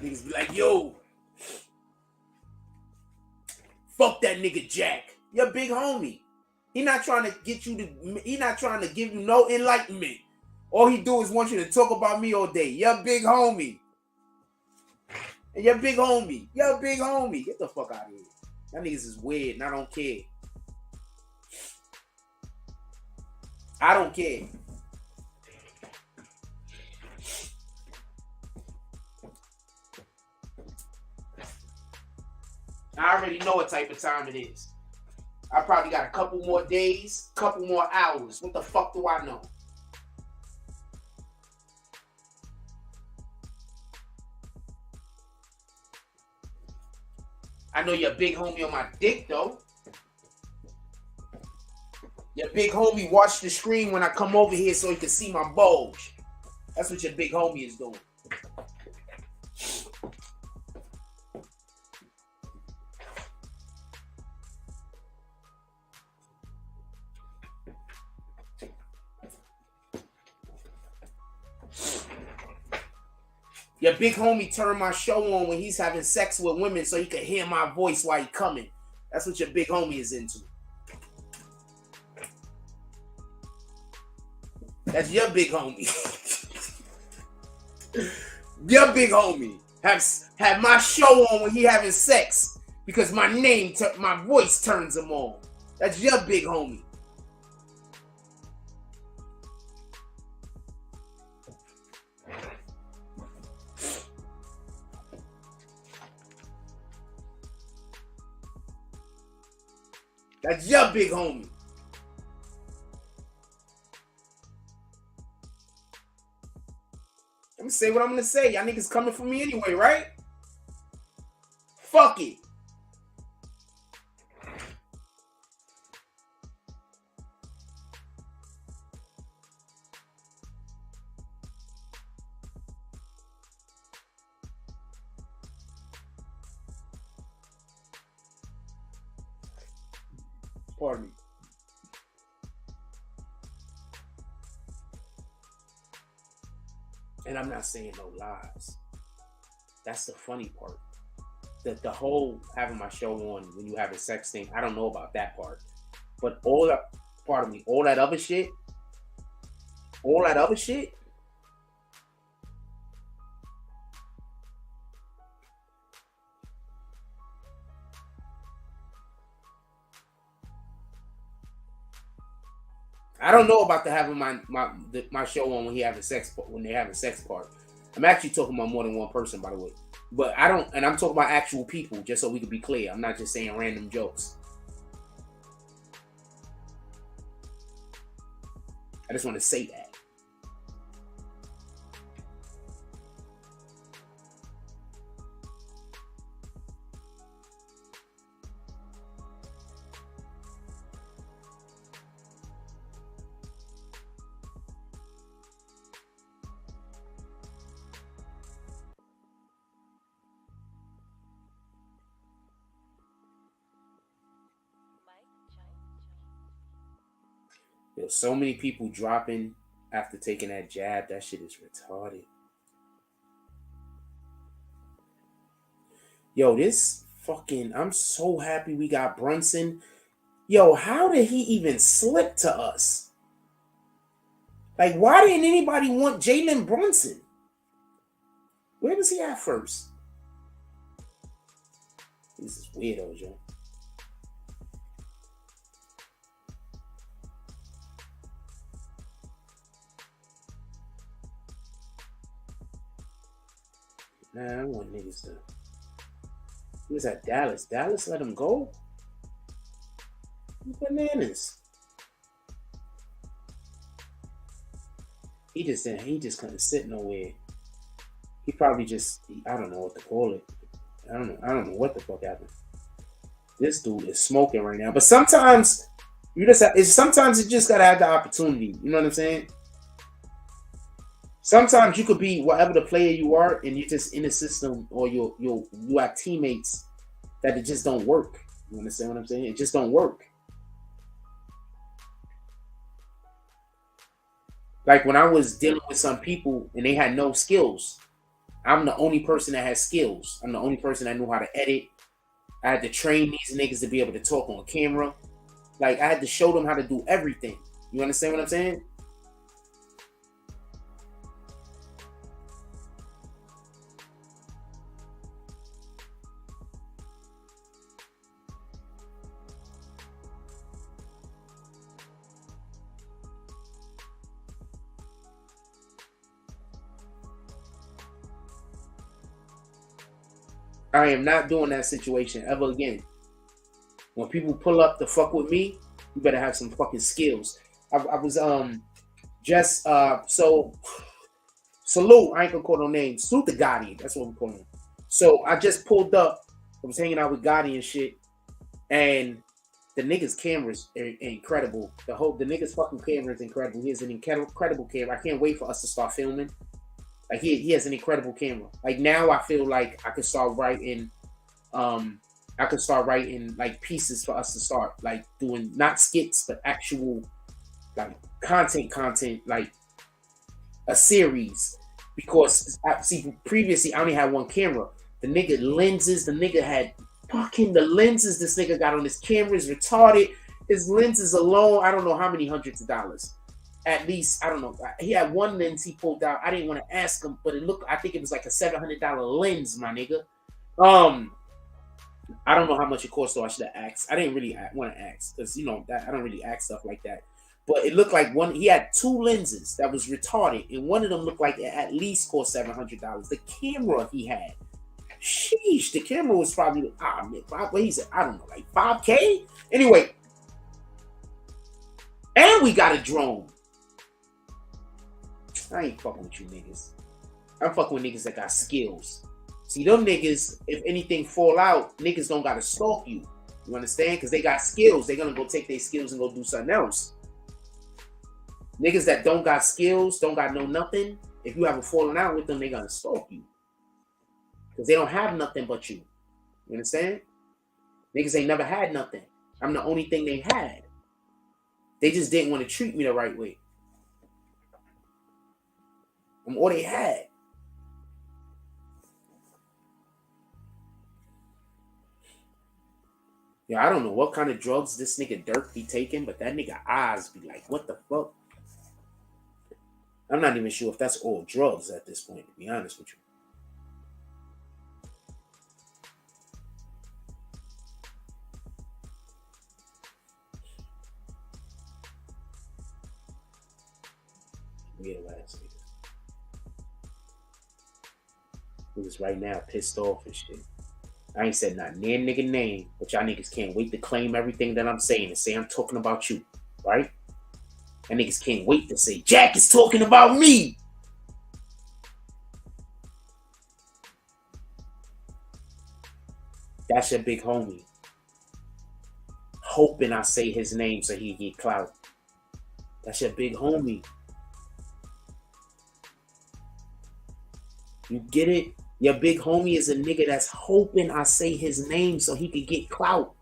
Niggas be like, yo, fuck that nigga Jack. Your big homie. He not trying to give you no enlightenment. All he do is want you to talk about me all day. Your big homie. And your big homie. Get the fuck out of here. That niggas is weird and I don't care. I don't care. I already know what type of time it is. I probably got a couple more days, couple more hours. What the fuck do I know? I know your big homie on my dick, though. Your big homie watch the screen when I come over here so he can see my bulge. That's what your big homie is doing. Your big homie turned my show on when he's having sex with women so he can hear my voice while he coming. That's what your big homie is into. That's your big homie. Your big homie have my show on when he having sex because my voice turns him on. That's your big homie. That's your big homie. I'm gonna say what I'm gonna say. Y'all niggas coming for me anyway, right? Fuck it. Pardon me. And I'm not saying no lies. That's the funny part. The whole having my show on when you having sex thing, I don't know about that part. But all that other shit, I don't know about the having my show on when they having sex part. I'm actually talking about more than one person, by the way. But I'm talking about actual people, just so we can be clear. I'm not just saying random jokes. I just want to say that. There's so many people dropping after taking that jab. That shit is retarded. Yo, I'm so happy we got Brunson. Yo, how did he even slip to us? Like, why didn't anybody want Jalen Brunson? Where was he at first? This is weirdo, Joe. Nah, I want niggas to. He was at Dallas. Dallas let him go? Bananas. He just didn't. He just couldn't sit nowhere. He probably just. I don't know what to call it. I don't know what the fuck happened. This dude is smoking right now. But sometimes you just. Sometimes you just gotta have the opportunity. You know what I'm saying? Sometimes you could be whatever the player you are, and you're just in a system, or you have teammates that it just don't work. You understand what I'm saying? It just don't work. Like when I was dealing with some people and they had no skills, I'm the only person that has skills. I'm the only person that knew how to edit. I had to train these niggas to be able to talk on camera. Like I had to show them how to do everything. You understand what I'm saying? I am not doing that situation ever again. When people pull up to fuck with me, you better have some fucking skills. I was just so salute. I ain't gonna call no names. Salute the Gotti. That's what we call him. So I just pulled up. I was hanging out with Gotti and shit, and the nigga's cameras are incredible. The nigga's fucking camera is incredible. He has an incredible camera. I can't wait for us to start filming. Like he has an incredible camera. Like now I feel like I could start writing like pieces for us to start like doing not skits but actual like content like a series, because previously I only had one camera. The nigga had fucking the lenses this nigga got on his camera is retarded. His lenses alone, I don't know how many hundreds of dollars. At least, I don't know. He had one lens he pulled out. I didn't want to ask him, but I think it was like a $700 lens, my nigga. I don't know how much it cost, so I should have asked. I didn't really want to ask because that I don't really ask stuff like that. But it looked like he had two lenses that was retarded, and one of them looked like it at least cost $700. The camera he had, sheesh, the camera was probably what he said, I don't know, like $5K. Anyway, and we got a drone. I ain't fucking with you niggas. I'm fucking with niggas that got skills. See, them niggas, if anything fall out, niggas don't gotta stalk you. You understand? Because they got skills. They're gonna go take their skills and go do something else. Niggas that don't got skills, don't got no nothing, if you haven't fallen out with them, they gonna stalk you. Because they don't have nothing but you. You understand? Niggas ain't never had nothing. I'm the only thing they had. They just didn't want to treat me the right way. I'm all they had. Yeah, I don't know what kind of drugs this nigga Dirk be taking, but that nigga eyes be like, what the fuck? I'm not even sure if that's all drugs at this point, to be honest with you. Real ass nigga. He was right now pissed off and shit. I ain't said not near nigga name, but y'all niggas can't wait to claim everything that I'm saying and say I'm talking about you, right? And niggas can't wait to say Jack is talking about me. That's your big homie. Hoping I say his name so he get clout. That's your big homie. You get it? Your big homie is a nigga that's hoping I say his name so he could get clout.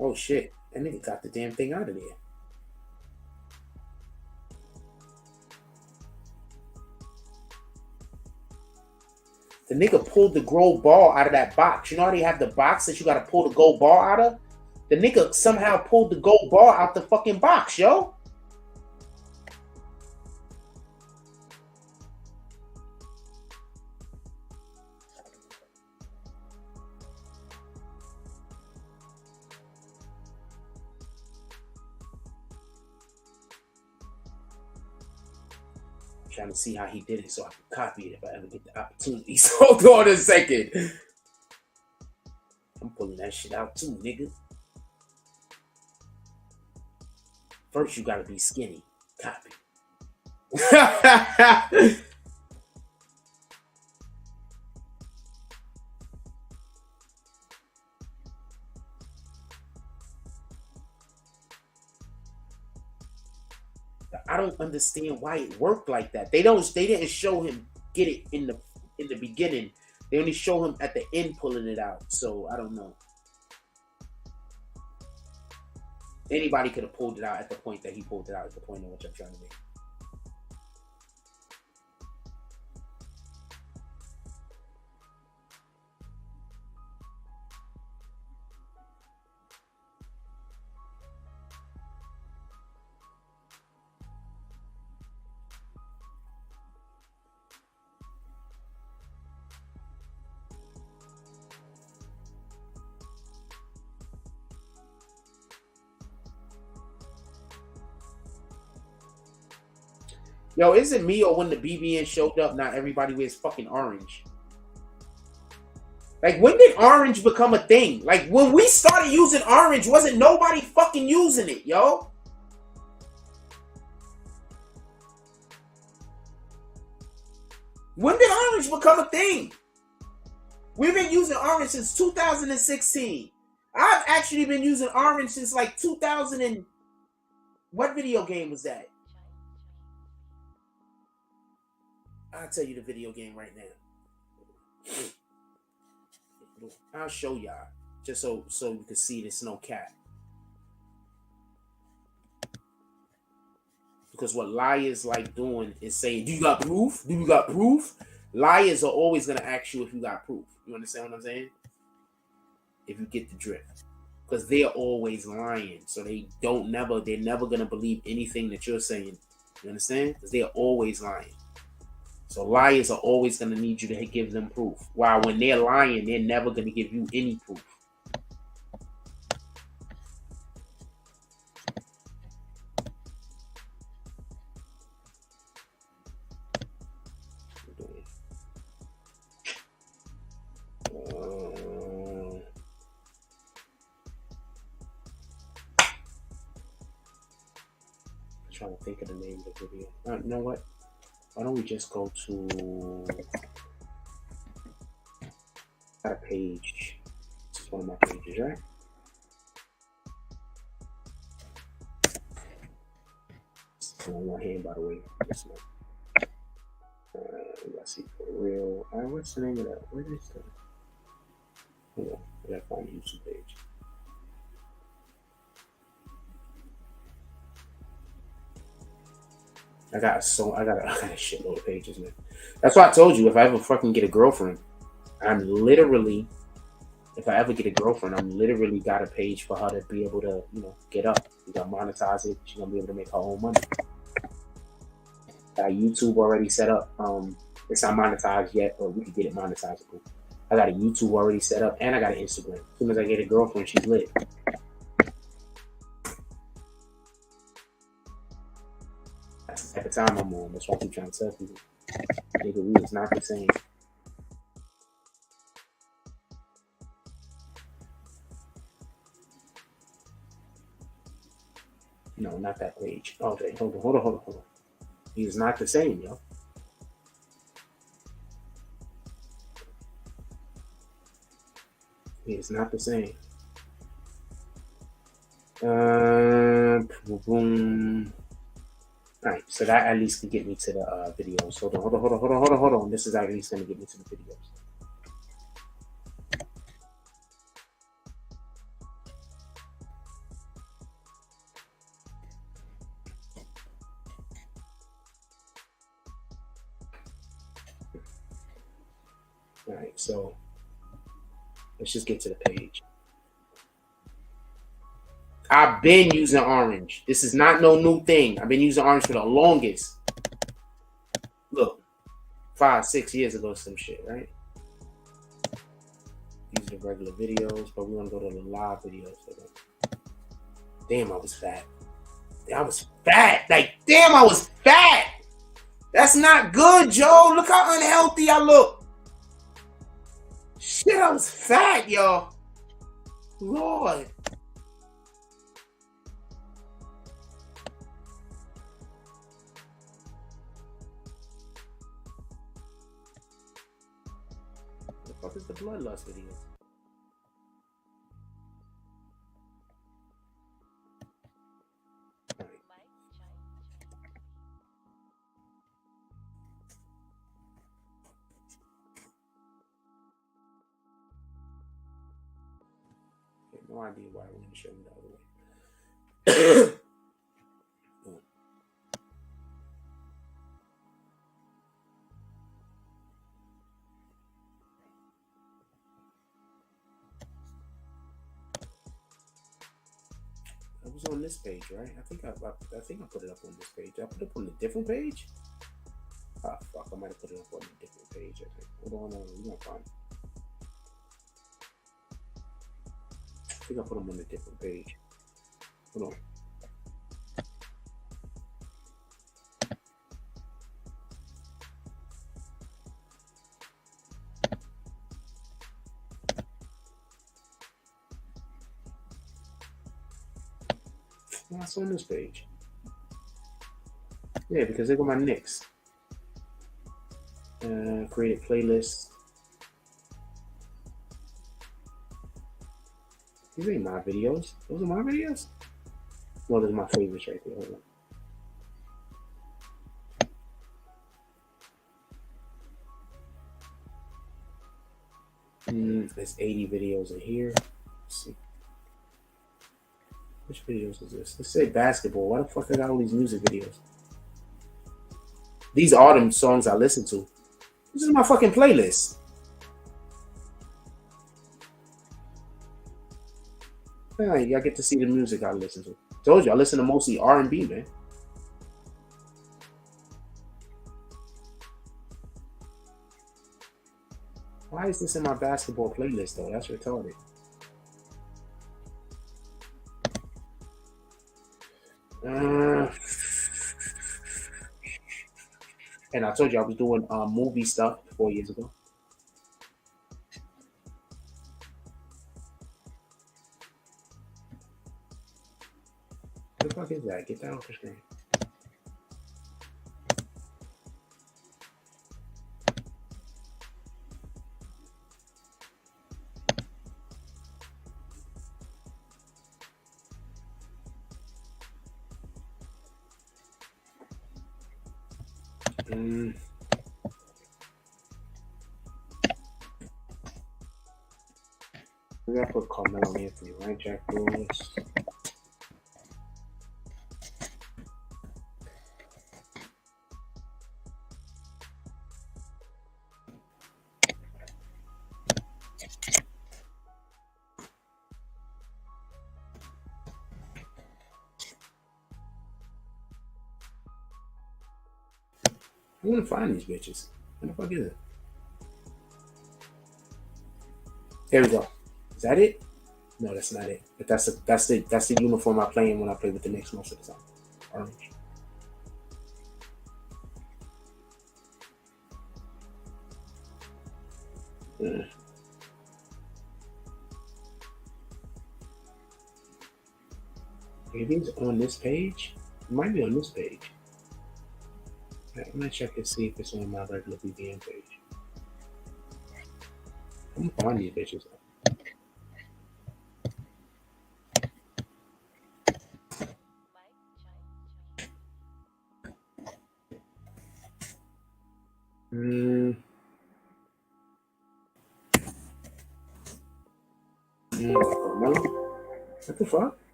Oh shit, that nigga got the damn thing out of there. The nigga pulled the gold ball out of that box. You know how they have the box that you gotta pull the gold ball out of? The nigga somehow pulled the gold ball out the fucking box, yo. trying to see how he did it so I can copy it if I ever get the opportunity. So hold on a second. I'm pulling that shit out too, nigga. First, you gotta be skinny. Copy. I don't understand why it worked like that. They didn't show him get it in the beginning. They only show him at the end pulling it out. So I don't know. Anybody could have pulled it out at the point that he pulled it out, at the point in which I'm trying to make. Yo, is it me or when the BBN showed up, not everybody wears fucking orange? Like, when did orange become a thing? Like, when we started using orange, wasn't nobody fucking using it, yo? When did orange become a thing? We've been using orange since 2016. I've actually been using orange since like 2000 and... What video game was that? I'll tell you the video game right now. I'll show y'all. Just so you can see this no cap. Because what liars like doing is saying, do you got proof? Do you got proof? Liars are always going to ask you if you got proof. You understand what I'm saying? If you get the drift. Because they're always lying. So they're never going to believe anything that you're saying. You understand? Because they're always lying. So liars are always going to need you to give them proof. While when they're lying, they're never going to give you any proof. I'm trying to think of the name of the video. You know what? Why don't we just go to a page? This is one of my pages, right? This is on one hand, by the way. This one. Let's see for real. What's the name of that? Where is that? Hold on, I gotta find the YouTube page. I got a shitload of pages, man. That's why I told you, if I ever fucking get a girlfriend, if I ever get a girlfriend, I'm literally got a page for her to be able to, get up. You gotta monetize it. She's gonna be able to make her own money. Got YouTube already set up. It's not monetized yet, but we can get it monetizable. I got a YouTube already set up, and I got an Instagram. As soon as I get a girlfriend, she's lit. That's the type of time I'm on. That's why I keep trying to tell people. Nigga, we is not the same. No, not that page. Okay, hold on. He is not the same, yo. He is not the same. Boom. Alright, so that at least can get me to the videos. Hold on. This is at least going to get me to the videos. Alright, so let's just get to the page. I've been using orange. This is not no new thing. I've been using orange for the longest. Look, 5-6 years ago, some shit, right? These are the regular videos, but we want to go to the live videos. Damn, I was fat. I was fat. Like, damn, I was fat. That's not good, Joe. Look how unhealthy I look. Shit, I was fat, y'all. Lord. What the fuck is the bloodlust video? No idea why I wouldn't show me the other way. It was on this page, right? I think I put it up on this page. Did I put it up on a different page? Ah, fuck! I might have put it up on a different page. I think. Hold on, we're gonna find it. I think I put them on a different page. Hold on. No, it's on this page. Yeah, because they got my nicks. Create a playlist. These ain't my videos. Those are my videos? No, those are my favorites right there. Hold on. There's 80 videos in here. Let's see. Which videos is this? Let's say basketball. Why the fuck I got all these music videos? These are the songs I listen to. This is my fucking playlist. Yeah, y'all get to see the music I listen to. Told you, I listen to mostly R&B, man. Why is this in my basketball playlist, though? That's retarded. And I told you I was doing movie stuff 4 years ago. What the fuck is that? Get that off the screen. We gotta put Carmelo Anthony, right? Jack Lewis. I'm gonna find these bitches. What the fuck is it? There we go. Is that it? No, that's not it. But that's the uniform I play in when I play with the Knicks most of the time. Orange. Maybe it's on this page. It might be on this page. I'm gonna check and see if it's on my regular BBN page. I'm gonna find these bitches. What the fuck?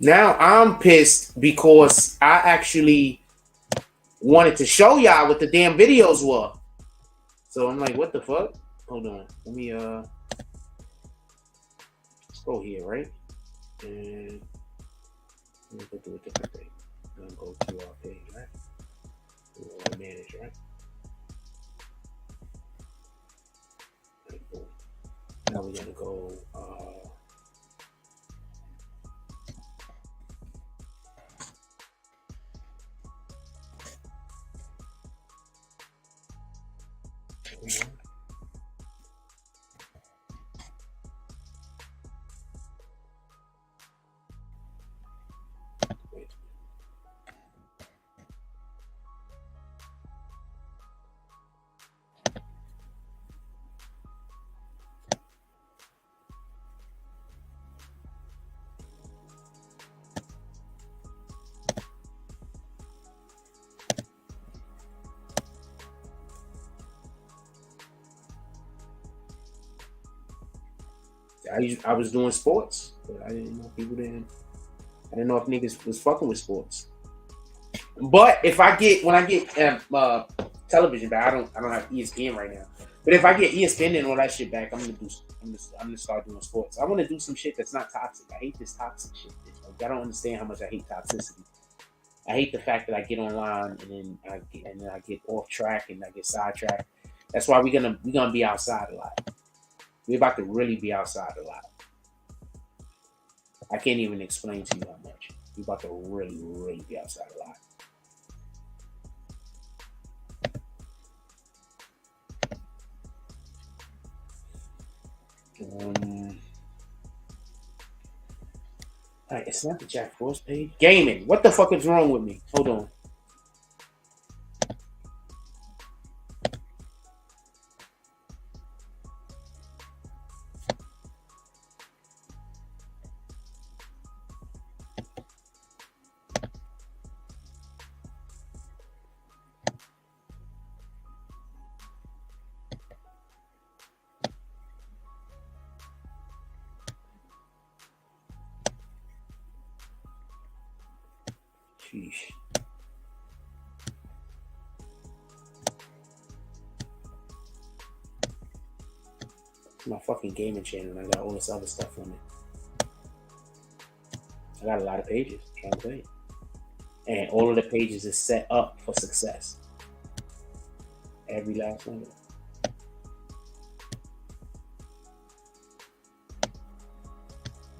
Now I'm pissed because I actually wanted to show y'all what the damn videos were. So I'm like, what the fuck? Hold on. Let me let's go here, right? And let me go do a different thing. I'm gonna go to page, right? Manage, right? Right, cool. Now we're gonna go. I was doing sports, but I didn't know people didn't. I didn't know if niggas was fucking with sports. But if I get when I get television back, I don't have ESPN right now. But if I get ESPN and all that shit back, I'm gonna start doing sports. I want to do some shit that's not toxic. I hate this toxic shit. Like, I don't understand how much I hate toxicity. I hate the fact that I get online and then I get off track and I get sidetracked. That's why we're gonna be outside a lot. We're about to really be outside a lot. I can't even explain to you how much. We're about to really, really be outside a lot. Alright, it's not the Jack Frost page. Gaming. What the fuck is wrong with me? Hold on. Sheesh. It's my fucking gaming channel and I got all this other stuff on it. I got a lot of pages, trying to tell you. And all of the pages is set up for success. Every last one of them.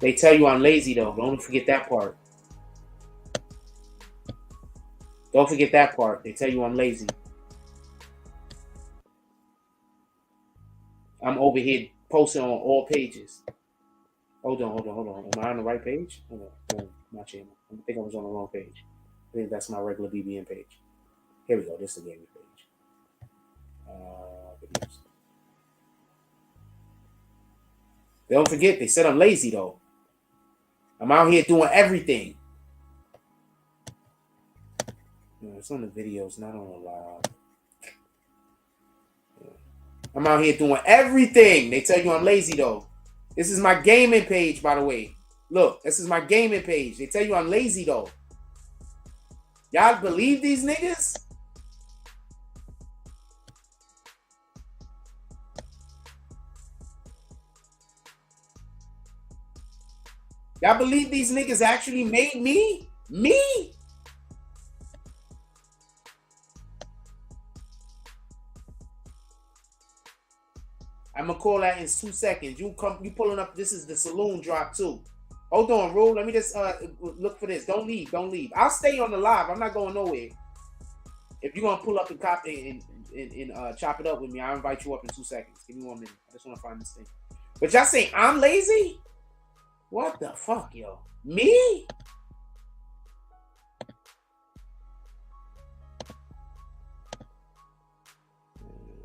They tell you I'm lazy though. Don't forget that part. Don't forget that part. They tell you I'm lazy. I'm over here posting on all pages. Hold on. Am I on the right page? Hold on. My channel. I think I was on the wrong page. I think that's my regular BBN page. Here we go. This is the gaming page. Videos. Don't forget, they said I'm lazy though. I'm out here doing everything. No, it's on the videos, not on the live. I'm out here doing everything. They tell you I'm lazy though. This is my gaming page, by the way. Look, this is my gaming page. They tell you I'm lazy though. Y'all believe these niggas? Y'all believe these niggas actually made me? Me? I'm gonna call that in 2 seconds. You pulling up. This is the saloon drop too. Hold on, Rule. Let me just look for this. Don't leave. I'll stay on the live. I'm not going nowhere. If you're gonna pull up and copy and chop it up with me, I'll invite you up in 2 seconds. Give me 1 minute. I just want to find this thing. But y'all saying I'm lazy? What the fuck, yo? Me?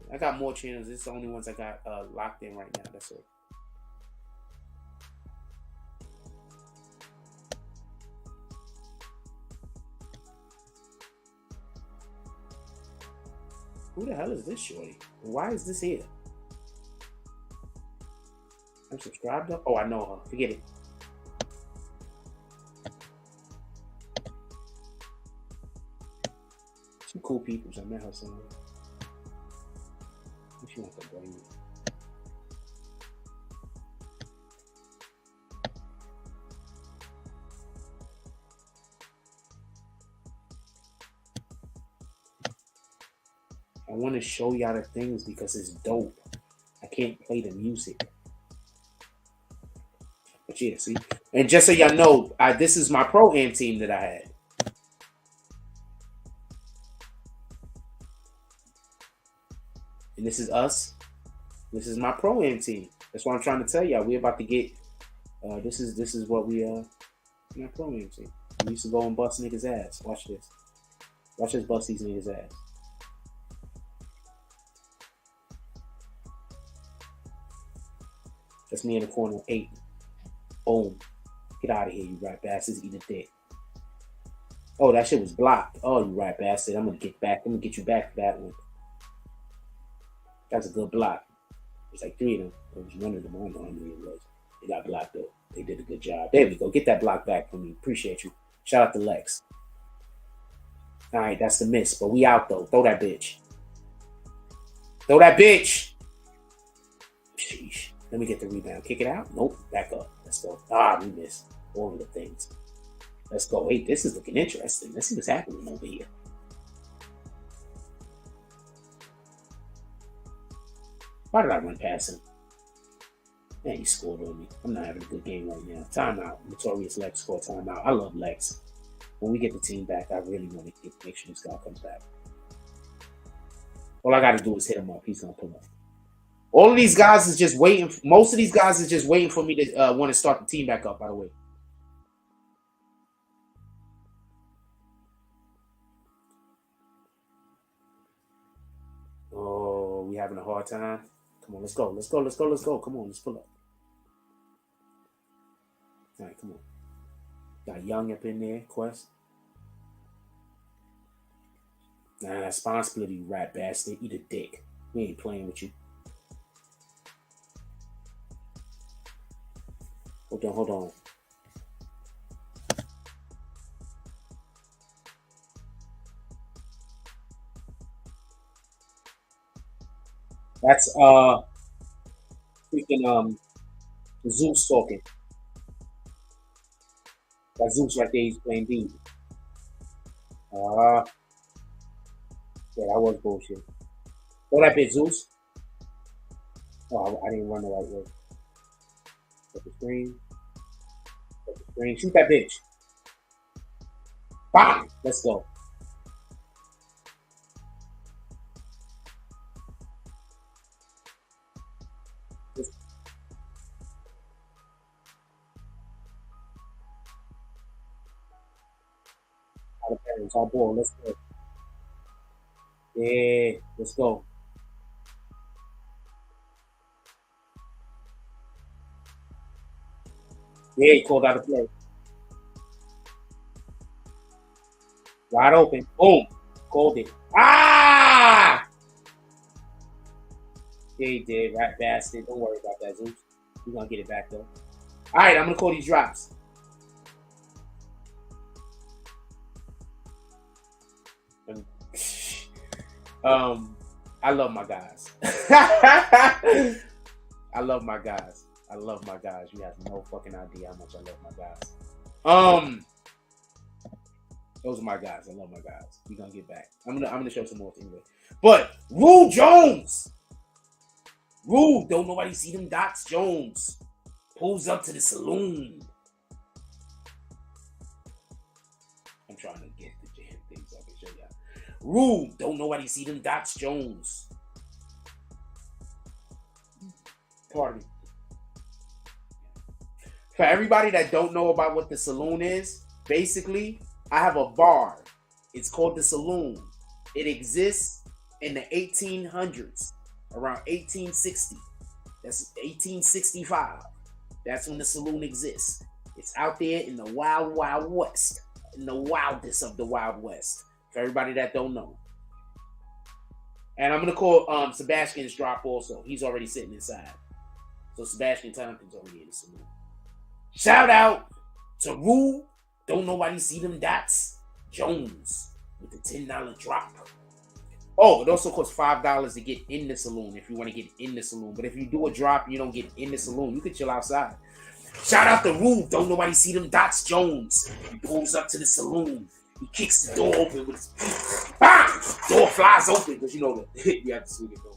I got more channels. It's the only ones I got locked in right now. That's it. Who the hell is this shorty? Why is this here? I'm subscribed up. Oh, I know her. Forget it. Some cool people. I met her somewhere. She wants to blame me. I want to show y'all the things because it's dope. I can't play the music. But yeah, see? And just so y'all know, this is my Pro-Am team that I had. And this is us. This is my Pro-Am team. That's what I'm trying to tell y'all. We're about to get, this is what we, my Pro-Am team. We used to go and bust niggas' ass. Watch this. Watch us bust these niggas' ass. That's me in the corner, 8. Boom. Get out of here, you rat bastards. Eat a dick. Oh, that shit was blocked. Oh, you rat bastard. I'm gonna get back. I'm gonna get you back for that one. That's a good block. There's like 3 of them. There was one of them. I don't know how many it was. They got blocked though. They did a good job. There we go. Get that block back from me. Appreciate you. Shout out to Lex. All right, that's the miss. But we out though. Throw that bitch. Throw that bitch. Sheesh. Let me get the rebound. Kick it out. Nope. Back up. Let's go. Ah, we missed all of the things. Let's go. Hey, this is looking interesting. Let's see what's happening over here. Why did I run past him? Man, he scored on me. I'm not having a good game right now. Timeout. Notorious Lex score timeout. I love Lex. When we get the team back, I really want to make sure this guy comes back. All I got to do is hit him up. He's going to pull up. All of these guys is just waiting. Most of these guys is just waiting for me to want to start the team back up, by the way. Oh, we having a hard time? Come on, let's go. Let's go. Let's go. Let's go. Come on, let's pull up. All right, come on. Got Young up in there, Quest. Nah, spawn split, you rat bastard. Eat a dick. We ain't playing with you. Hold on. That's freaking Zeus talking. That Zeus right there, he's playing D. Yeah, that was bullshit. Throw that bitch, Zeus. Oh, I didn't run the right way. Set the screen. Shoot that bitch. Bam! Let's go. It's our ball. Let's go. Yeah, let's go. Yeah, he called out a play. Wide open. Boom. Called it. Ah! Yeah, he did. Rat bastard. Don't worry about that, Zeus. We're going to get it back, though. All right, I'm going to call these drops. I love my guys. I love my guys. You have no fucking idea how much I love my guys. Those are my guys. I love my guys. We gonna get back. I'm gonna show some more anyway. But Rule Jones. Rule, don't nobody see them dots. Jones pulls up to the saloon. I'm trying to get the damn things I can show y'all. Rule, don't nobody see them dots. Jones. Pardon me. For everybody that don't know about what the saloon is, basically, I have a bar. It's called the Saloon. It exists in the 1800s, around 1860. That's 1865. That's when the saloon exists. It's out there in the wild, wild west, in the wildest of the wild west. For everybody that don't know. And I'm gonna call Sebastian's drop also. He's already sitting inside. So Sebastian Tompkins already in the saloon. Shout out to Rule. Don't nobody see them dots. Jones with the $10 drop. Oh, it also costs $5 to get in the saloon if you want to get in the saloon. But if you do a drop and you don't get in the saloon, you can chill outside. Shout out to Rule. Don't nobody see them dots. Jones. He pulls up to the saloon. He kicks the door open with his feet. Bang! Door flies open because you know you have to swing it door.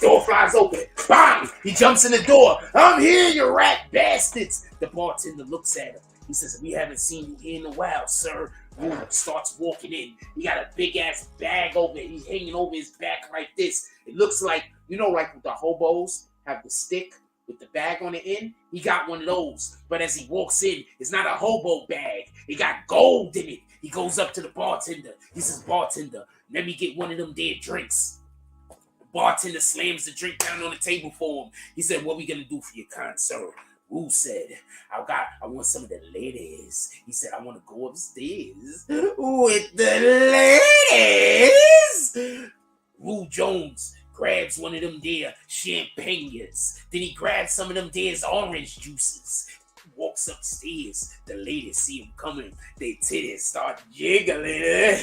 Door flies open. Bang! He jumps in the door. I'm here, you rat bastards. The bartender looks at him. He says, we haven't seen you here in a while, sir. Rue starts walking in. He got a big ass bag over it. He's hanging over his back like this. It looks like, you know, like the hobos have the stick with the bag on the end. He got one of those. But as he walks in, it's not a hobo bag. It got gold in it. He goes up to the bartender. He says, bartender, let me get one of them dead drinks. The bartender slams the drink down on the table for him. He said, what we gonna do for you, kind sir? Rue said, I want some of the ladies. He said, I want to go upstairs with the ladies. Rue Jones grabs one of them there champagnes. Then he grabs some of them there's orange juices. He walks upstairs. The ladies see him coming. They titties start jiggling.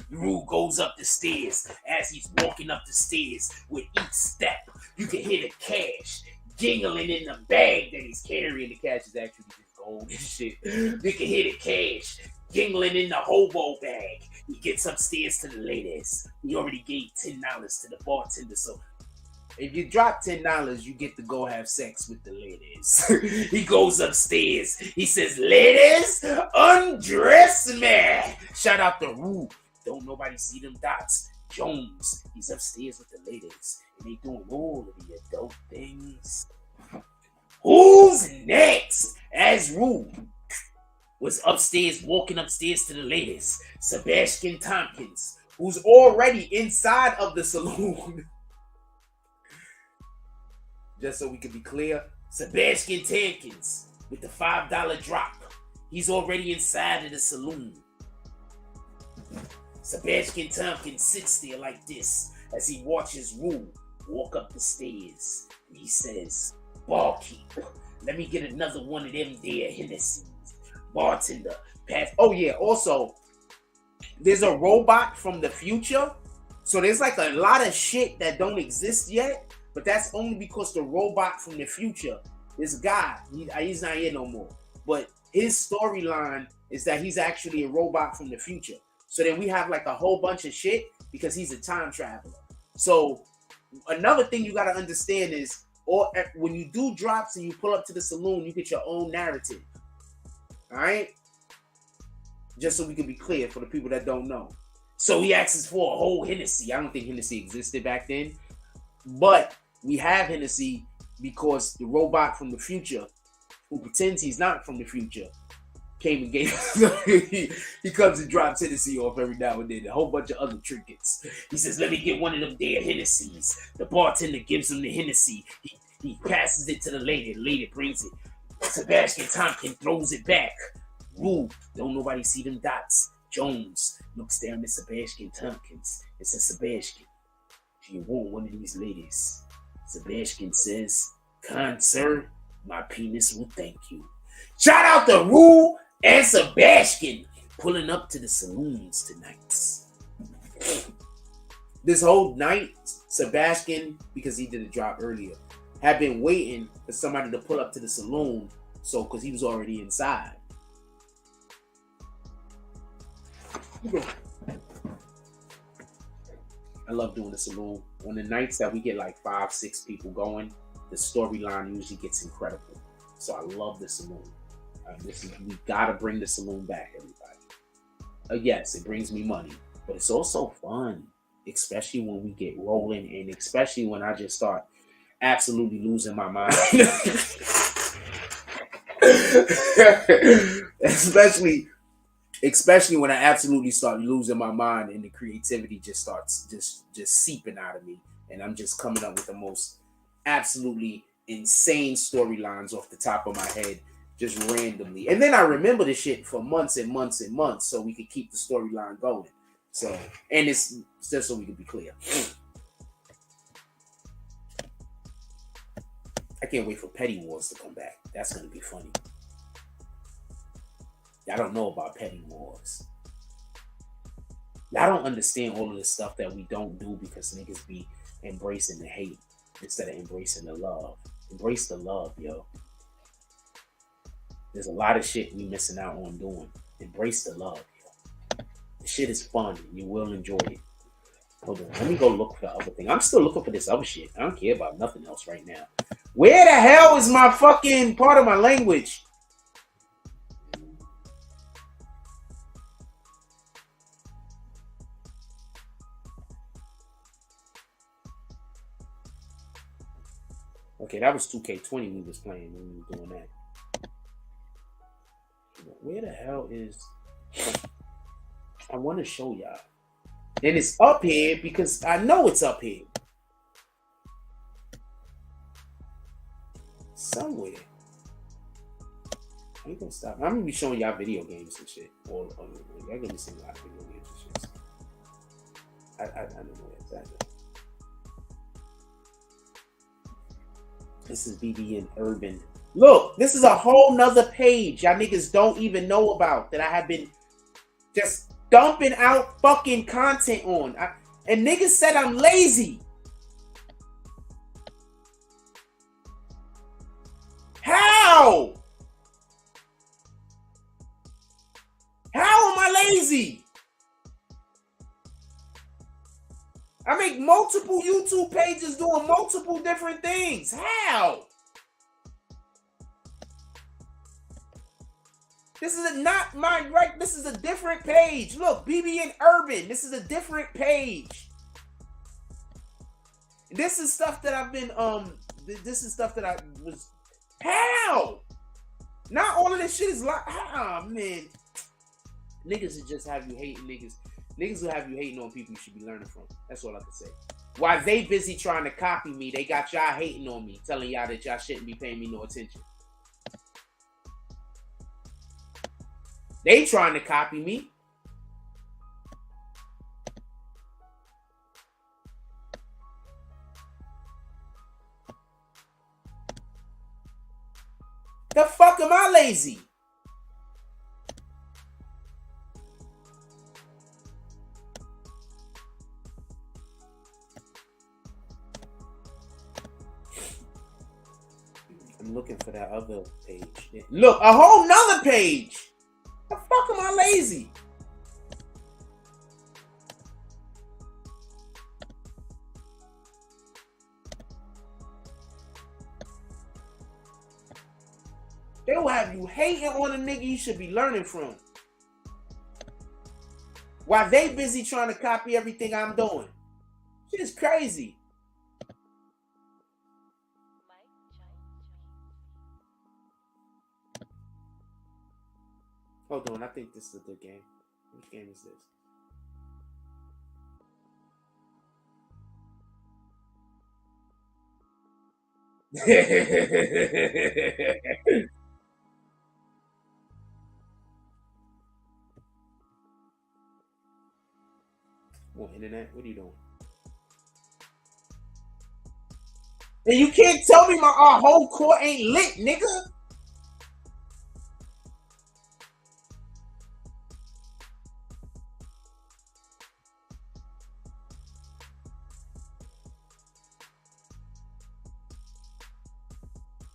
Rue goes up the stairs. As he's walking up the stairs, with each step, you can hear the cash jingling in the bag that he's carrying. The cash is actually just gold and shit. You can hear the cash jingling in the hobo bag. He gets upstairs to the ladies. He already gave $10 to the bartender, so if you drop $10, you get to go have sex with the ladies. He goes upstairs. He says, ladies, undress me. Shout out to Rue. Don't nobody see them dots. Jones, he's upstairs with the ladies, and they doing all of the adult things. Who's next? As Rue was upstairs, walking upstairs to the ladies, Sebastian Tompkins, who's already inside of the saloon. Just so we can be clear, Sebastian Tompkins with the $5 drop. He's already inside of the saloon. Sebastian Tompkins sits there like this as he watches Rue walk up the stairs. And he says, barkeep, let me get another one of them there Hennessy's. Bartender, pass. Oh yeah, also, there's a robot from the future. So there's like a lot of shit that don't exist yet, but that's only because the robot from the future, this guy, he's not here no more. But his storyline is that he's actually a robot from the future. So then we have like a whole bunch of shit because he's a time traveler. So another thing you got to understand is, or when you do drops and you pull up to the saloon, you get your own narrative. All right? Just so we can be clear for the people that don't know. So he asks for a whole Hennessy. I don't think Hennessy existed back then. But we have Hennessy because the robot from the future, who pretends he's not from the future, came and gave he comes and drops Hennessy off every now and then, a whole bunch of other trinkets. He says, let me get one of them there Hennessy's. The bartender gives him the Hennessy. He passes it to the lady. The lady brings it. Sebastian Tompkins throws it back. Rue, don't nobody see them dots. Jones looks down at Sebastian Tompkins and says, Sebastian, do you want one of these ladies? Sebastian says, kind sir, my penis will thank you. Shout out to Rue and Sebastian pulling up to the saloons tonight. This whole night, Sebastian, because he did a drop earlier, had been waiting for somebody to pull up to the saloon, so because he was already inside. I love doing the saloon. On the nights that we get like 5-6 people going, the storyline usually gets incredible. So I love the saloon. We gotta bring the saloon back, everybody. Yes, it brings me money, but it's also fun, especially when we get rolling, and especially when I just start absolutely losing my mind. especially when I absolutely start losing my mind and the creativity just starts just seeping out of me, and I'm just coming up with the most absolutely insane storylines off the top of my head, just randomly. And then I remember the shit for months and months and months so we could keep the storyline going. So, and it's just so we can be clear. I can't wait for Petty Wars to come back. That's going to be funny. Y'all don't know about Petty Wars. Y'all don't understand all of the stuff that we don't do because niggas be embracing the hate instead of embracing the love. Embrace the love, yo. There's a lot of shit we missing out on doing. Embrace the love, yo. The shit is fun. You will enjoy it. Hold on. Let me go look for the other thing. I'm still looking for this other shit. I don't care about nothing else right now. Where the hell is my fucking part of my language? Okay, that was 2K20 we was playing when we were doing that. Where the hell is... I want to show y'all. And it's up here because I know it's up here. Somewhere. I ain't gonna stop. I'm gonna be showing y'all video games and shit. Or y'all gonna be seeing a lot of video games and shit. I don't know exactly. This is BBN Urban. Look, this is a whole nother page y'all niggas don't even know about that I have been just dumping out fucking content on. And niggas said I'm lazy. How? How am I lazy? I make multiple YouTube pages doing multiple different things. How? This is not my right. This is a different page. Look, BBN Urban. This is a different page. This is stuff that I've been this is stuff that I was. How? Not all of this shit is like, man. Niggas will just have you hating niggas. Niggas will have you hating on people you should be learning from. That's all I can say. While they busy trying to copy me, they got y'all hating on me, telling y'all that y'all shouldn't be paying me no attention. They trying to copy me. The fuck am I lazy? I'm looking for that other page. Look, a whole nother page. The fuck am I lazy? They will have you hating on a nigga you should be learning from. While they busy trying to copy everything I'm doing. Shit is crazy. Hold on, I think this is a good game. Which game is this? What, internet? What are you doing? And you can't tell me our whole court ain't lit, nigga.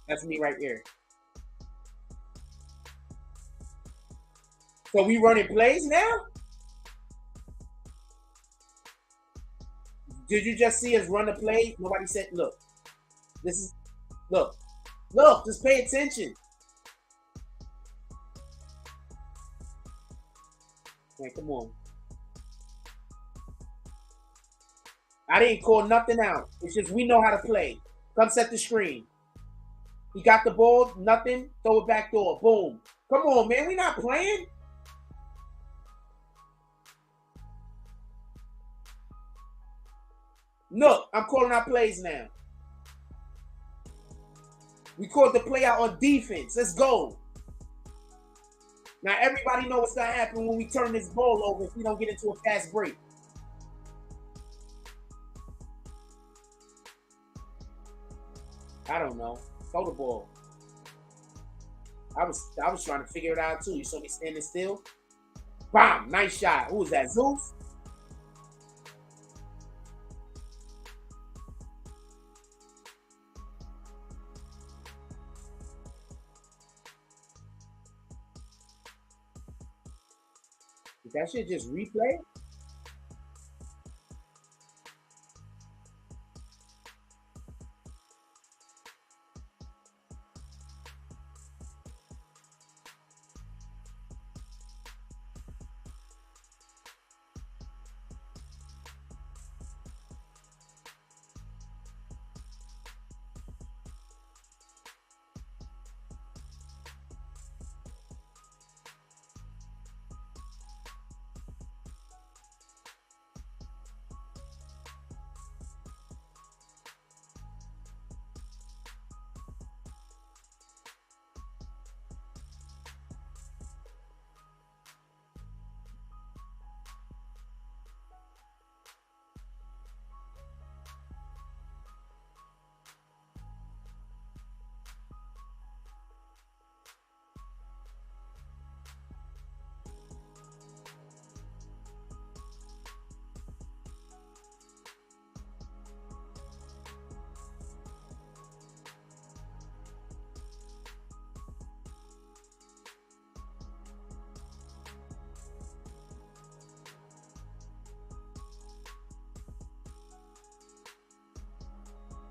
That's me right here. So we running plays now? Did you just see us run a play? Nobody said, look. This is, look. Look, just pay attention. Man, come on. I didn't call nothing out. It's just we know how to play. Come set the screen. He got the ball, nothing, throw it back door, boom. Come on, man, we not playing. Look, I'm calling out plays now. We called the play out on defense. Let's go. Now everybody know what's gonna happen when we turn this ball over if we don't get into a fast break. I don't know. Throw the ball. I was trying to figure it out too. You saw me standing still. Bam! Nice shot. Who was that? Zeus? Did that shit just replay?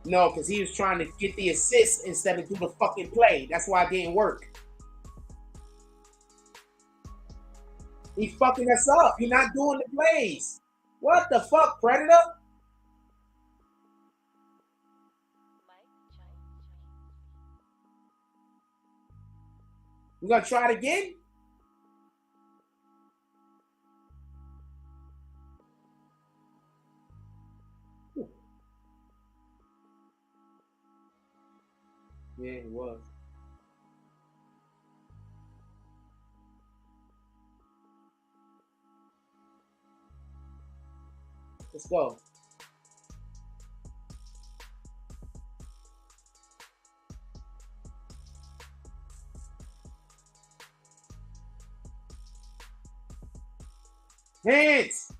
No, because he was trying to get the assist instead of do the fucking play. That's why it didn't work. He's fucking us up. You're not doing the plays. What the fuck, Predator? We gonna try it again? Yeah, it was. Let's go. Hands.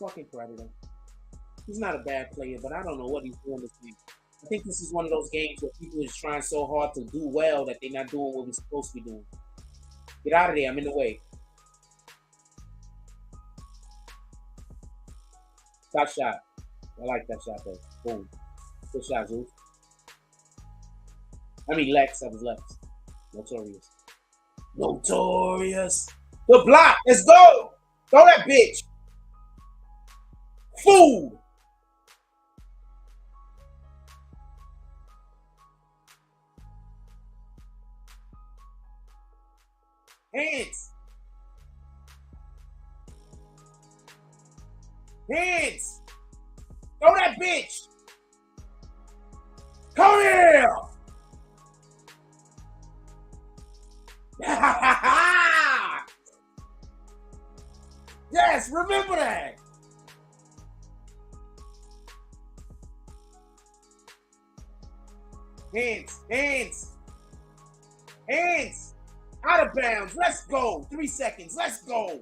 Fucking Predator. He's not a bad player, but I don't know what he's doing this game. I think this is one of those games where people is trying so hard to do well that they're not doing what we're supposed to be doing. Get out of there. I'm in the way. Top shot. I like that shot, though. Boom. Good shot, Zeus. I mean, Lex. That was Lex. Notorious. Notorious. Good block. Let's go. Throw that bitch. Fool. Hands. Hands. Throw that bitch. Come here. Yes, remember that. Hands, hands, hands. Out of bounds. Let's go. 3 seconds. Let's go.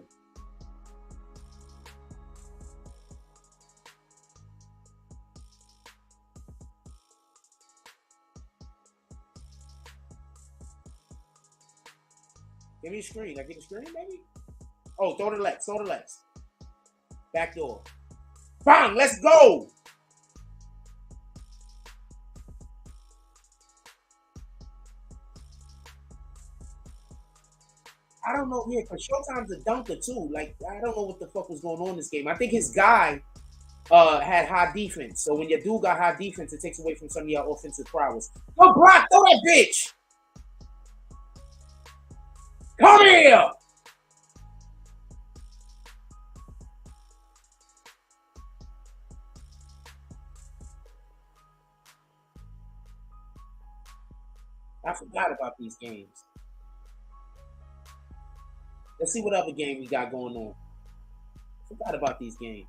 Give me a screen. I get a screen, maybe? Oh, throw the legs. Throw the legs. Back door. Bang. Let's go. I don't know. Yeah, because Showtime's a dunker, too. Like, I don't know what the fuck was going on in this game. I think his guy had high defense. So when your dude got high defense, it takes away from some of your offensive prowess. Go block. Throw that bitch. Come here. I forgot about these games. Let's see what other game we got going on. Forgot about these games.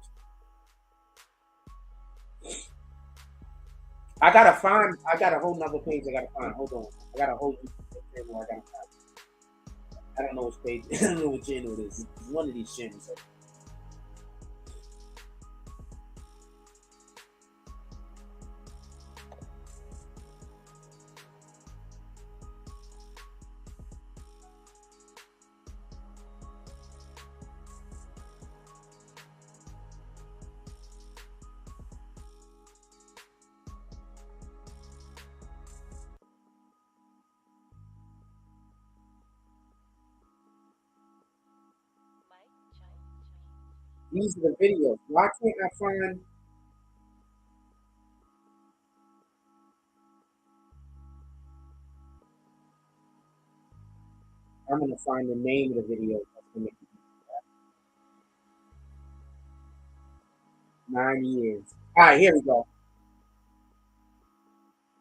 I got a whole nother page I gotta find. Hold on. I got a whole channel I gotta find. I don't know which page. I don't know what channel it is. It's one of these channels. These are the videos. Why can't I find? I'm gonna find the name of the video. 9 years. All right, here we go. All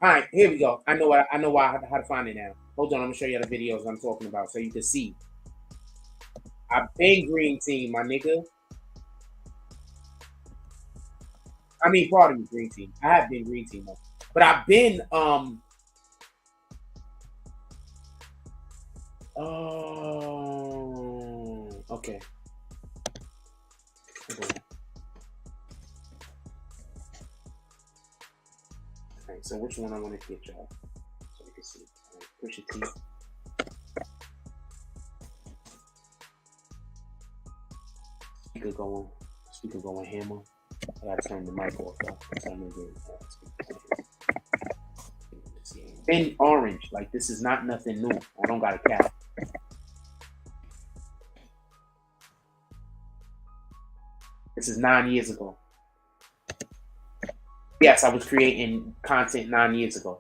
right, here we go. I know how to find it now. Hold on, I'm gonna show you the videos I'm talking about so you can see. I've been green team, my nigga. I mean, pardon me, green team. I have been green team though, but I've been Oh, okay. Alright, so which one I want to get y'all so you can see. Right, push it to speaker going hammer. I gotta turn the mic off though. So I'm gonna do it. Been orange, like this is not nothing new. I don't got a cap. This is 9 years ago. Yes, I was creating content 9 years ago.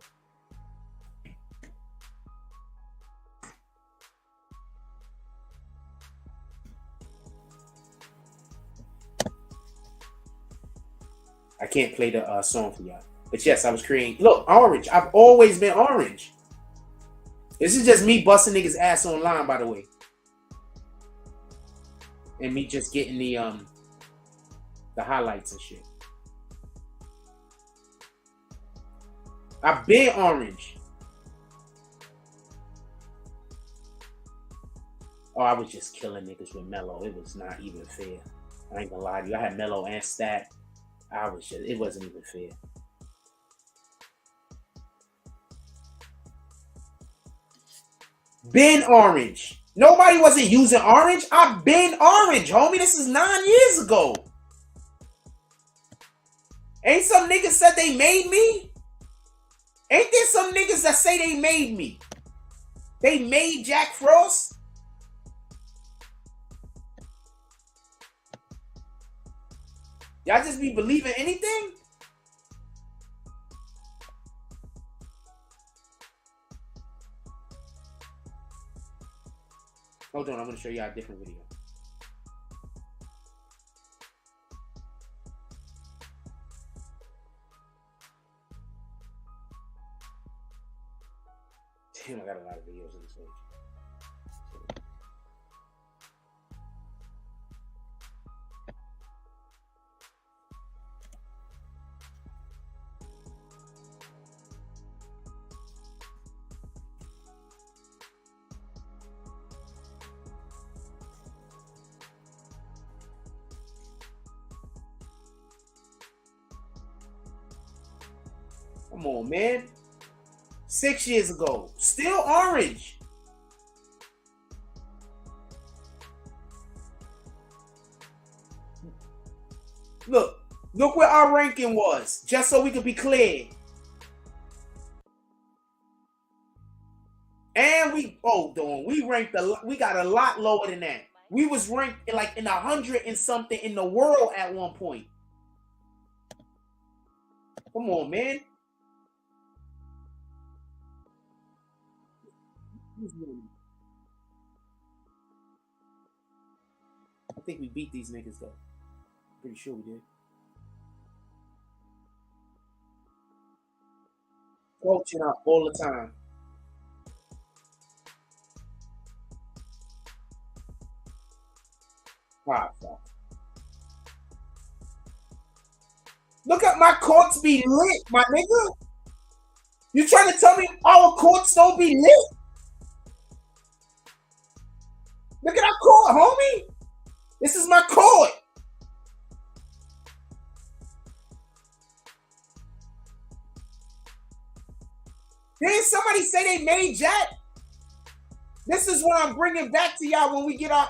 I can't play the song for y'all. But yes, I was creating. Look, orange. I've always been orange. This is just me busting niggas' ass online, by the way. And me just getting the highlights and shit. I've been orange. Oh, I was just killing niggas with Mellow. It was not even fair. I ain't gonna lie to you. I had Mellow and Stat. It wasn't even fair. Been orange. Nobody wasn't using orange. I've been orange, homie. This is 9 years ago. Ain't some niggas said they made me? Ain't there some niggas that say they made me? They made Jack Frost? Y'all just be believing anything? Hold on, I'm gonna show y'all a different video. Damn, I got a lot of videos on this page. Come on, man. 6 years ago. Still orange. Look where our ranking was, just so we could be clear. And we got a lot lower than that. We was ranked like in 100 and something in the world at one point. Come on, man. I think we beat these niggas though. Pretty sure we did. Coaching up all the time. Look at my courts be lit, my nigga. You trying to tell me our courts don't be lit? Look at our court, homie. This is my court. Didn't somebody say they made Jack? This is what I'm bringing back to y'all when we get our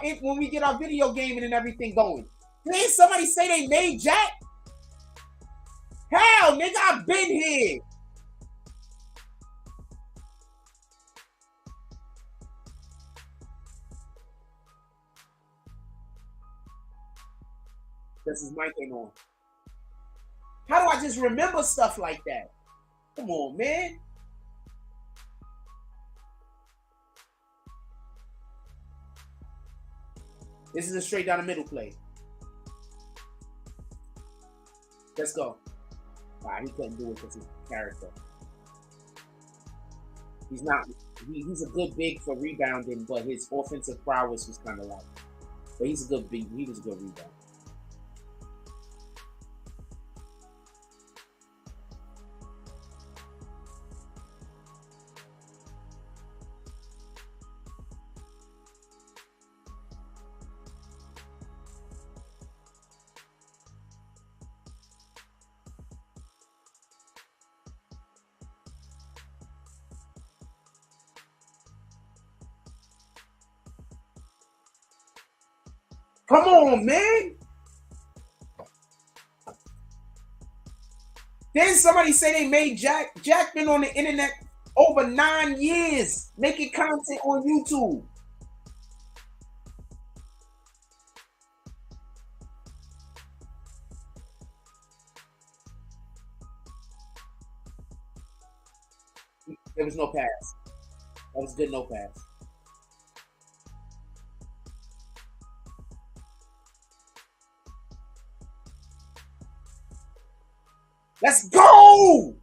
video gaming and everything going. Didn't somebody say they made Jack? Hell, nigga, I've been here. Because his mic ain't on. How do I just remember stuff like that? Come on, man. This is a straight down the middle play. Let's go. Wow, he couldn't do it because his character. He's not. He's a good big for rebounding, but his offensive prowess was kind of light. But he's a good big. He was a good rebound. Come on, man. Then somebody say they made Jack. Jack been on the internet over 9 years making content on YouTube. There was no pass. That was good, no pass. Let's go!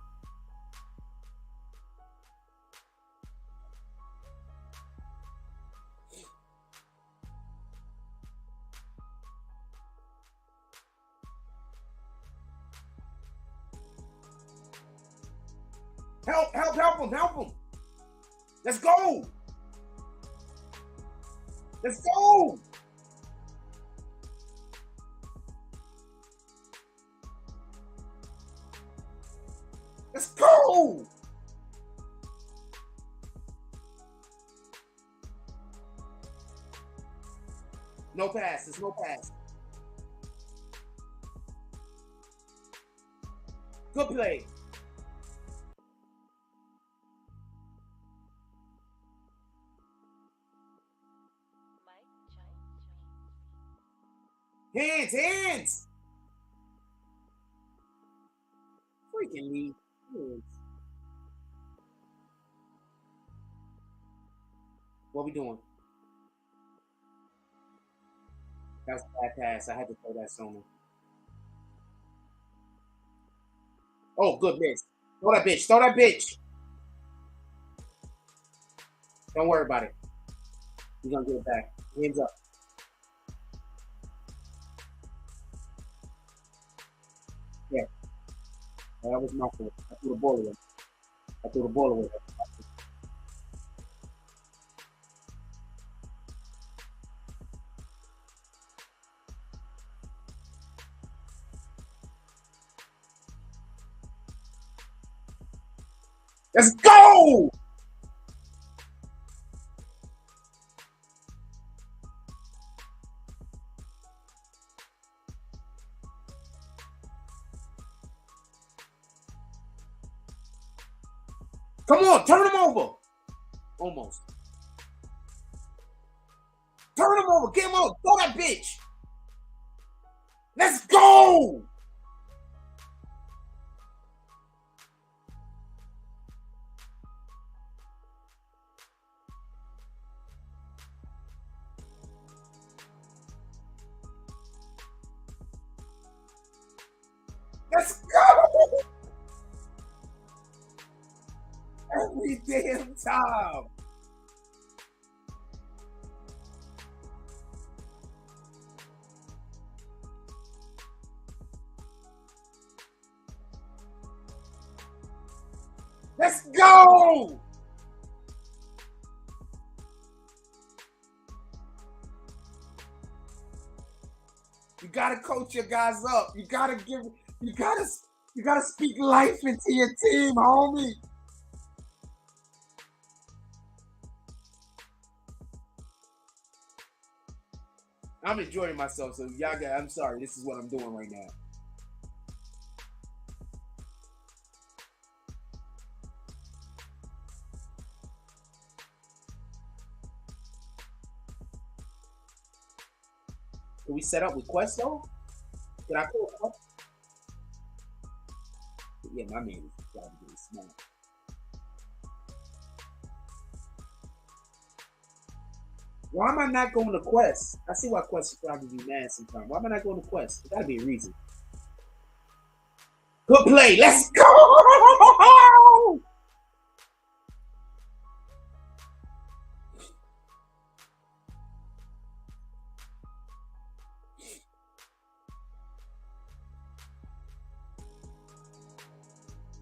Help him. Let's go. Let's go. Let's go. No pass. There's no pass. Good play. Hands. Freaking me. What we doing? That was a bad pass. I had to throw that somewhere. Oh, good miss. Throw that bitch. Don't worry about it. He's gonna get it back. Hands up. Yeah. That was my fault. I threw the ball away. Let's go! Come on, turn him over. Almost. Turn him over. Get him out. Throw that bitch. Let's go. Let's go. Every damn time. Let's go. You gotta coach your guys up. You gotta speak life into your team, homie. I'm enjoying myself, so I'm sorry. This is what I'm doing right now. Can we set up with Quest though? Did I pull up? Yeah, my man is trying to get smart. Why am I not going to Quest? I see why Quest is probably be mad sometimes. Why am I not going to Quest? There gotta be a reason. Good play. Let's go.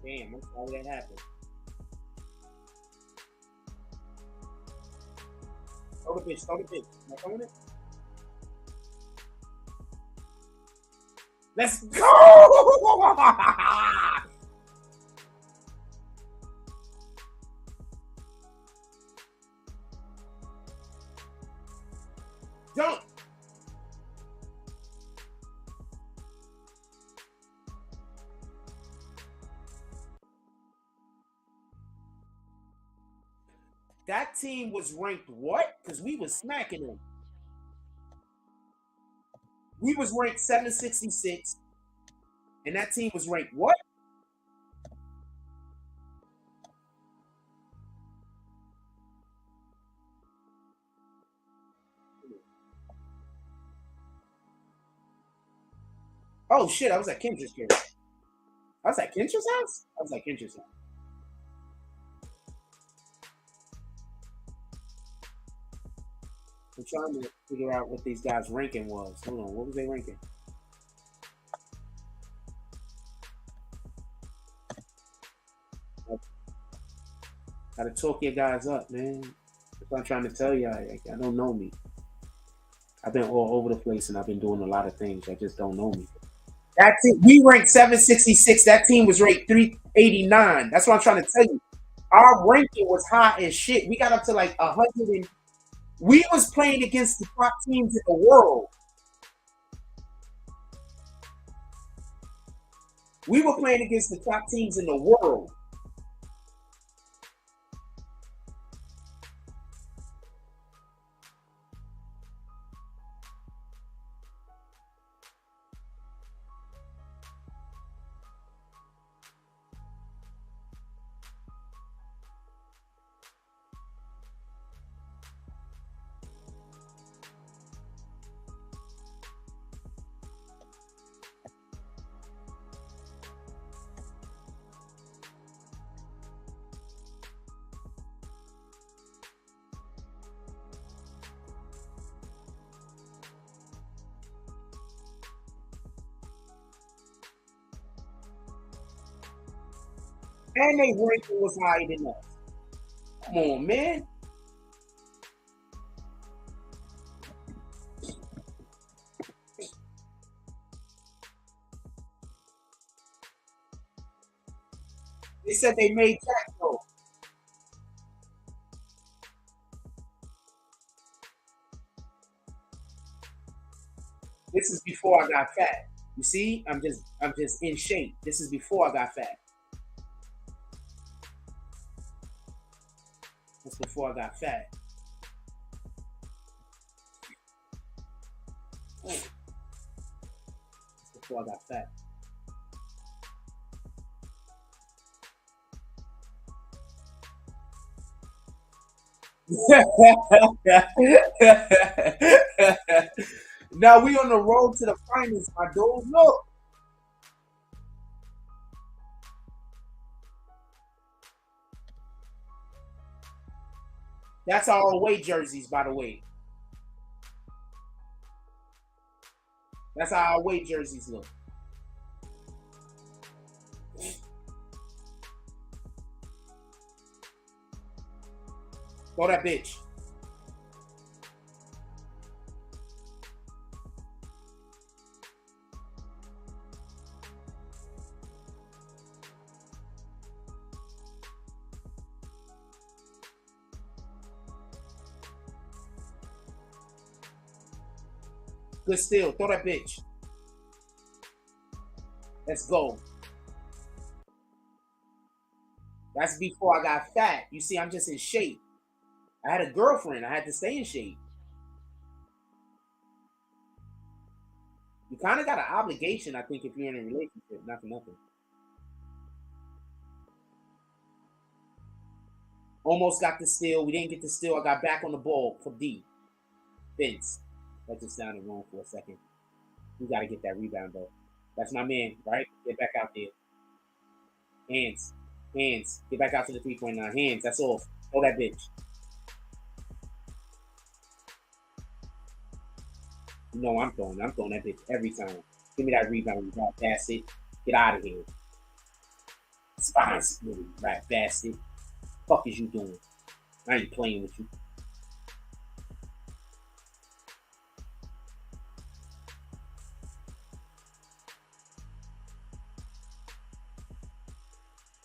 Damn, I'm sorry that happened. Throw the bitch, throw the bitch. Am I throwing it? Let's go! Jump! That team was ranked what? Because we was smacking them. We was ranked 766, and that team was ranked what? Oh shit! I was at Kendra's house. I was at Kendra's house. I was at Kendra's house. I'm trying to figure out what these guys' ranking was. Hold on, what was they ranking? Gotta talk your guys up, man. That's what I'm trying to tell y'all. I don't know me. I've been all over the place and I've been doing a lot of things. I just don't know me. That team, we ranked 766. That team was ranked 389. That's what I'm trying to tell you. Our ranking was high as shit. We got up to like 100 and we was playing against the top teams in the world. We were playing against the top teams in the world. And they ranking was higher than us. Come on, man. They said they made Jack though. This is before I got fat. You see, I'm just in shape. This is before I got fat. That's before I got fat. That's before I got fat. Now we on the road to the finals, my dude. Look. That's our away jerseys, by the way. That's how our away jerseys look. Throw that bitch. Good steal. Throw that bitch. Let's go. That's before I got fat. You see, I'm just in shape. I had a girlfriend. I had to stay in shape. You kind of got an obligation, I think, if you're in a relationship, not for nothing. Almost got the steal. We didn't get the steal. I got back on the ball for D. Vince. That just sounded wrong for a second. We got to get that rebound, though. That's my man, right? Get back out there. Hands. Hands. Get back out to the 3-point line. Hands. That's off. Throw that bitch. You know I'm throwing that bitch every time. Give me that rebound, you rat bastard. Get out of here. Spines, little rat bastard. Fuck is you doing? I ain't playing with you.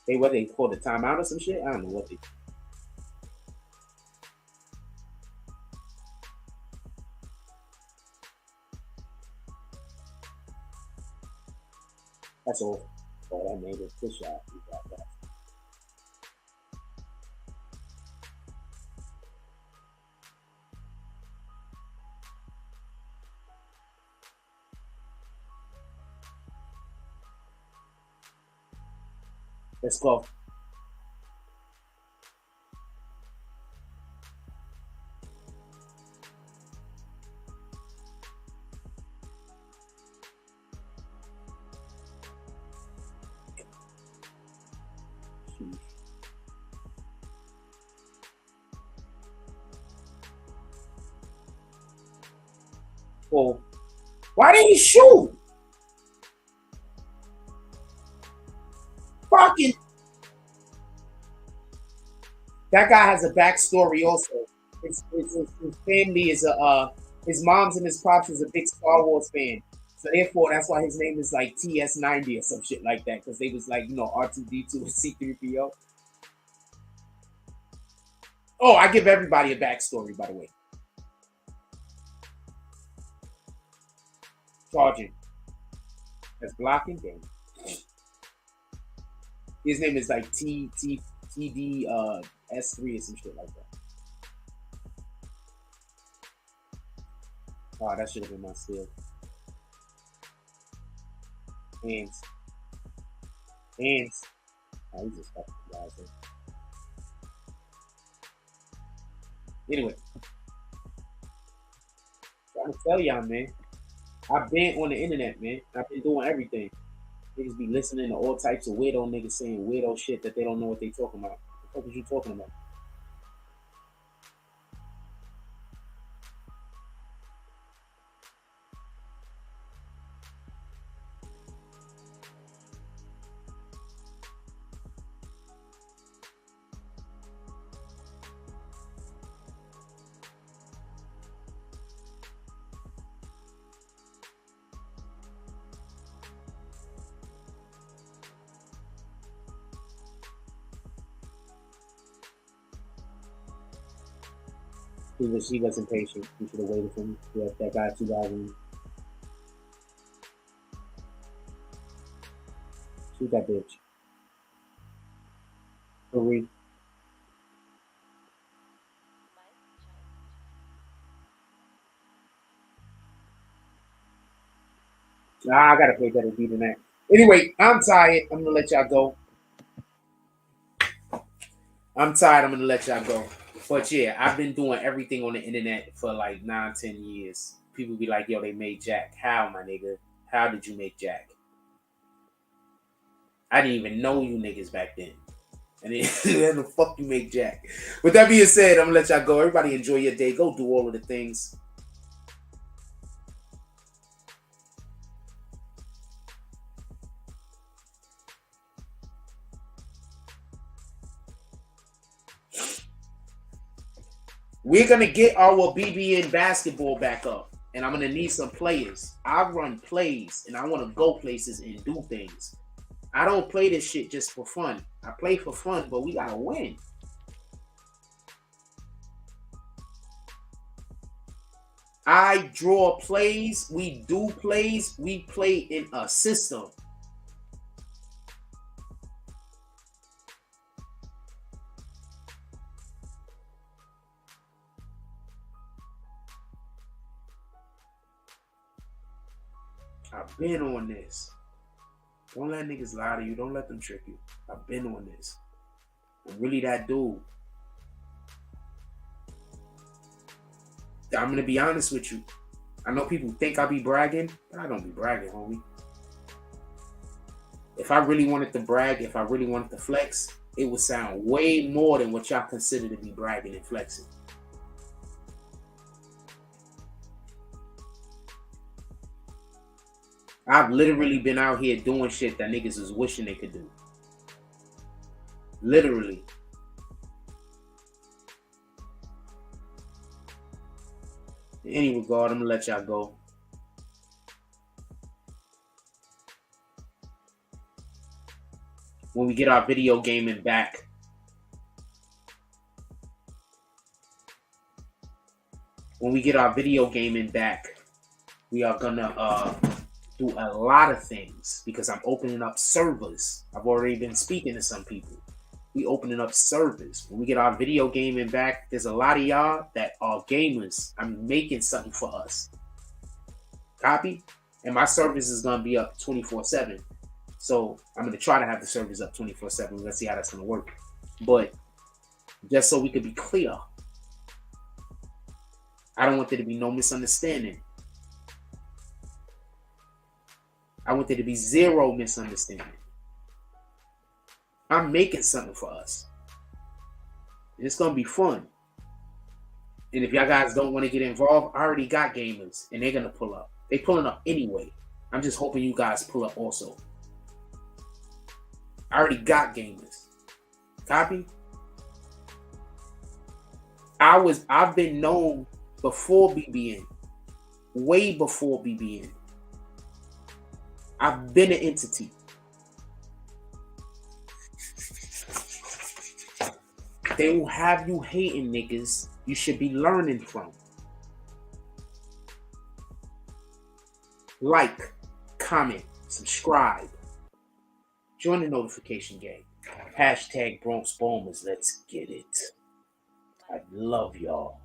Hey, what they called a timeout or some shit? I don't know what they. That's all. Oh, that made it. Good shot. You got that. Let's go. Well, why didn't he shoot? Fucking. That guy has a backstory also. His family is his mom's and his pops is a big Star Wars fan. So therefore, that's why his name is like TS90 or some shit like that. Because they was like, R2D2 and C3PO. Oh, I give everybody a backstory, by the way. Charging. That's blocking game. His name is like TD S3 or some shit like that. Oh, that should have been my steal. Hands. Hands. Oh, he just fucking guys in. Anyway. Trying to tell y'all, man. I've been on the internet, man. I've been doing everything. Niggas be listening to all types of weirdo niggas saying weirdo shit that they don't know what they talking about. What the fuck is you talking about? He wasn't patient. He should have waited for me. Yeah, that guy 2000. Shoot that bitch. Hurry. Nah, I gotta play better beat than that. Anyway, I'm tired. I'm gonna let y'all go. I'm gonna let y'all go. But yeah, I've been doing everything on the internet for like 9-10 years. People be like, yo, they made Jack. How, my nigga? How did you make Jack? I didn't even know you niggas back then. And then the fuck you make Jack. With that being said, I'm gonna let y'all go. Everybody enjoy your day. Go do all of the things. We're going to get our BBN basketball back up. And I'm going to need some players. I run plays. And I want to go places and do things. I don't play this shit just for fun. I play for fun, but we got to win. I draw plays. We do plays. We play in a system. I've been on this. Don't let niggas lie to you. Don't let them trick you. I've been on this. I'm really that dude. I'm gonna be honest with you. I know people think I be bragging, but I don't be bragging, homie. If I really wanted to brag, if I really wanted to flex, it would sound way more than what y'all consider to be bragging and flexing. I've literally been out here doing shit that niggas is wishing they could do. Literally. In any regard, I'm gonna let y'all go. When we get our video gaming back, we are gonna do a lot of things because I'm opening up servers. I've already been speaking to some people. We opening up servers. When we get our video gaming back, there's a lot of y'all that are gamers. I'm making something for us. Copy? And my service is gonna be up 24/7. So I'm gonna try to have the service up 24/7. Let's see how that's gonna work. But just so we could be clear, I don't want there to be no misunderstanding. I want there to be zero misunderstanding. I'm making something for us. And it's going to be fun. And if y'all guys don't want to get involved, I already got gamers. And they're going to pull up. They pulling up anyway. I'm just hoping you guys pull up also. I already got gamers. Copy? I've been known before BBN. Way before BBN. I've been an entity. They will have you hating niggas you should be learning from. Like, comment, subscribe. Join the notification gang. Hashtag Bronx Bombers. Let's get it. I love y'all.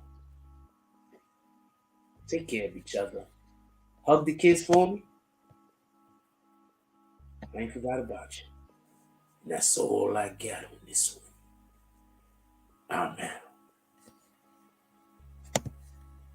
Take care of each other. Hug the kids for me. I ain't forgot about you. And that's all I got on this one.